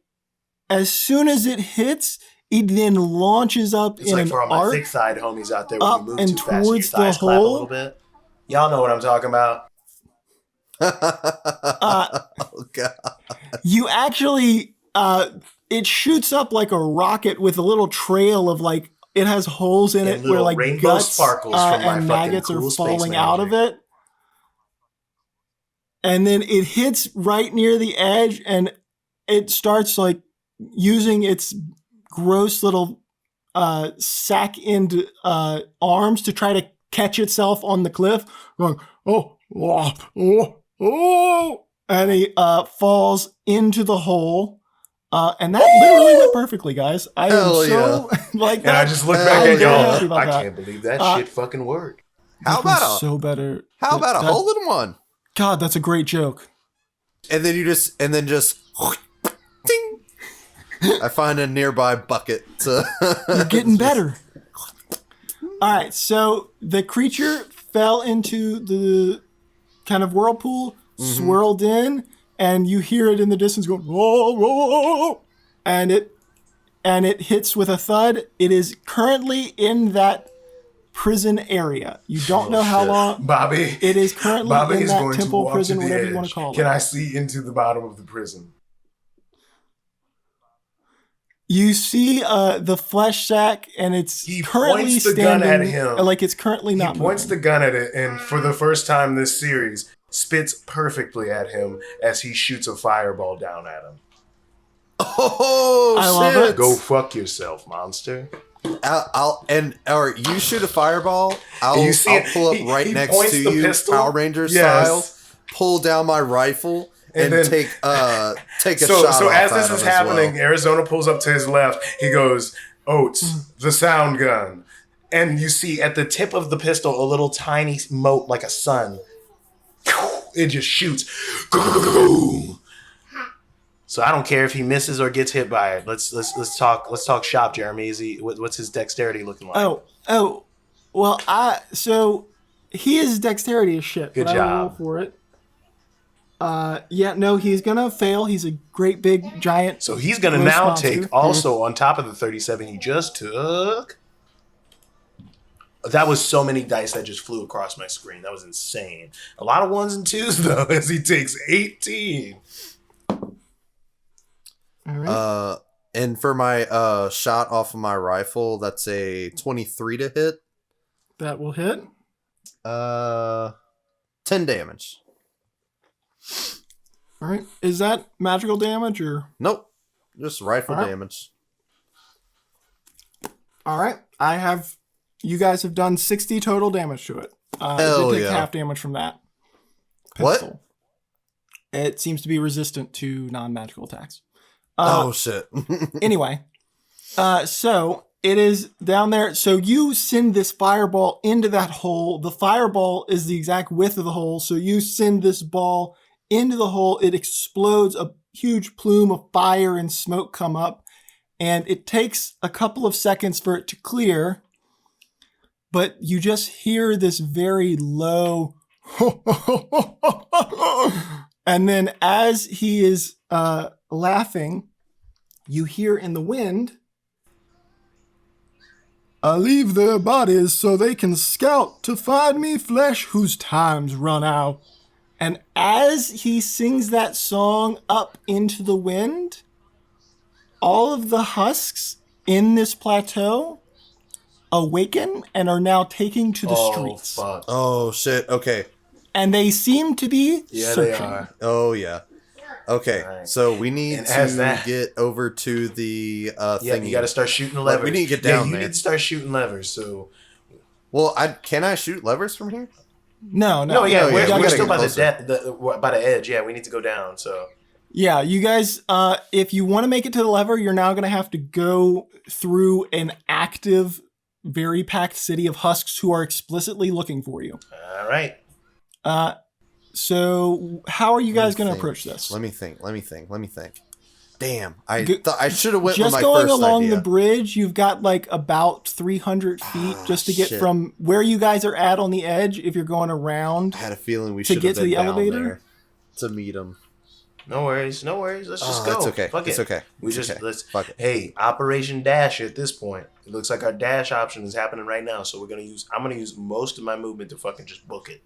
S1: as soon as it hits, it then launches up
S3: It's
S1: in
S3: like
S1: an
S3: for all my
S1: arc.
S3: thick-thighed homies out there, when
S1: up
S3: you move
S1: and
S3: too fast, your
S1: towards the
S3: thighs clap a
S1: hole.
S3: little bit. Y'all know what I'm talking about.
S2: Oh god.
S1: You actually, it shoots up like a rocket with a little trail of like, it has holes in
S3: And
S1: it where
S3: little
S1: like
S3: rainbow
S1: guts
S3: sparkles from my
S1: and
S3: fucking
S1: maggots are
S3: cool space
S1: falling out of
S3: manager.
S1: it. And then it hits right near the edge, and it starts like using its gross little sack end arms to try to catch itself on the cliff, going, oh, and he falls into the hole. And that literally went perfectly, guys. I
S2: Hell
S1: am so like
S3: And I
S1: that.
S3: just look
S2: I'm
S3: back
S1: very
S3: at y'all.
S1: happy about
S3: I
S1: that.
S3: can't believe that
S1: Uh,
S3: shit fucking worked.
S2: How
S1: That was
S2: about a
S1: so better?
S2: how about a
S1: That-
S2: hole in one?
S1: God, that's a great joke.
S2: And then just ding. I find a nearby bucket.
S1: You're getting better. All right, so the creature fell into the kind of whirlpool, swirled in, and you hear it in the distance going, whoa, whoa, whoa, and it hits with a thud. It is currently in that prison area. You don't know how
S3: Shit.
S1: long.
S3: Bobby.
S1: It is currently
S3: Bobby
S1: in
S3: is
S1: that
S3: going to
S1: temple
S3: walk
S1: prison,
S3: to the
S1: whatever
S3: edge.
S1: you want to call
S3: Can
S1: it.
S3: I see into the bottom of the prison?
S1: You see the flesh sack, and it's
S3: He
S1: currently
S3: points the gun
S1: standing,
S3: at him.
S1: like it's currently
S3: He
S1: not
S3: points
S1: moving.
S3: the gun at it, and for the first time this series, spits perfectly at him as he shoots a fireball down at him.
S2: Oh
S1: I love
S2: shit!
S1: it.
S3: Go fuck yourself, monster.
S2: Or you shoot a fireball. I'll
S3: You see
S2: I'll
S3: it-
S2: pull up
S3: he-
S2: right
S3: he
S2: next
S3: points
S2: to
S3: the
S2: you,
S3: pistol.
S2: Power Ranger
S3: Yes.
S2: style. Pull down my rifle
S3: And
S2: and
S3: then
S2: take a
S3: so
S2: shot.
S3: so
S2: off
S3: as
S2: at
S3: this
S2: him
S3: is
S2: as
S3: happening,
S2: well.
S3: Arizona pulls up to his left. He goes, Oates, the sound gun. And you see at the tip of the pistol a little tiny mote like a sun. It just shoots. So I don't care if he misses or gets hit by it. Let's talk shop, Jeremy. What's his dexterity looking like?
S1: Oh. Well, so his dexterity is shit.
S3: Good
S1: but I will roll
S3: job.
S1: for it. Yeah, no, he's gonna fail. He's a great big giant.
S3: So he's gonna
S1: gross
S3: now
S1: monster.
S3: take also on top of the 37 he just took. That was so many dice that just flew across my screen. That was insane. A lot of ones and twos though, as he takes 18.
S1: All right.
S2: And for my shot off of my rifle, that's a 23 to hit.
S1: That will hit.
S2: 10 damage.
S1: All right. Is that magical damage or?
S2: Nope. Just rifle
S1: All right.
S2: damage.
S1: All right. You guys have done 60 total damage to it.
S2: Hell
S1: it did take
S2: yeah.
S1: half damage from that.
S2: What?
S1: Pistol. It seems to be resistant to non-magical attacks.
S2: Oh, shit.
S1: Anyway, so it is down there. So you send this fireball into that hole. The fireball is the exact width of the hole. So you send this ball into the hole. It explodes. A huge plume of fire and smoke come up. And it takes a couple of seconds for it to clear. But you just hear this very low and then as he is laughing, you hear in the wind, I leave their bodies so they can scout to find me flesh whose time's run out. And as he sings that song up into the wind, all of the husks in this plateau awaken and are now taking to the streets.
S3: Fuck.
S2: Oh, shit. Okay.
S1: And they seem to be
S3: Yeah,
S1: searching.
S3: they are.
S2: Oh, yeah. Okay.
S3: Right.
S2: So we need
S3: And as
S2: to
S3: that-
S2: get over to the
S3: Yeah,
S2: thing.
S3: you got to start shooting the
S2: Like,
S3: levers.
S2: we need to get down
S3: you
S2: there.
S3: need to start shooting levers. So
S2: Well, can I shoot levers from here?
S1: No.
S3: no, yeah,
S2: no,
S3: we're,
S2: yeah, we
S3: we're
S2: gotta
S3: still
S2: get
S3: by
S2: closer.
S3: by the edge. Yeah, we need to go down. So
S1: Yeah, you guys, if you want to make it to the lever, you're now going to have to go through an active, very packed city of husks who are explicitly looking for you.
S3: all right.
S1: So how are you guys going to
S2: think.
S1: approach this?
S2: Let me think. Damn, I
S1: Go-
S2: thought I should have went with
S1: Just
S2: my
S1: going
S2: first
S1: along
S2: idea.
S1: the bridge, you've got like about 300 feet just to get
S2: shit.
S1: from where you guys are at on the edge. If you're going around,
S2: I had a feeling we
S1: to
S2: should
S1: get
S2: have
S1: to
S2: been
S1: the
S2: down
S1: elevator?
S2: there to meet him.
S3: No worries. Let's just go.
S2: It's okay.
S3: Fuck
S2: It's
S3: it.
S2: okay.
S3: We
S2: It's
S3: just
S2: okay.
S3: let's.
S2: Fuck it.
S3: Hey, Operation Dash at this point. It looks like our dash option is happening right now. So I'm gonna use most of my movement to fucking just book it.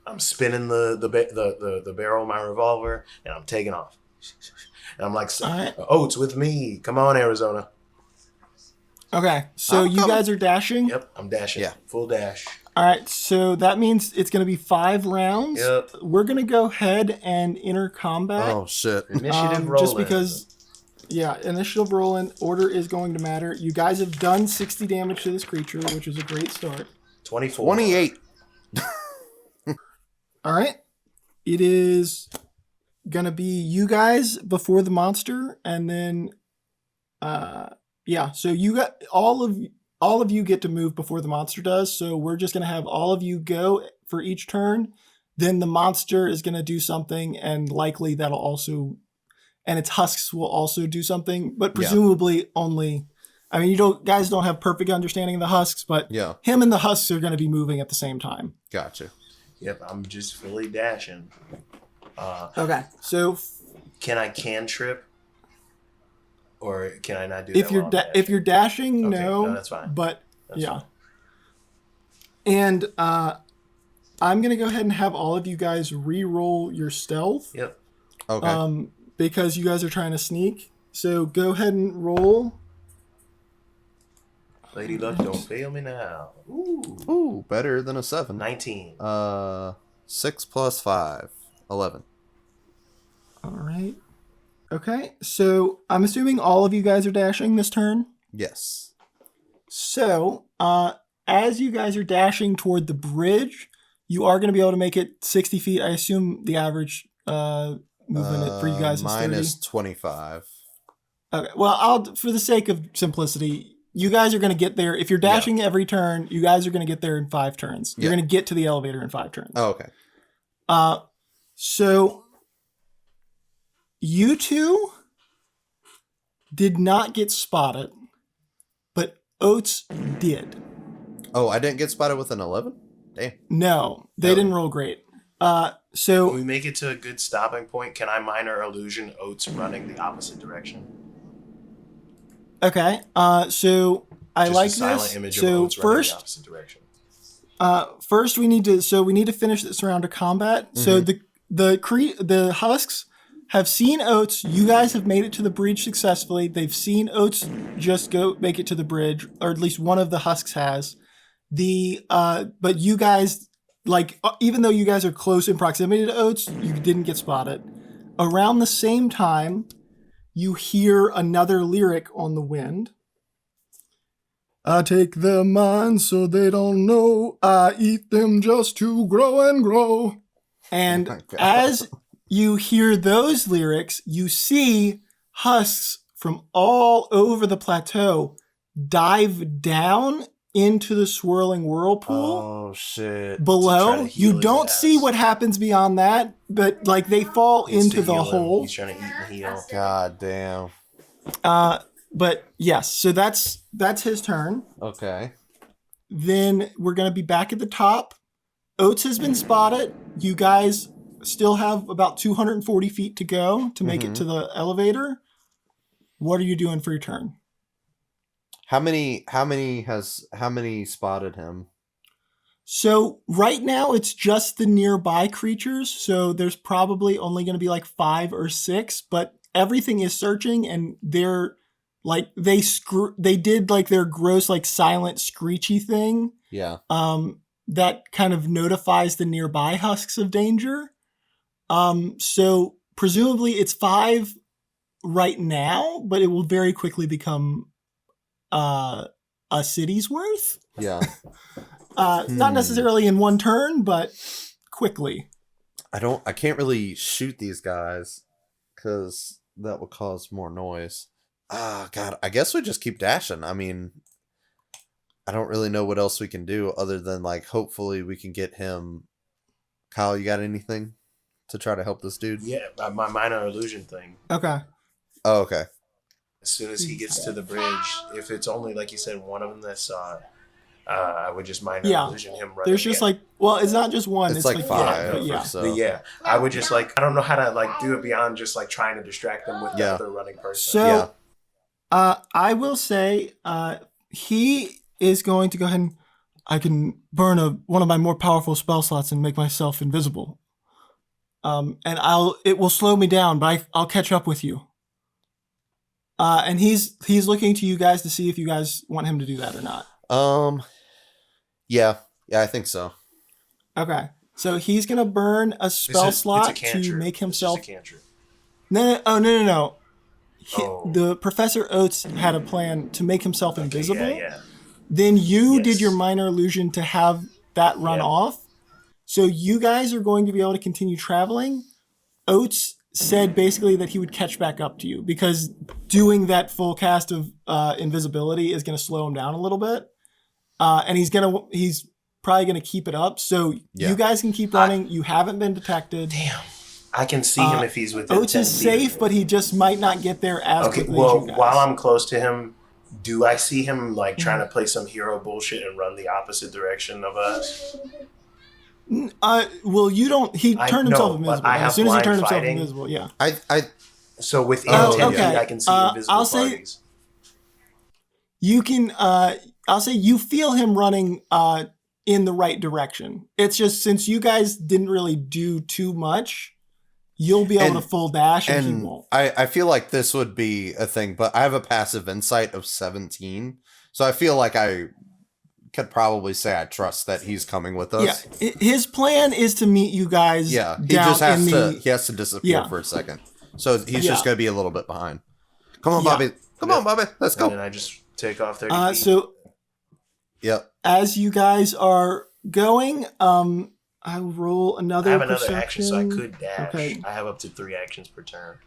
S3: I'm spinning the barrel of my revolver and I'm taking off. And I'm like,
S1: All right.
S3: Oates with me. Come on, Arizona.
S1: Okay, so
S2: I'm
S1: you
S2: coming.
S1: guys are dashing.
S3: Yep, I'm dashing.
S2: Yeah.
S3: Full dash.
S1: All right, so that means it's going to be 5 rounds.
S3: Yep.
S1: We're going to go ahead and enter combat.
S2: Oh shit.
S3: Initiative roll.
S1: Just because, yeah, initiative roll in order is going to matter. You guys have done 60 damage to this creature, which is a great start.
S3: 24.
S2: 28.
S1: All right, it is going to be you guys before the monster, and then, yeah. So you got all of you get to move before the monster does. So we're just going to have all of you go for each turn. Then the monster is going to do something, and likely that'll also, and its husks will also do something, but presumably only. I mean, guys don't have perfect understanding of the husks, but
S2: Yeah.
S1: him and the husks are going to be moving at the same time.
S2: Gotcha.
S3: Yep, I'm just fully dashing.
S1: Okay, so
S3: Can I cantrip? Or can I not do
S1: if
S3: that?
S1: you're
S3: while I'm
S1: if you're dashing,
S3: Okay,
S1: no,
S3: no, that's fine.
S1: But
S3: That's
S1: yeah,
S3: fine.
S1: and I'm gonna go ahead and have all of you guys re-roll your stealth.
S3: Yep.
S2: Okay.
S1: Because you guys are trying to sneak. So go ahead and roll.
S3: Lady Luck, don't fail me now. Ooh.
S2: Ooh, better than a 7.
S3: 19.
S2: 6 plus 5. 11.
S1: All right. Okay. So I'm assuming all of you guys are dashing this turn.
S2: Yes.
S1: So as you guys are dashing toward the bridge, you are going to be able to make it 60 feet. I assume the average movement for you guys is 30?
S2: Minus 25.
S1: Okay. Well, for the sake of simplicity, you guys are going to get there. If you're dashing every turn, you guys are going to get there in 5 turns. You're going to get to the elevator in 5 turns.
S2: Oh, okay.
S1: So you two did not get spotted, but Oates did.
S2: Oh, I didn't get spotted with an 11? Damn.
S1: No, they didn't roll great. So
S3: when we make it to a good stopping point, can I minor illusion Oates running the opposite direction?
S1: Okay. So I
S3: Just
S1: like
S3: a silent
S1: this.
S3: image of
S1: So
S3: Oates running the
S1: first,
S3: opposite direction.
S1: first we need to finish this round of combat. So the husks have seen Oates. You guys have made it to the bridge successfully. They've seen Oates just go make it to the bridge, or at least one of the husks has. But you guys, even though you guys are close in proximity to Oates, you didn't get spotted. Around the same time, you hear another lyric on the wind. I take their minds so they don't know. I eat them just to grow and grow. And as you hear those lyrics, you see husks from all over the plateau dive down into the swirling whirlpool.
S2: Oh, shit.
S1: Below. You don't see what happens beyond that, but they fall into the hole.
S3: He's trying to eat and heal.
S2: God damn.
S1: But yes, so that's his turn.
S2: Okay.
S1: Then we're going to be back at the top. Oates has been spotted. You guys still have about 240 feet to go to make it to the elevator. What are you doing for your turn?
S2: How many spotted him?
S1: So right now it's just the nearby creatures. So there's probably only going to be 5 or 6, but everything is searching, and they're they did their gross silent screechy thing.
S2: Yeah.
S1: That kind of notifies the nearby husks of danger. So presumably it's 5 right now, but it will very quickly become a city's worth.
S2: Yeah.
S1: Not necessarily in one turn, but quickly.
S2: I can't really shoot these guys because that will cause more noise. God, I guess we just keep dashing. I mean, I don't really know what else we can do other than hopefully we can get him. Kyle, you got anything to try to help this dude?
S3: Yeah, my minor illusion thing.
S1: Okay.
S2: Oh, okay.
S3: As soon as he gets to the bridge, if it's only, like you said, one of them that saw it, I would just minor illusion him running.
S1: There's just it's not just one.
S2: It's 5
S1: or
S2: so.
S3: But yeah, I would just I don't know how to do it beyond just trying to distract them with the other running person.
S1: So, I will say, he is going to go ahead and I can burn one of my more powerful spell slots and make myself invisible. And it will slow me down, but I'll catch up with you. And he's looking to you guys to see if you guys want him to do that or not.
S2: Yeah, I think so.
S1: Okay, so he's gonna burn a spell slot to make himself. No. The Professor Oates had a plan to make himself invisible.
S3: Yeah.
S1: Then you did your minor illusion to have that run off. So you guys are going to be able to continue traveling. Oates said basically that he would catch back up to you because doing that full cast of invisibility is going to slow him down a little bit. And he's probably going to keep it up. So you guys can keep running. You haven't been detected.
S3: Damn. I can see him if he's within
S1: Oates
S3: 10
S1: is
S3: feet
S1: safe, but he just might not get there as quickly as you guys.
S3: While I'm close to him, do I see him trying to play some hero bullshit and run the opposite direction of us?
S1: Well, you don't. He turned himself invisible. As soon as he turned himself invisible,
S3: So within 10 feet, I can see invisible parties.
S1: You can. I'll say you feel him running in the right direction. It's just since you guys didn't really do too much, you'll be able to full dash and he won't.
S2: I feel like this would be a thing, but I have a passive insight of 17, so I feel like I could probably say I trust that he's coming with us.
S1: Yeah, his plan is to meet you guys.
S2: Yeah, he just has to disappear for a second, so he's just going to be a little bit behind. Come on, Bobby. Come on, Bobby. Let's go.
S3: And then I just take off 30 feet.
S1: So,
S2: yep.
S1: As you guys are going, I will roll
S3: I
S1: another
S3: have another
S1: perception.
S3: action, so I could dash.
S1: Okay.
S3: I have up to 3 actions per turn.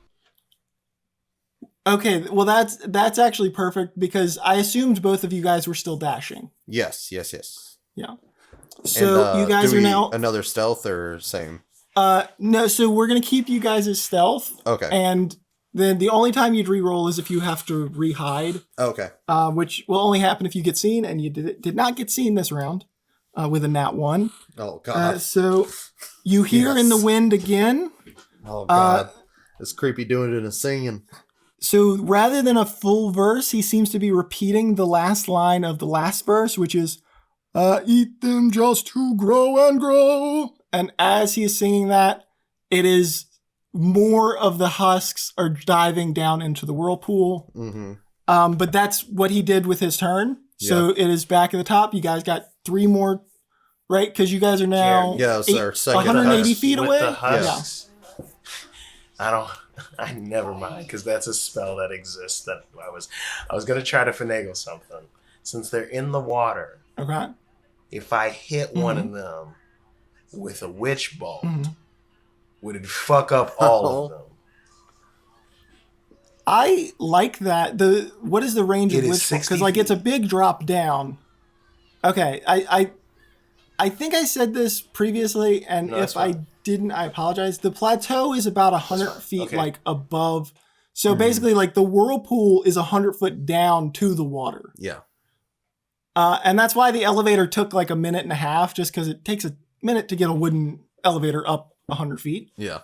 S1: Okay, well that's actually perfect because I assumed both of you guys were still dashing.
S2: Yes.
S1: Yeah. So
S2: And,
S1: you guys
S2: do
S1: are
S2: we
S1: now
S2: another stealth or same?
S1: no, so we're gonna keep you guys as stealth.
S2: Okay.
S1: And then the only time you'd re-roll is if you have to re-hide.
S2: Okay.
S1: Which will only happen if you get seen, and you did not get seen this round with a nat 1.
S2: Oh god.
S1: So you hear in the wind again.
S2: Oh god. It's creepy doing it in a singing.
S1: So rather than a full verse, he seems to be repeating the last line of the last verse, which is, eat them just to grow and grow. And as he is singing that, it is more of the husks are diving down into the whirlpool.
S2: Mm-hmm.
S1: But that's what he did with his turn. So it is back at the top. You guys got 3 more, right? Because you guys are now
S2: our second
S1: 180 feet
S3: with
S1: away.
S3: The husks, I never mind, because that's a spell that exists that I was going to try to finagle something. Since they're in the water,
S1: Okay.
S3: if I hit one of them with a witch bolt,
S1: Mhm.
S3: would it fuck up all of them?
S1: I like that. What is the range
S3: It
S1: of
S3: is
S1: witch bolt?
S3: 60
S1: Because like it's a
S3: feet.
S1: big drop down. Okay, I think I said this previously, and
S3: No, that's
S1: if I
S3: fine.
S1: didn't, I apologize. The plateau is about 100
S3: That's fine.
S1: feet
S3: Okay.
S1: like above. So basically, like the whirlpool is 100 foot down to the water.
S2: Yeah.
S1: And that's why the elevator took like a minute and a half, just because it takes a minute to get a wooden elevator up 100 feet.
S2: Yeah.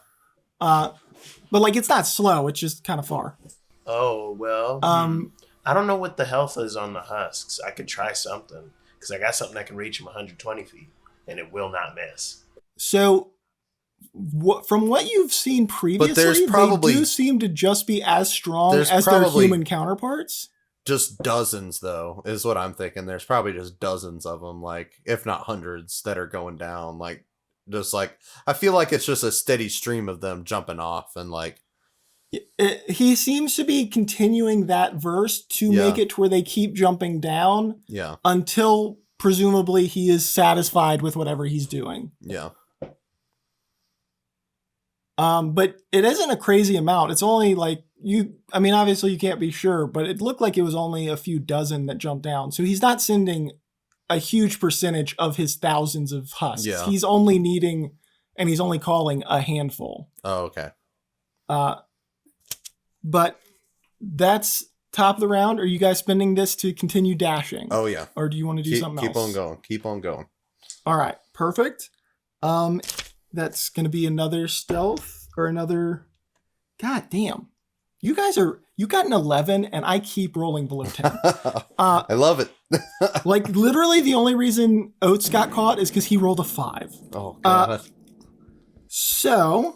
S1: But like it's not slow; it's just kind of far.
S3: Oh, well. I don't know what the health is on the husks. I could try something, because I got something that can reach them 120 feet, and it will not miss.
S1: So, from what you've seen previously,
S2: probably-
S1: they do seem to just be as strong
S2: There's
S1: as their
S2: probably-
S1: human counterparts.
S2: Just dozens, though, is what I'm thinking. There's probably just dozens of them, like, if not hundreds, that are going down. Like, just like, I feel like it's just a steady stream of them jumping off and like,
S1: He seems to be continuing that verse to
S2: Yeah.
S1: make it to where they keep jumping down
S2: yeah,
S1: until presumably he is satisfied with whatever he's doing.
S2: yeah.
S1: But it isn't a crazy amount. It's only like I mean, obviously you can't be sure, but it looked like it was only a few dozen that jumped down. So he's not sending a huge percentage of his thousands of husks.
S2: Yeah.
S1: He's only needing, and he's only calling a handful.
S2: Oh, okay.
S1: But that's top of the round. Are you guys spending this to continue dashing?
S2: Oh, yeah.
S1: Or do you want to do something
S2: Keep
S1: else?
S2: on going. Keep on going.
S1: All right, perfect. That's going to be another stealth or another. God damn. You got an 11 and I keep rolling below 10.
S2: I love it.
S1: Like literally the only reason Oates got caught is because he rolled a 5.
S2: Oh, God.
S1: So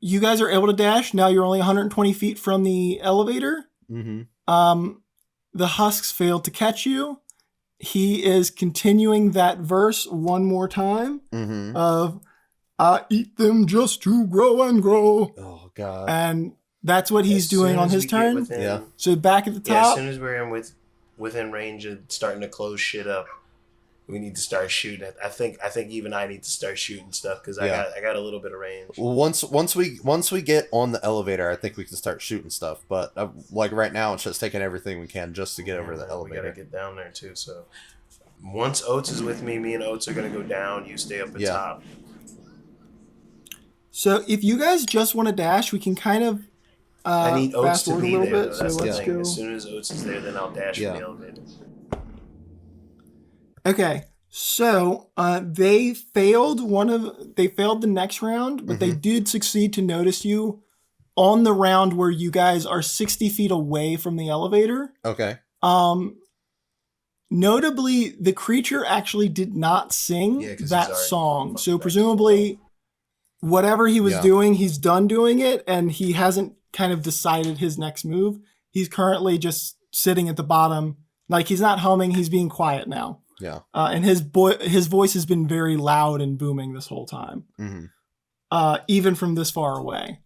S1: you guys are able to dash. Now you're only 120 feet from the elevator.
S2: Mm-hmm.
S1: The husks failed to catch you. He is continuing that verse one more time
S2: Mm-hmm.
S1: of I eat them just to grow and grow.
S2: Oh, God.
S1: And that's what he's
S3: As
S1: doing
S3: soon
S1: on
S3: as
S1: his
S3: we get
S1: turn.
S3: within-
S2: Yeah.
S1: So back at the
S3: Yeah, as
S1: top.
S3: soon as we're within range of starting to close shit up, we need to start shooting. I think even I need to start shooting stuff, because
S2: Yeah.
S3: I got a little bit of range.
S2: Once we get on the elevator, I think we can start shooting stuff. But like right now, it's just taking everything we can just to get over the
S3: We
S2: elevator.
S3: gotta get down there too. So once Oates is with me, me and Oates are gonna go down. You stay up at
S2: Yeah.
S3: top.
S1: So if you guys just want to dash, we can kind of
S3: I need Oates
S1: fast
S3: to
S1: forward a
S3: be
S1: little
S3: there.
S1: bit.
S3: Though.
S1: So
S3: That's the
S1: let's
S3: thing.
S1: go.
S3: As soon as Oates is there, then I'll dash
S2: Yeah.
S3: from the elevator.
S1: Okay, so they failed the next round, but they did succeed to notice you on the round where you guys are 60 feet away from the elevator.
S2: Okay.
S1: Notably, the creature actually did not sing
S3: 'cause he's
S1: that
S3: already
S1: song.
S3: fucked
S1: So
S3: back.
S1: presumably, whatever he was
S2: Yeah.
S1: doing, he's done doing it, and he hasn't kind of decided his next move. He's currently just sitting at the bottom, like he's not humming. He's being quiet now.
S2: Yeah.
S1: And his voice has been very loud and booming this whole time,
S2: Mm-hmm.
S1: even from this far away.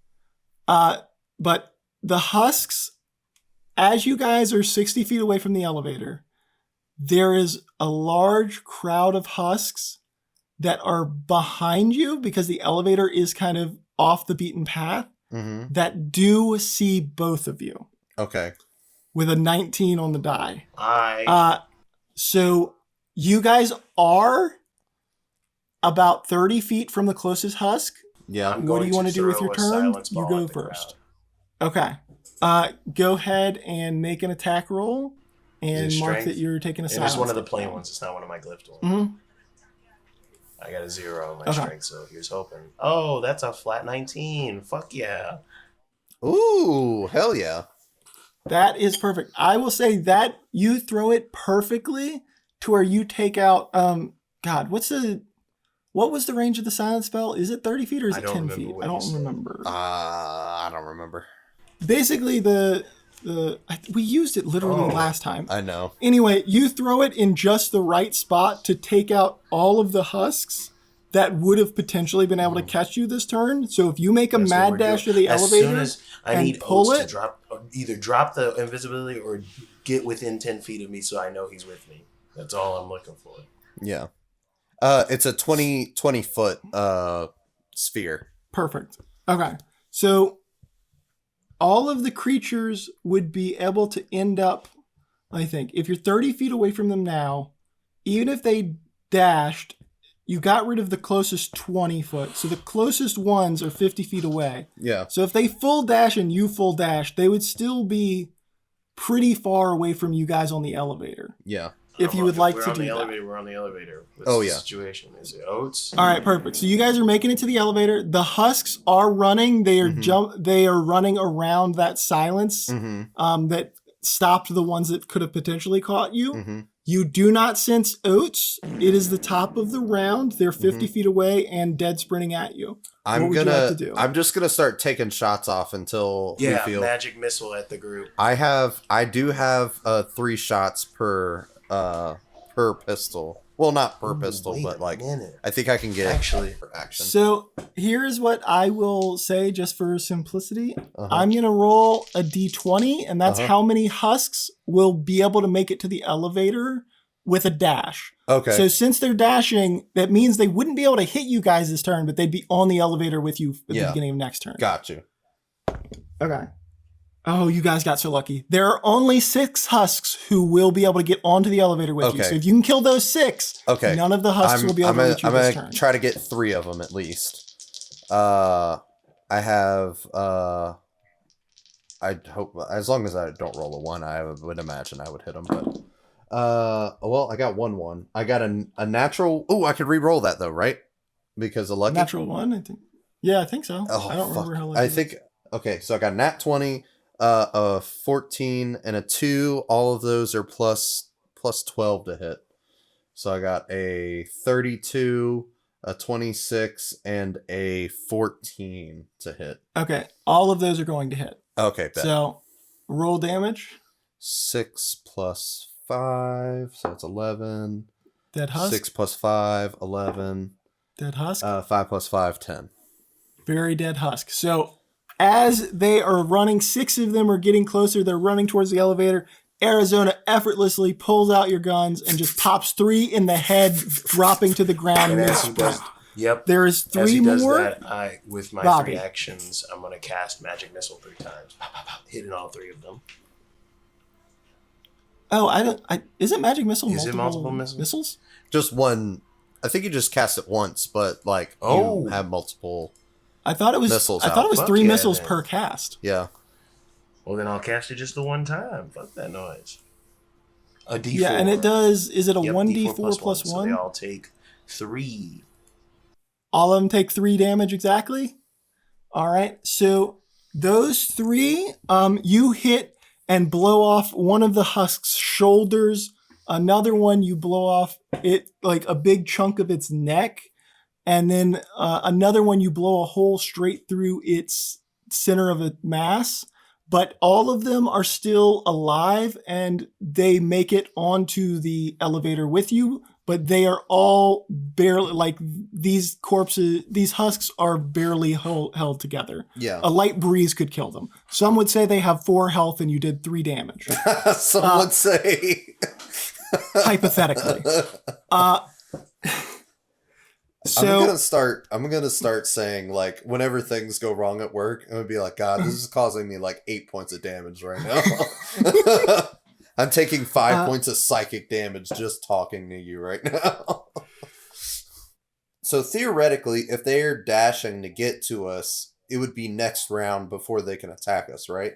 S1: But the husks, as you guys are 60 feet away from the elevator, there is a large crowd of husks that are behind you, because the elevator is kind of off the beaten path, that do see both of you.
S2: Okay.
S1: With a 19 on the die. So you guys are about 30 feet from the closest husk.
S2: Yeah.
S1: What do you want to do with your turn? You go first. Okay. Go ahead and make an attack roll and mark that you're taking a silence.
S3: It's one of the plain ones. It's not one of my glyphed ones.
S1: Mm-hmm.
S3: I got a 0 on my strength, so here's hoping. Oh, that's a flat 19. Fuck yeah.
S2: Ooh, hell yeah.
S1: That is perfect. I will say that you throw it perfectly to where you take out, God, what was the range of the silence spell? Is it 30 feet or is it 10 feet? I don't remember.
S2: I don't remember.
S1: Basically, we used it literally last time.
S2: I know.
S1: Anyway, you throw it in just the right spot to take out all of the husks that would have potentially been able to catch you this turn. So if you make a mad dash to the elevator
S3: I need
S1: pull
S3: Oates
S1: it,
S3: to either drop the invisibility or get within 10 feet of me so I know he's with me. That's all I'm looking for.
S2: Yeah. It's a 20 foot sphere.
S1: Perfect. Okay. So all of the creatures would be able to end up, I think, if you're 30 feet away from them now, even if they dashed, you got rid of the closest 20 foot. So the closest ones are 50 feet away.
S2: Yeah.
S1: So if they full dash and you full dash, they would still be pretty far away from you guys on the elevator.
S2: Yeah.
S1: If you would like to do that.
S3: We're on the elevator. What's
S2: the
S3: situation? Is it Oates?
S1: All right, perfect. So you guys are making it to the elevator. The husks are running. They are They are running around that silence that stopped the ones that could have potentially caught you. You do not sense Oates. It is the top of the round. They're 50 feet away and dead sprinting at you.
S2: I'm just gonna start taking shots off until we feel
S3: magic missile at the group.
S2: I do have 3 shots per pistol. Well, not per pistol, but like I think I can get
S3: actually
S2: for action.
S1: So here's what I will say, just for simplicity. I'm gonna roll a d20, and that's how many husks will be able to make it to the elevator with a dash.
S2: Okay.
S1: So since they're dashing, that means they wouldn't be able to hit you guys this turn, but they'd be on the elevator with you at the beginning of next turn.
S2: Got you.
S1: Okay. Oh, you guys got so lucky. There are only 6 husks who will be able to get onto the elevator with you. So if you can kill those 6, none of the husks will be able to reach you this turn.
S2: I'm going to try to get 3 of them at least. I have... I hope... As long as I don't roll a 1, I would imagine I would hit them. But well, I got 1-1. I got a natural... Oh, I could re-roll that though, right? Because of lucky?
S1: Natural 1, I think. Yeah, I think so.
S2: Oh,
S1: I don't remember how lucky
S2: I think... Okay, so I got nat 20... a 14 and a 2. All of those are plus 12 to hit. So I got a 32, a 26, and a 14 to hit.
S1: Okay, all of those are going to hit.
S2: Okay, bet.
S1: So roll damage.
S2: 6 plus 5, so it's 11.
S1: Dead husk.
S2: 6 plus 5, 11.
S1: Dead husk.
S2: 5 plus 5, 10.
S1: Very dead husk. So as they are running, 6 of them are getting closer. They're running towards the elevator. Arizona effortlessly pulls out your guns and just pops 3 in the head, dropping to the ground.
S3: And as he does, there is
S1: 3 more. As he does
S3: that, with my 3 actions, I'm going to cast Magic Missile 3 times, hitting all 3 of them.
S1: Oh, isn't Magic Missile
S3: multiple
S1: missiles?
S2: Just one. I think you just cast it once, but like you have multiple.
S1: I thought it was
S2: missiles.
S1: I thought it was 3 missiles per cast.
S2: Yeah.
S3: Well, then I'll cast it just the one time. Fuck that noise. A D4.
S1: Yeah, and it does. Is it a 1d4 plus 1?
S3: So they all take 3.
S1: All of them take 3 damage exactly. All right. So those 3, you hit and blow off one of the husk's shoulders. Another one you blow off it like a big chunk of its neck. And then another one you blow a hole straight through its center of a mass. But all of them are still alive and they make it onto the elevator with you. But they are all barely, like these corpses, these husks are barely held together.
S2: Yeah.
S1: A light breeze could kill them. Some would say they have 4 health and you did 3 damage.
S2: Some would say.
S1: Hypothetically. So
S2: I'm gonna start saying, like, whenever things go wrong at work, I'm gonna be like, God, this is causing me like 8 points of damage right now. I'm taking 5 points of psychic damage just talking to you right now. So theoretically, if they are dashing to get to us, it would be next round before they can attack us, right?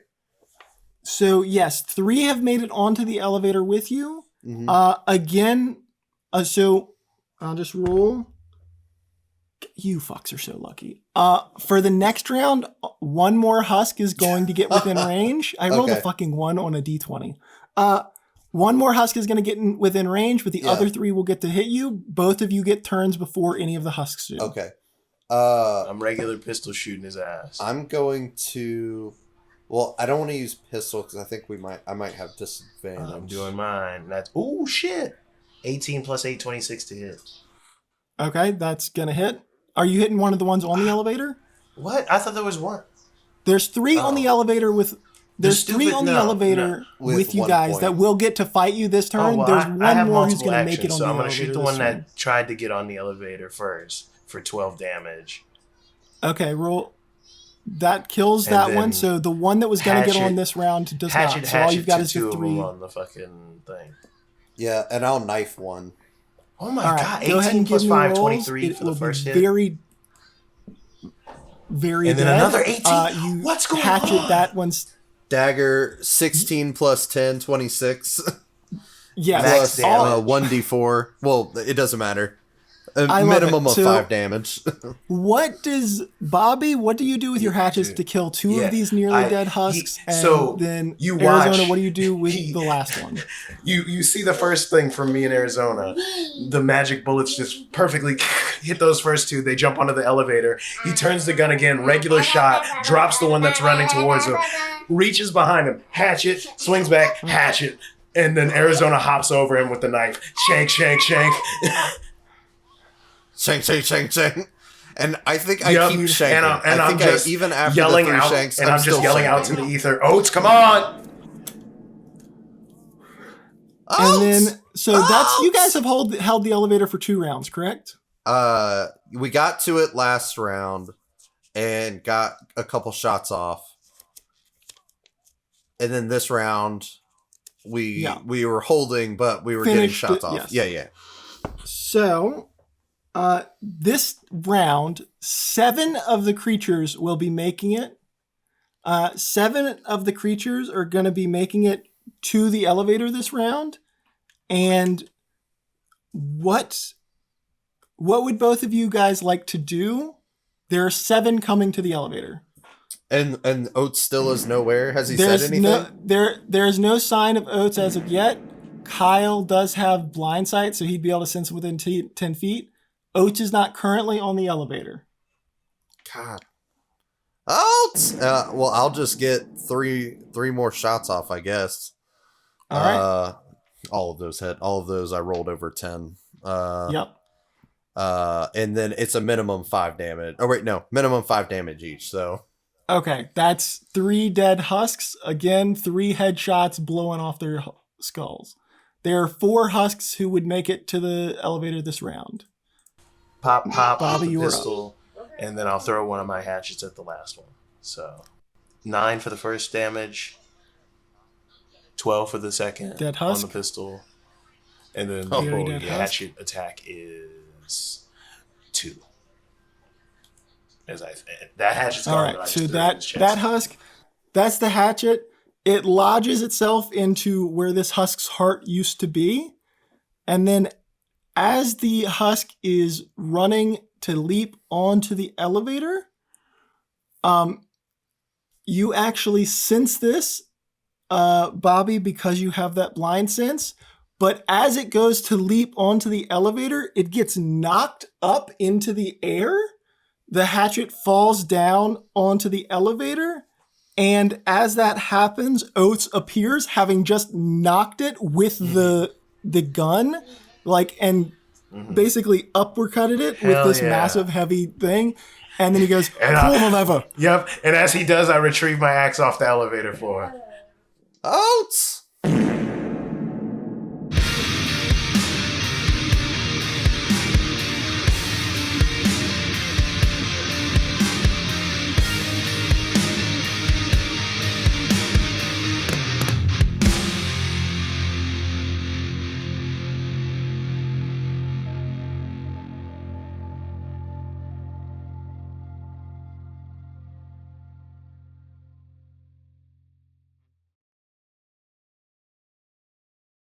S1: So yes, 3 have made it onto the elevator with you. Again, so I'll just roll. You fucks are so lucky. For the next round, 1 more husk is going to get within range. I rolled a fucking 1 on a d20. 1 more husk is going to get within range, but the other 3 will get to hit you. Both of you get turns before any of the husks do.
S2: Okay.
S3: I'm regular pistol shooting his ass.
S2: I'm going to... Well, I don't want to use pistol because I think I might have disadvantage.
S3: I'm doing mine. That's... Oh, shit. 18 plus 8, 26 to hit.
S1: Okay, that's going to hit. Are you hitting one of the ones on the elevator?
S3: What? I thought there was 1.
S1: There's 3 on the elevator with... There's 3 on the elevator with you guys that will get to fight you this turn. There's one more who's going to make it on the elevator.
S3: So I'm going to shoot the one that tried to get on the elevator first for 12 damage.
S1: Okay, roll. That kills that one. So the one that was going to get on this round does not. So all you've got is the 3
S3: on the fucking thing.
S2: Yeah, and I'll knife one.
S3: Oh my god! 18 plus 5, 23 for the first hit.
S1: Very
S3: and then
S1: dead.
S3: Another 18. What's going on?
S1: Hatchet that one's.
S2: Dagger 16 plus 10, 26.
S1: Yeah,
S2: plus 1d4. Well, it doesn't matter. A minimum of 5 damage.
S1: What do you do with your hatchets to kill 2 of these nearly dead husks? Then Arizona, what do you do with the last one?
S3: You see the first thing from me in Arizona. The magic bullets just perfectly hit those first 2. They jump onto the elevator. He turns the gun again, regular shot, drops the one that's running towards him, reaches behind him, hatchet, swings back, hatchet, and then Arizona hops over him with the knife. Shank, shank, shank.
S2: Shank, shank, shank, shank. And I think I keep shanking.
S3: And I'm just
S2: even after
S3: yelling
S2: the 3
S3: out,
S2: shanks,
S3: and I'm just yelling out to the ether, Oates, come on!
S1: And then, that's, you guys have held the elevator for 2 rounds, correct?
S2: We got to it last round and got a couple shots off. And then this round, we were holding, but we were getting shots off. Yes. Yeah.
S1: So... this round, 7 of the creatures will be making it. 7 of the creatures are going to be making it to the elevator this round. And what would both of you guys like to do? There are 7 coming to the elevator.
S2: And Oates still is nowhere. Has he said anything?
S1: There's no sign of Oates as of yet. Kyle does have blind sight, so he'd be able to sense within 10 feet. Oates is not currently on the elevator.
S2: God. Oates! Well, I'll just get three more shots off, I guess.
S1: All right.
S2: All of those hit. All of those I rolled over 10.
S1: Yep.
S2: And then it's a minimum 5 damage. Oh, wait, no. Minimum 5 damage each, so.
S1: Okay, that's 3 dead husks. Again, 3 headshots blowing off their skulls. There are 4 husks who would make it to the elevator this round.
S3: Pop
S1: Bobby,
S3: the pistol, and then I'll throw one of my hatchets at the last one. So, 9 for the first damage, 12 for the second
S1: dead husk
S3: on the pistol, and then the hatchet attack is 2. That hatchet's gone.
S1: All right, so that husk, that's the hatchet. It lodges itself into where this husk's heart used to be, and then as the husk is running to leap onto the elevator, you actually sense this, Bobby, because you have that blind sense. But as it goes to leap onto the elevator, it gets knocked up into the air. The hatchet falls down onto the elevator. And as that happens, Oates appears, having just knocked it with the gun. Basically uppercutted it with this massive heavy thing. And then he goes, pull the lever.
S3: Yep. And as he does, I retrieve my axe off the elevator floor.
S2: Oates!